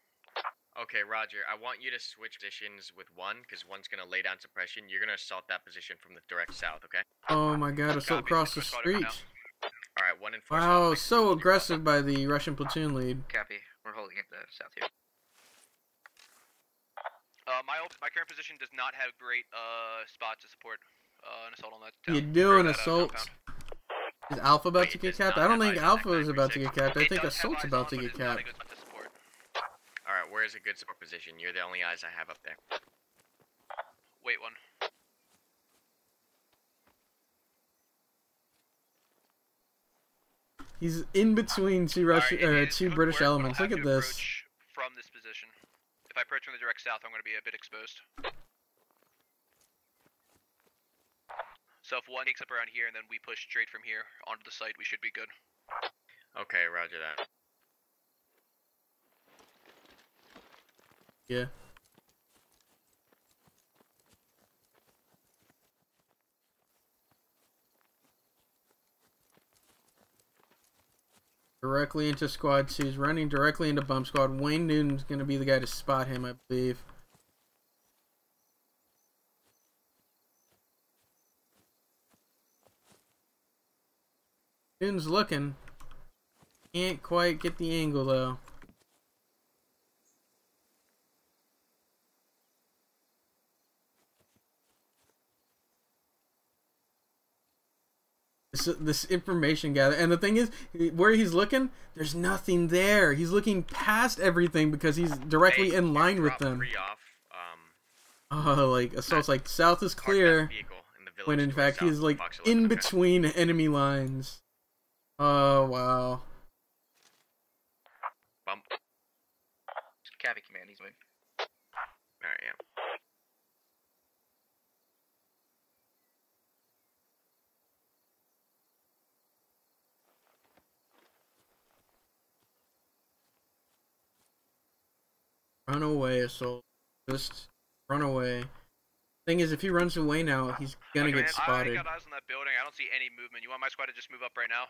Okay, roger. I want you to switch positions with 1, because 1's gonna lay down suppression. You're gonna assault that position from the direct south, okay? Oh my god, assault across the street. Alright, 1 and 4. Wow, so aggressive by the Russian platoon lead. Copy. We're holding it the south here. My current position does not have great spot to support an assault on that town. You doing assault? Is Alpha about to get capped? I don't think Alpha is about to get capped. I think Assault's about to get capped. Alright, where's a good support position? You're the only eyes I have up there. Wait one. He's in between two British elements. Look at this. From this position. If I approach from the direct south, I'm going to be a bit exposed. So if 1 takes up around here and then we push straight from here onto the site, we should be good. Okay, roger that. Yeah. Directly into squad 2. He's running directly into bump squad. Wayne Newton's going to be the guy to spot him, I believe. Newton's looking. Can't quite get the angle though. This information gather, and the thing is, where he's looking, there's nothing there. He's looking past everything because he's directly in line with them. Oh, like assault's like south is clear, when in fact he's like in between enemy lines. Oh wow. Bump. Copy, command. He's moving. Alright, yeah. Run away, Assault. Just run away. Thing is, if he runs away now, he's gonna get spotted. I got eyes on that building. I don't see any movement. You want my squad to just move up right now?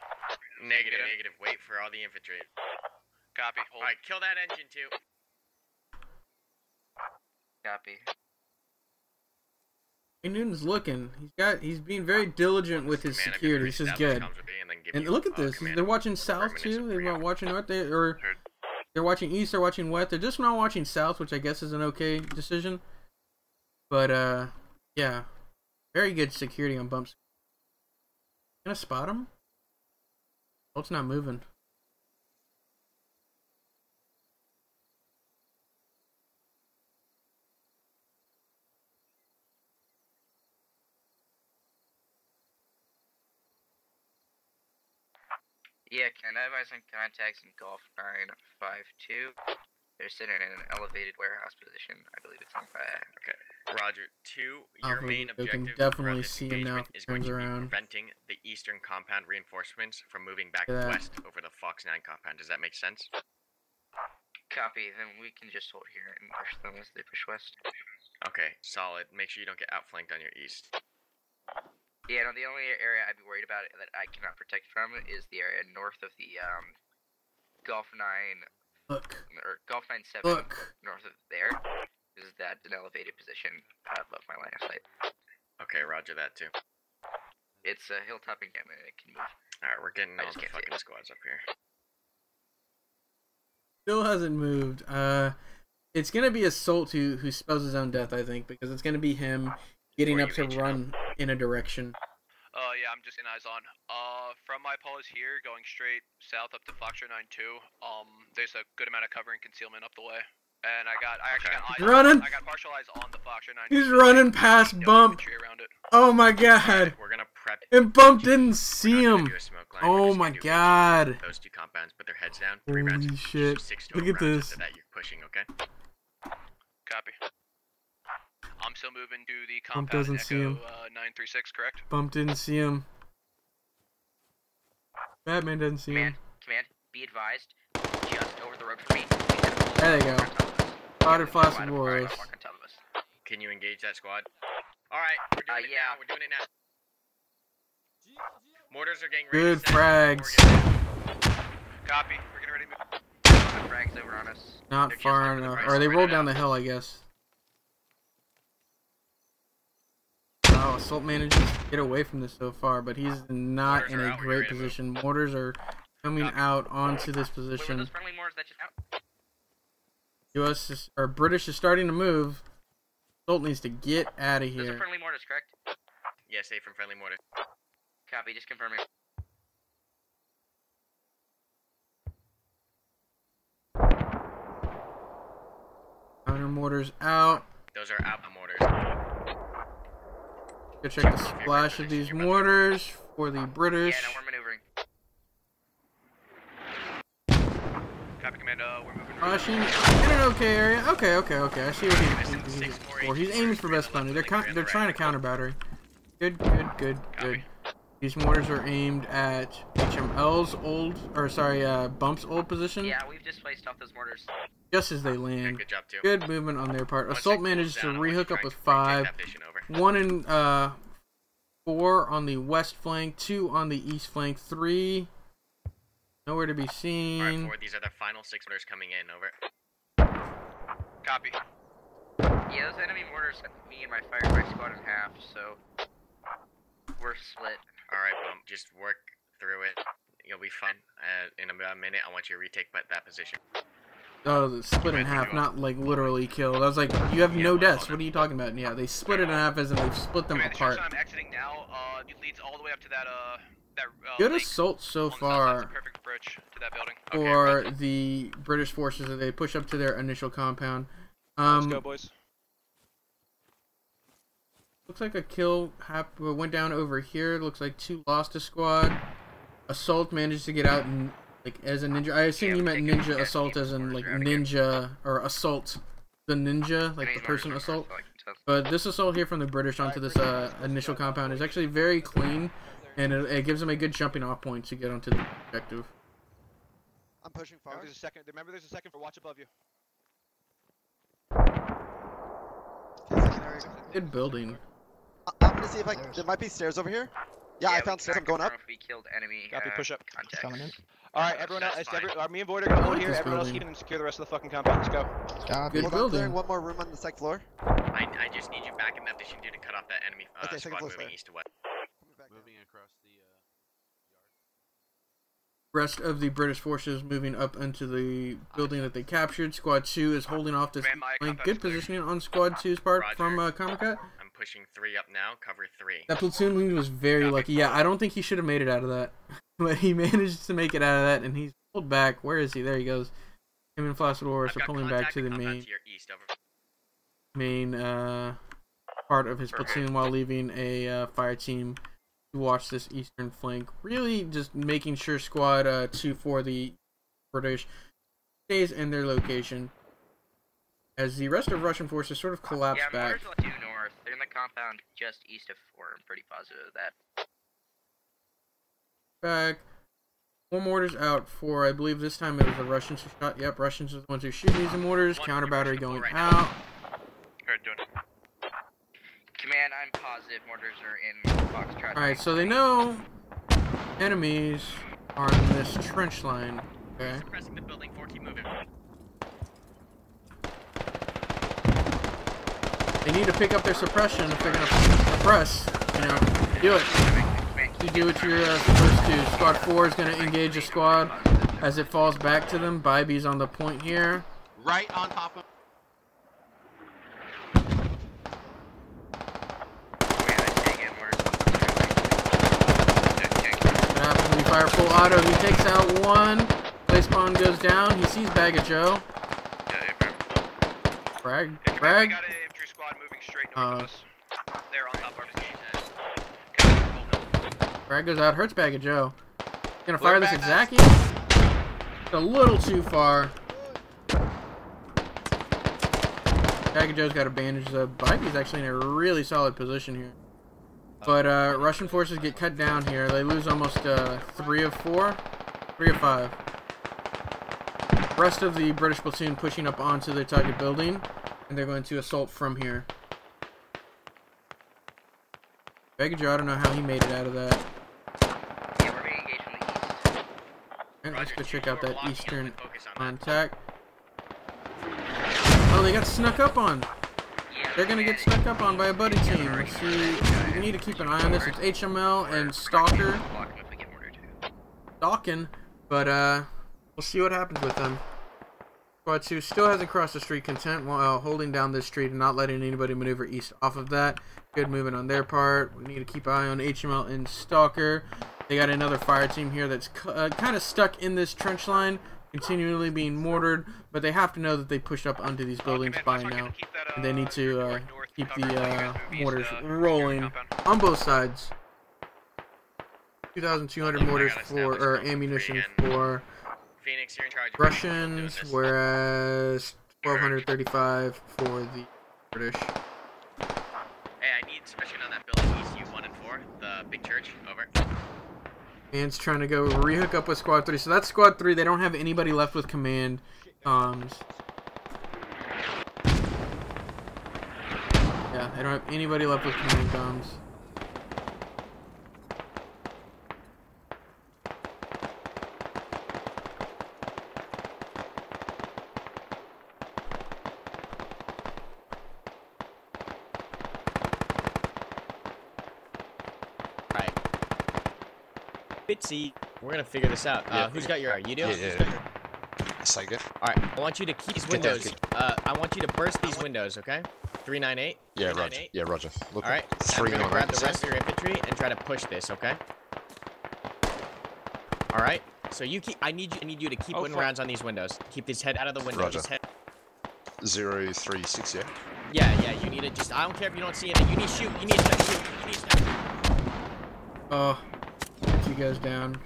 Negative, negative. Wait for all the infantry. Copy. Hold. Alright, kill that engine too. Copy. Hey, Newton's looking. He's being very diligent with his security. This is good. And look at this. They're watching south too. They're watching what they're watching east. They're watching west. They're just not watching south, which I guess is an okay decision. But yeah, very good security on bumps. Gonna spot him? Oh, it's not moving. Yeah, can I advise on contacts in Golf 952? They're sitting in an elevated warehouse position. I believe it's on fire. Okay. Roger. 2, your main You can objective definitely this see him now engagement if he is going turns to be around. preventing the eastern compound reinforcements from moving back Yeah. west over the Fox 9 compound. Does that make sense? Copy, then we can just hold here and push them as they push west. Okay, solid. Make sure you don't get outflanked on your east. Yeah, no, the only area I'd be worried about that I cannot protect from is the area north of the Golf 9. Look. Or Golf 9-7. Look. North of there is that an elevated position above my line of sight. Okay, roger that too. It's a hilltop encampment and it can move. Alright, we're getting all the fucking squads up here. Still hasn't moved. It's gonna be Assault who spells his own death, I think, because it's gonna be him getting up to run in a direction. Yeah, I'm just in eyes on. From my pause here, going straight south up to Foxtrot 9-2, there's a good amount of cover and concealment up the way. And I actually got eyes running. I got partial eyes on the Foxtrot 9-2. He's running past Bump. Oh my god. We're gonna prep. And Bump didn't see him. Oh my god. Those two compounds, put their heads down. Holy shit. Look at this. That you're pushing, okay? Copy. I'm still moving to the Bump compound. doesn't see him. 936, correct? Bump didn't see him. Batman doesn't see him. Command, be advised, just over the road from me. There they go. Spotted Flaccid Warriors. Can you engage that squad? Alright, we're doing it now. We're doing it now. Mortars are getting ready. Good frags. Copy. We're getting ready to move. Frags over on us. Not far enough. Or they rolled down the hill, I guess. Wow, Assault manages to get away from this so far, but he's not in a great position. Mortars are coming out onto this position. US or British is starting to move. Assault needs to get out of here. Those are friendly mortars, correct? Yeah, safe from friendly mortar. Copy, just confirming. Counter mortars out. Those are out mortars. Go check the splash of these mortars for the British. Yeah, no, we're maneuvering. Copy, command. We're moving. Rushing in an okay area. Okay. I see what he's for. He's aiming for best plenty. They're trying to counter battery. Good. These mortars are aimed at HML's Bump's old position. Yeah, we've just placed off those mortars. Just as they land. Good job, too. Good movement on their part. Assault manages to rehook up with 5. 1 and 4 on the west flank. 2 on the east flank. 3 nowhere to be seen. Alright, 4. These are the final 6 mortars coming in. Over. Copy. Yeah, those enemy mortars cut me and my firefight squad in half, so we're split. Alright, Bump, just work through it. You'll be fine. In about a minute, I want you to retake that position. Oh, split in half, not like literally killed. I was like, you have no deaths. What are you talking about? And yeah, they split it in half as in they've split them apart. I'm exiting now. It leads all the way up to that Good assault so far perfect bridge to that building. for the British forces as they push up to their initial compound. Let's go, boys. Looks like a kill went down over here. Looks like 2 lost a squad. Assault managed to get out and as a ninja. I assume you meant ninja assault as in like ninja or assault the ninja, like the person assault. But this assault here from the British onto this initial compound is actually very clean, and it gives them a good jumping off point to get onto the objective. I'm pushing far. Remember there's a second for watch above you. Good building. I'm gonna see if there might be stairs over here. Yeah, I found stairs. I'm going up. We killed enemy. Copy, push up. Coming in. Alright, everyone else, me and Void are gonna hold here. Everyone else keep them secure the rest of the fucking compound. Let's go. Good building. Clearing one more room on the second floor. I just need you back in that position, dude, to cut off that enemy squad moving east to west. Moving across the yard. Rest of the British forces moving up into the building that they captured. Squad 2 is holding off this flank. Good positioning on Squad 2's part from Comicat. I'm pushing 3 up now. Cover 3. That platoon lead was very lucky. Yeah, I don't think he should have made it out of that. But he managed to make it out of that, and he's pulled back. Where is he? There he goes. Him and Flaccid Warriors are pulling back to the main part of his platoon while leaving a fire team to watch this eastern flank. Really just making sure Squad 2 for the British stays in their location as the rest of Russian forces sort of collapse back. Yeah, due north. They're in the compound just east of 4. I'm pretty positive of that. Back. 4 mortars out for, I believe this time it was the Russians who shot. Yep, Russians are the ones who shoot these mortars. Counter battery going out. Command, I'm positive mortars are in Foxtrot. Alright, so they know enemies are in this trench line. Okay. Suppressing the building, 4, keep moving. They need to pick up their suppression if they're gonna suppress. You know, do it. Command, You do what you're supposed to. Squad 4 is going to engage a squad as it falls back to them. Bybee's on the point here. Right on top of. What happens when you fire full auto? He takes out one. Play spawn goes down. He sees Bag of Joe. Frag. We got an infantry squad moving straight north of us. They're on top of our position. Frag goes out, hurts Bag of Joe. Gonna fire this exactly. It's a little too far. Bag of Joe's got a bandage. Bybee's actually in a really solid position here. But Russian forces get cut down here. They lose almost 3 of 4, 3 of 5. Rest of the British platoon pushing up onto their target building, and they're going to assault from here. Bag of Joe, I don't know how he made it out of that. Yeah, we're being engaged from the east. Alright, let's go check out that eastern contact. Oh, they got snuck up on. They're gonna get snuck up on by a buddy team. Let's see, we need to keep an eye on this. It's HML and Stalker. Stalking, but we'll see what happens with them. Squad 2 still hasn't crossed the street, content while holding down this street and not letting anybody maneuver east off of that. Good movement on their part. We need to keep an eye on HML and Stalker. They got another fire team here that's kind of stuck in this trench line, continually being mortared, but they have to know that they pushed up onto these buildings by now, and they need to keep the mortars rolling on both sides. 2,200 mortars for, or ammunition for Russians, whereas 1,235 for the British. Hey, I need suppression on that building east U1 and 4, the big church, over. Command's trying to go rehook up with Squad 3. So that's Squad 3. They don't have anybody left with command comms. Yeah, they don't have anybody left with command comms. Bitsy, we're gonna figure this out. Who's got your? You do. So good. All right. I want you to keep these windows. I want you to burst these windows. Okay. 398. Yeah, Roger. Yeah, Roger. Look. All right. I'm gonna grab the rest of your infantry and try to push this. Okay. All right. So you keep. I need you to keep putting rounds on these windows. Keep this head out of the window. Roger. Just head. 036. Yeah. Yeah. You need it. Just. I don't care if you don't see it. You need to shoot. You need to shoot. You need to. Oh. He goes down.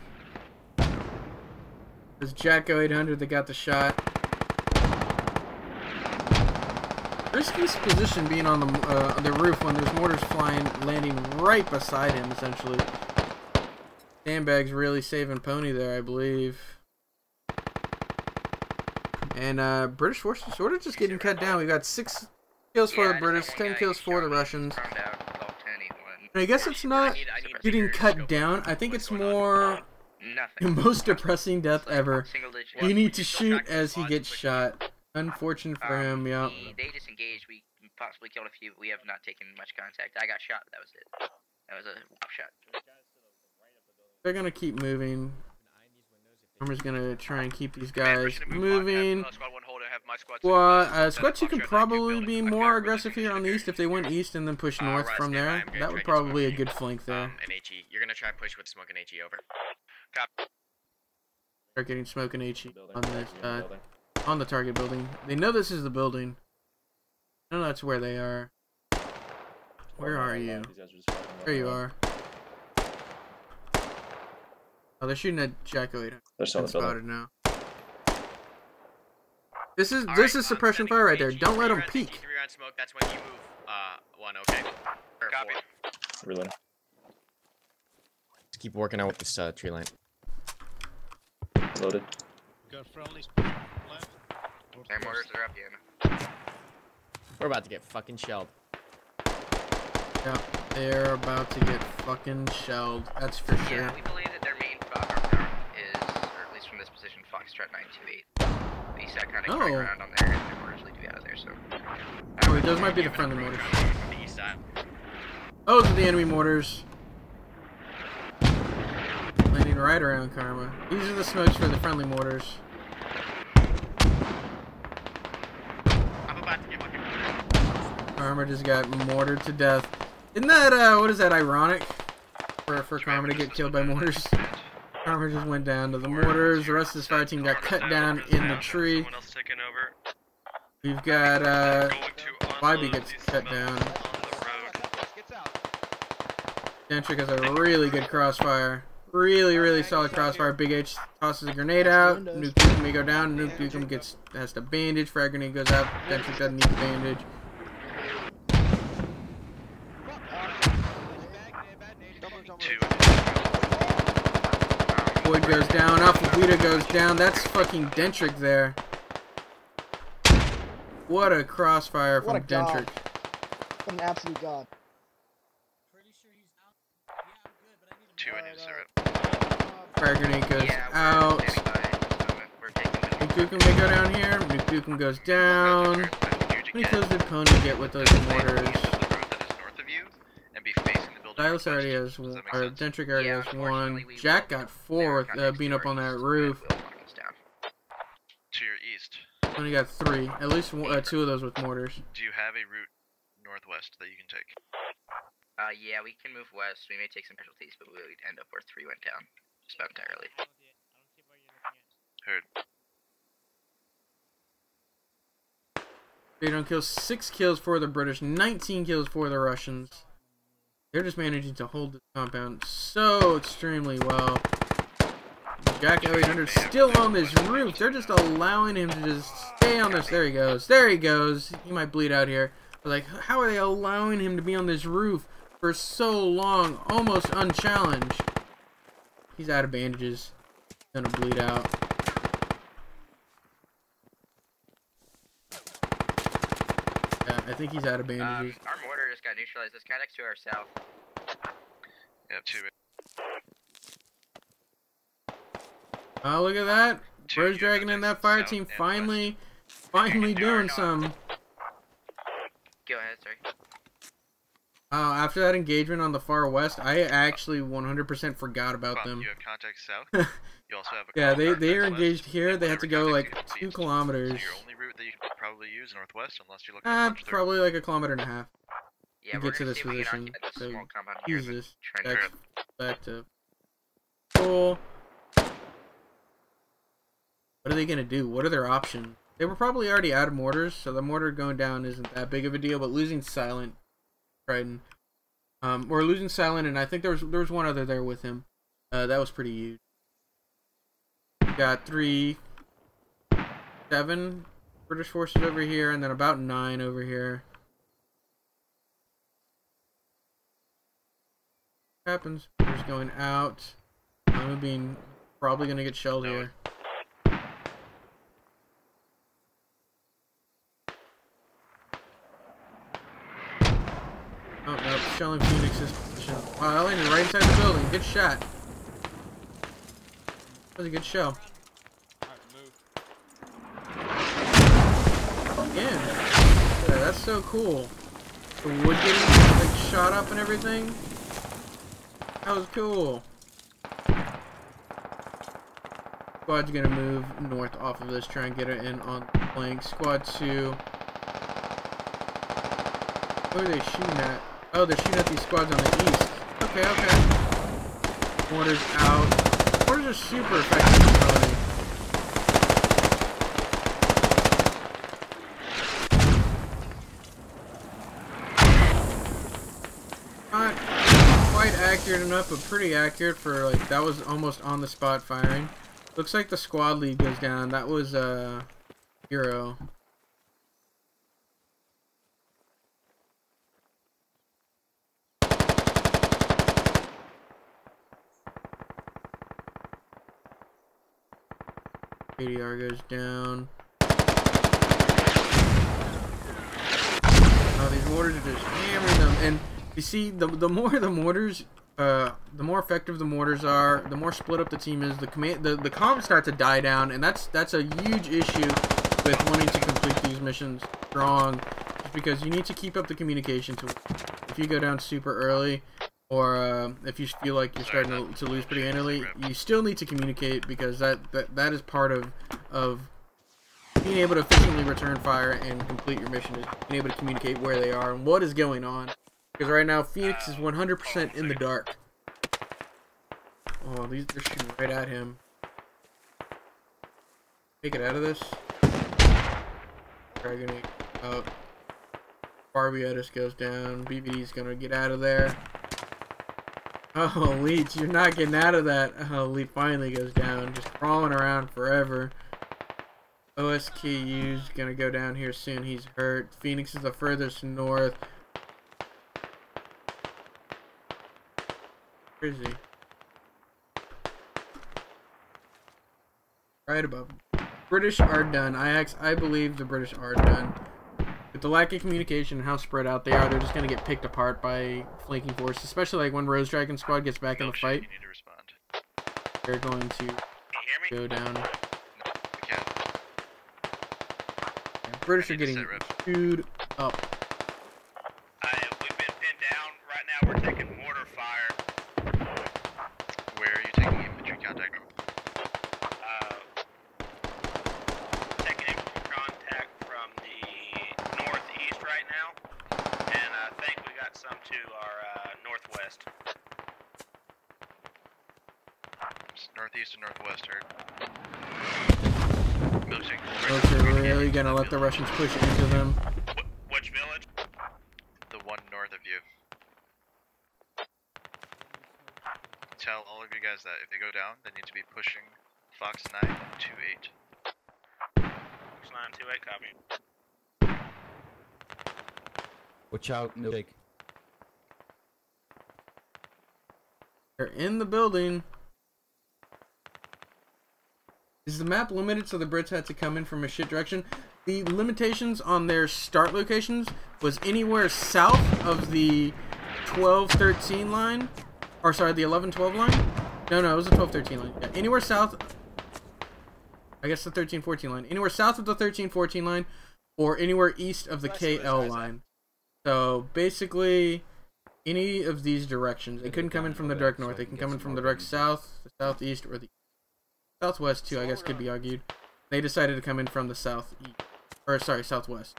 There's Jacko 800 that got the shot. Risky's position being on the roof when there's mortars flying, landing right beside him, essentially. Sandbag's really saving Pony there, I believe. And British forces sort of just getting cut down. We got 6 kills for the British, 10 kills for the Russians. I guess it's not getting cut down. I think it's more the most depressing death ever. You need to shoot as he gets shot. Unfortunate for him, yeah. They disengaged. We possibly killed a few, but we have not taken much contact. I got shot, but that was it. That was a wow shot. They're gonna keep moving. Armor's gonna try and keep these guys moving. Squad 2 could probably be more aggressive here on the east if they went east and then push north from there. That would probably be a good flank there. An HE. You're gonna try and push with smoke and HE over. Copy. Start getting smoke and HE on this on the target building. They know this is the building. No, that's where they are. Where are you? There you are. Oh, they're shooting at Jacko 800. They're still spotted now. This is suppression fire right there. Don't let them peek. 3 round smoke. That's when you move. 1. Okay. Copy. Reloading. Just keep working out with this tree line. Loaded. Got friendlies. Their mortars are up, yeah. We're about to get fucking shelled. Yeah, they're about to get fucking shelled. That's for sure. Yeah, we believe that their main power is, or at least from this position, Foxtrot 928. The east side kind of carrying around on there, and their mortars lead to be out of there, so. Oh, those might be the friendly mortars. Oh, those are the enemy mortars. right around Karma. These are the smokes for the friendly mortars. I'm about to get fucking Karma just got mortared to death. Isn't that, what is that, ironic? For Karma to get killed by mortars. Karma just went down to the mortars. The rest of this fire team got cut down in the tree. Someone else taking over. We've got, Bobby gets cut down. Dentrick has a really good crossfire. Really solid crossfire. Big H tosses a grenade out. Nuke Dukem may go down. Nuke Dukem has to bandage. Frag grenade goes out. Dentrick doesn't need to bandage. Boyd goes down. Alpha goes down. That's fucking Dentrick there. What a crossfire from Dentrick. What an absolute god. Frag grenade goes out. Nuke Dukem may go down here. Nuke Dukem goes down. How many kills did Pony get with those mortars? Silas already has one, or Dentrick already has one. Jack got 4 with being up on that roof. To your east. Only got 3. At least 2 of those with mortars. Do you have a route northwest that you can take? Yeah, we can move west. We may take some casualties, but we'll end up where 3 went down. Just about entirely. Heard. 3 kills, 6 kills for the British, 19 kills for the Russians. They're just managing to hold this compound so extremely well. Jack 800 still on this roof. They're just allowing him to just stay on this. There he goes. There he goes. He might bleed out here. But like, how are they allowing him to be on this roof for so long, almost unchallenged? He's out of bandages. He's gonna bleed out. Yeah, I think he's out of bandages. Our mortar just got neutralized. This guy next to our south. Yeah, 2. Oh, look at that. Bird's Dragon and that fire team finally doing some. Go ahead, sorry. After that engagement on the far west, I actually 100% forgot about them. You have contacts south. You also have a yeah, they are engaged here. They have to go like 2 kilometers. So your only route that you could probably use northwest, unless you're looking at probably like 1.5 kilometers yeah, to get to this position. So use this. Back to full. What are they gonna do? What are their options? They were probably already out of mortars, so the mortar going down isn't that big of a deal. But losing Silent, Triton, or losing Silent, and I think there was one other there with him. That was pretty huge. Got 7 British forces over here, and then about 9 over here. What happens? Mortar's going out. I'm being probably gonna get shelled here. Oh no, shelling Phoenix's position. Wow, that landed right inside the building. Good shot. That was a good shell. Again. Yeah, that's so cool. The wood getting like shot up and everything. That was cool. Squad's gonna move north off of this, try and get it in on the flank. Squad 2. What are they shooting at? Oh, they're shooting at these squads on the east. Okay. Mortars out. Mortars are super effective in fighting. Not quite accurate enough, but pretty accurate for like that was almost on the spot firing. Looks like the squad lead goes down. That was Hero. ADR goes down. Oh, these mortars are just hammering them, and you see, the more the mortars, the more effective the mortars are, the more split up the team is. The comms start to die down, and that's a huge issue with wanting to complete these missions strong, just because you need to keep up the communication tool. If you go down super early, or if you feel like you're starting to lose pretty handily, you still need to communicate, because that is part of being able to efficiently return fire and complete your mission, is being able to communicate where they are and what is going on. Because right now, Phoenix is 100% in the dark. Oh, they're shooting right at him. Take it out of this. Dragon out. Barbietis goes down. BBD's gonna get out of there. Oh, Leech, you're not getting out of that. Oh, Leech finally goes down. Just crawling around forever. OSKU's gonna go down here soon. He's hurt. Phoenix is the furthest north. Where is he? Right above him. British are done. I believe the British are done. With the lack of communication and how spread out they are, they're just going to get picked apart by flanking force, especially like when Rose Dragon Squad gets back in the fight. They're going to go down. British are getting chewed up. We've been pinned down. Right now we're taking mortar fire. Where are you taking infantry contact from? Taking infantry contact from the northeast right now. And I think we got some to our northwest. Northeast and northwest, heard. They're really gonna let the Russians push into them. Which village? The one north of you. Tell all of you guys that if they go down, they need to be pushing Fox 9 28. Fox 9 28, copy. Watch out, milkshake. They're in the building. Is the map limited so the Brits had to come in from a shit direction? The limitations on their start locations was anywhere south of the 12-13 line. Or sorry, the 11-12 line? No, it was the 12-13 line. Yeah, anywhere south... I guess the 13-14 line. Anywhere south of the 13-14 line, or anywhere east of the KL line. So, basically, any of these directions. They couldn't come in from the direct north. They can come in from the direct south, the southeast, or the southwest too, I guess could be argued. They decided to come in from the southeast. Or, sorry, southwest.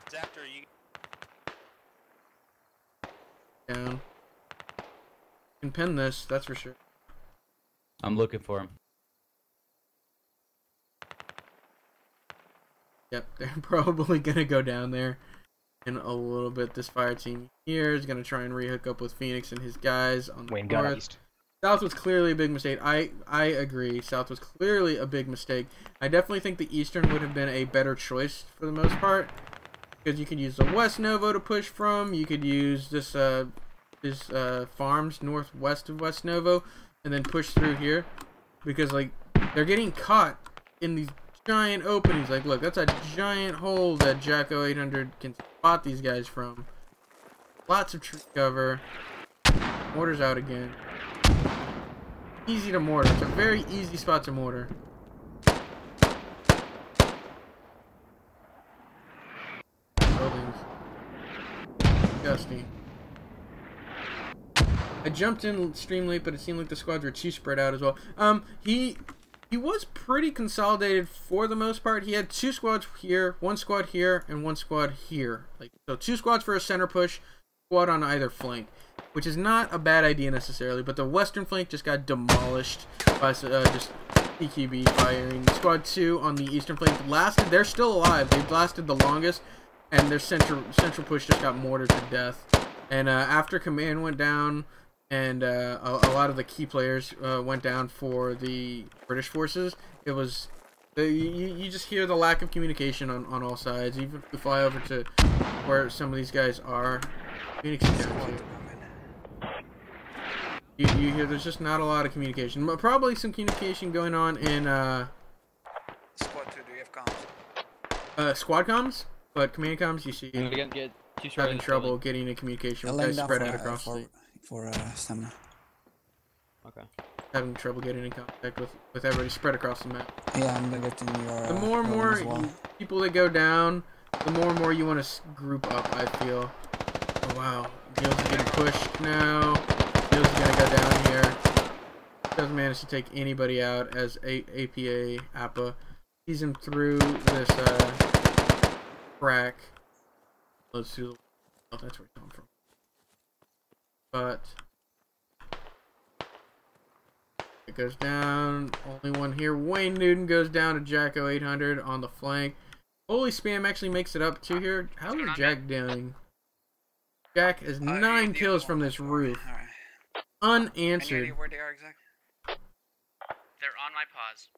Down. Can pin this, that's for sure. I'm looking for him. Yep, they're probably gonna go down there in a little bit. This fire team here is gonna try and rehook up with Phoenix and his guys on the north. South was clearly a big mistake. I agree. South was clearly a big mistake. I definitely think the Eastern would have been a better choice for the most part, because you could use the West Novo to push from. You could use this farms northwest of West Novo and then push through here, because like they're getting caught in these giant openings. Like, look, that's a giant hole that Jacko 800 can spot these guys from. Lots of tree cover. Mortar's out again. Easy to mortar. It's a very easy spot to mortar. Buildings. Disgusting. I jumped in stream late, but it seemed like the squads were too spread out as well. He was pretty consolidated for the most part. He had 2 squads here, 1 squad here, and 1 squad here. Like, so 2 squads for a center push, squad on either flank, which is not a bad idea necessarily, but the western flank just got demolished by just PQB firing. Squad 2 on the eastern flank lasted. They're still alive. They've lasted the longest, and their central push just got mortared to death. And after command went down, and a lot of the key players went down for the British forces, it was... You just hear the lack of communication on all sides. Even if you fly over to where some of these guys are, Phoenix is down too. You hear there's just not a lot of communication. But probably some communication going on in Squad 2, do you have comms? Squad comms, but command comms you see having trouble getting a communication with guys spread out across for stamina. Okay. Having trouble getting in contact with everybody spread across the map. Yeah, I'm getting your. The more and more people that go down, the more and more you want to group up. I feel. Oh wow, Gil's getting pushed now. Steel's gonna go down here. Doesn't manage to take anybody out as APA. Sees him through this crack. Let's do. Oh, that's where he's coming from. But it goes down. Only one here. Wayne Newton goes down to Jacko 800 on the flank. Holy Spam actually makes it up to here. How is Jack doing? Jack has 9 kills from this roof. Unanswered. Any idea where they are exactly? They're on my pause.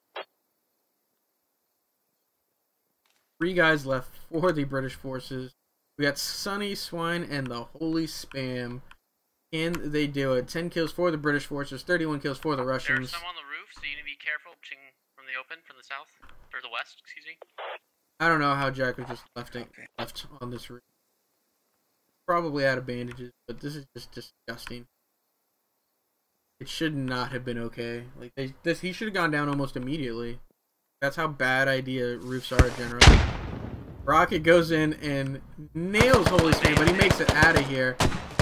3 guys left for the British forces. We got Sunny, Swine, and the Holy Spam. Can they do it? 10 kills for the British forces, 31 kills for the Russians. There's some on the roof, so you need to be careful from the open, from the south, or the west, excuse me. I don't know how Jack was just left on this roof. Probably out of bandages, but this is just disgusting. It should not have been okay. Like he should have gone down almost immediately. That's how bad idea roofs are generally. Rocket goes in and nails Holy Spam, but he makes it out of here.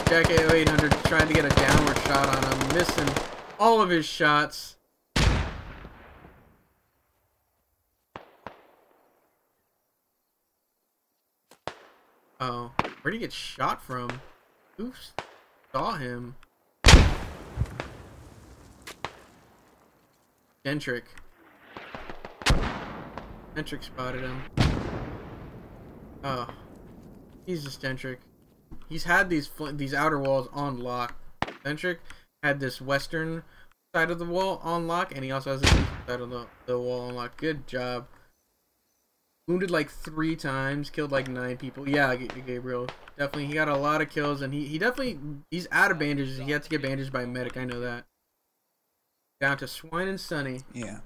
Jack 800 trying to get a downward shot on him, missing all of his shots. Oh, where'd he get shot from? Who saw him? Dentrick. Dentrick spotted him. Oh, he's just Dentrick. He's had these outer walls on lock. Dentrick had this western side of the wall on lock, and he also has this side of the wall on lock. Good job. Wounded like 3 times, killed like 9 people. Yeah, Gabriel. Definitely, he got a lot of kills, and he's out of bandages. He had to get bandaged by a medic, I know that. Down to Swine and Sunny. Yeah.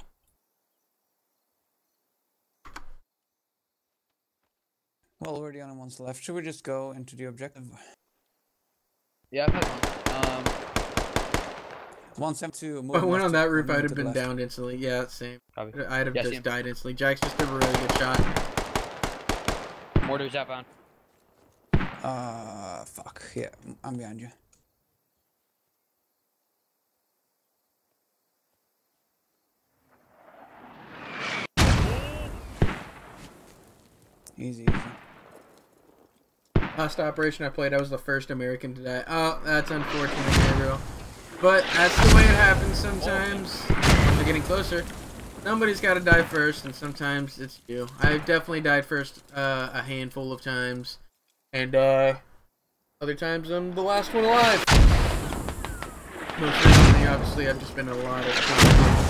Well, already on one's left. Should we just go into the objective? Yeah, I've had one. 172. If I went on that roof, I'd have been downed instantly. Yeah, same. Copy. I'd have just died instantly. Jack's just a really good shot. Mortars outbound. Fuck. Yeah, I'm behind you. Easy, easy. Last operation I played, I was the first American to die. Oh, that's unfortunate, Gabriel. But that's the way it happens sometimes. They're getting closer. Somebody's got to die first, and sometimes it's you. I've definitely died first a handful of times. And other times I'm the last one alive. Most recently, obviously, I've just been in a lot of...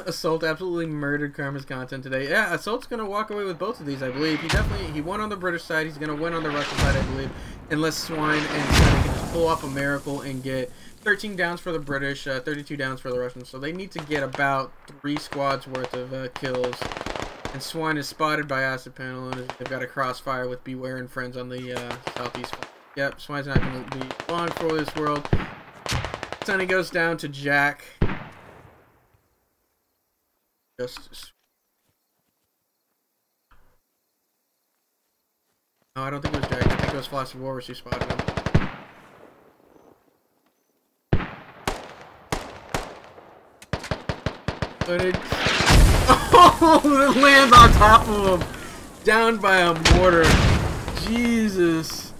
Assault absolutely murdered Karma's content today. Yeah, Assault's gonna walk away with both of these, I believe. He won on the British side. He's gonna win on the Russian side, I believe. Unless Swine and Sunny can just pull off a miracle and get 13 downs for the British, 32 downs for the Russians. So they need to get about 3 squads worth of kills. And Swine is spotted by Acid Panel, and they've got a crossfire with Beware and friends on the southeast. Yep, Swine's not gonna be long for this world. Sunny goes down to Jack. No, I don't think it was Jack. I think it was Flaccid Walrus who spotted him. But it... Oh! It lands on top of him! Down by a mortar. Jesus.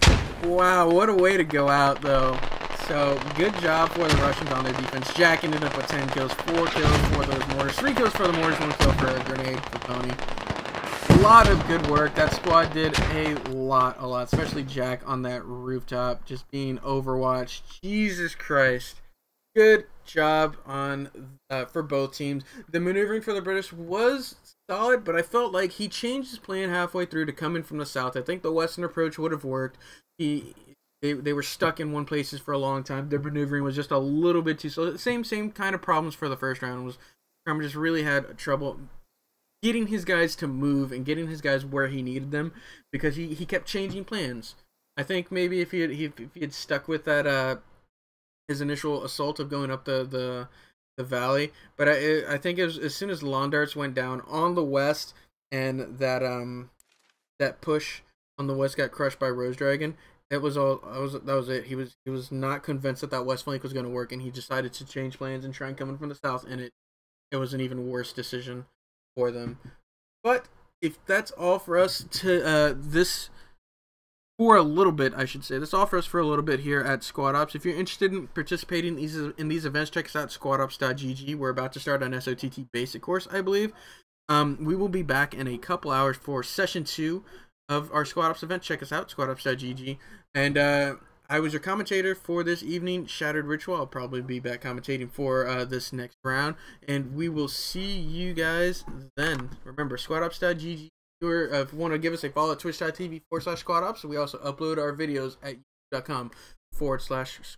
Wow, what a way to go out, though. So, good job for the Russians on their defense. Jack ended up with 10 kills, 4 kills for those mortars, 3 kills for the mortars, 1 kill for a grenade for Tony. A lot of good work. That squad did a lot, especially Jack on that rooftop, just being overwatched. Jesus Christ. Good job on for both teams. The maneuvering for the British was solid, but I felt like he changed his plan halfway through to come in from the south. I think the western approach would have worked. They were stuck in one places for a long time. Their maneuvering was just a little bit too slow. Same kind of problems for the first round. Was Kramer just really had trouble getting his guys to move and getting his guys where he needed them because he kept changing plans. I think maybe if he had stuck with that his initial assault of going up the valley, but I think as soon as lawn darts went down on the west and that push on the west got crushed by Rose Dragon, It was all. That was it. He was not convinced that west flank was going to work, and he decided to change plans and try and come in from the south, and it was an even worse decision for them. But if that's all for us to for a little bit, I should say, that's all for us for a little bit here at Squad Ops. If you're interested in participating in these events, check us out, squadops.gg. We're about to start an SOTT basic course, I believe. We will be back in a couple hours for session 2 of our Squad Ops event. Check us out, squadops.gg. And I was your commentator for this evening, ShadowedRitual. I'll probably be back commentating for this next round. And we will see you guys then. Remember, squadops.gg. If you want to give us a follow at twitch.tv/squadops. We also upload our videos at youtube.com/squadops.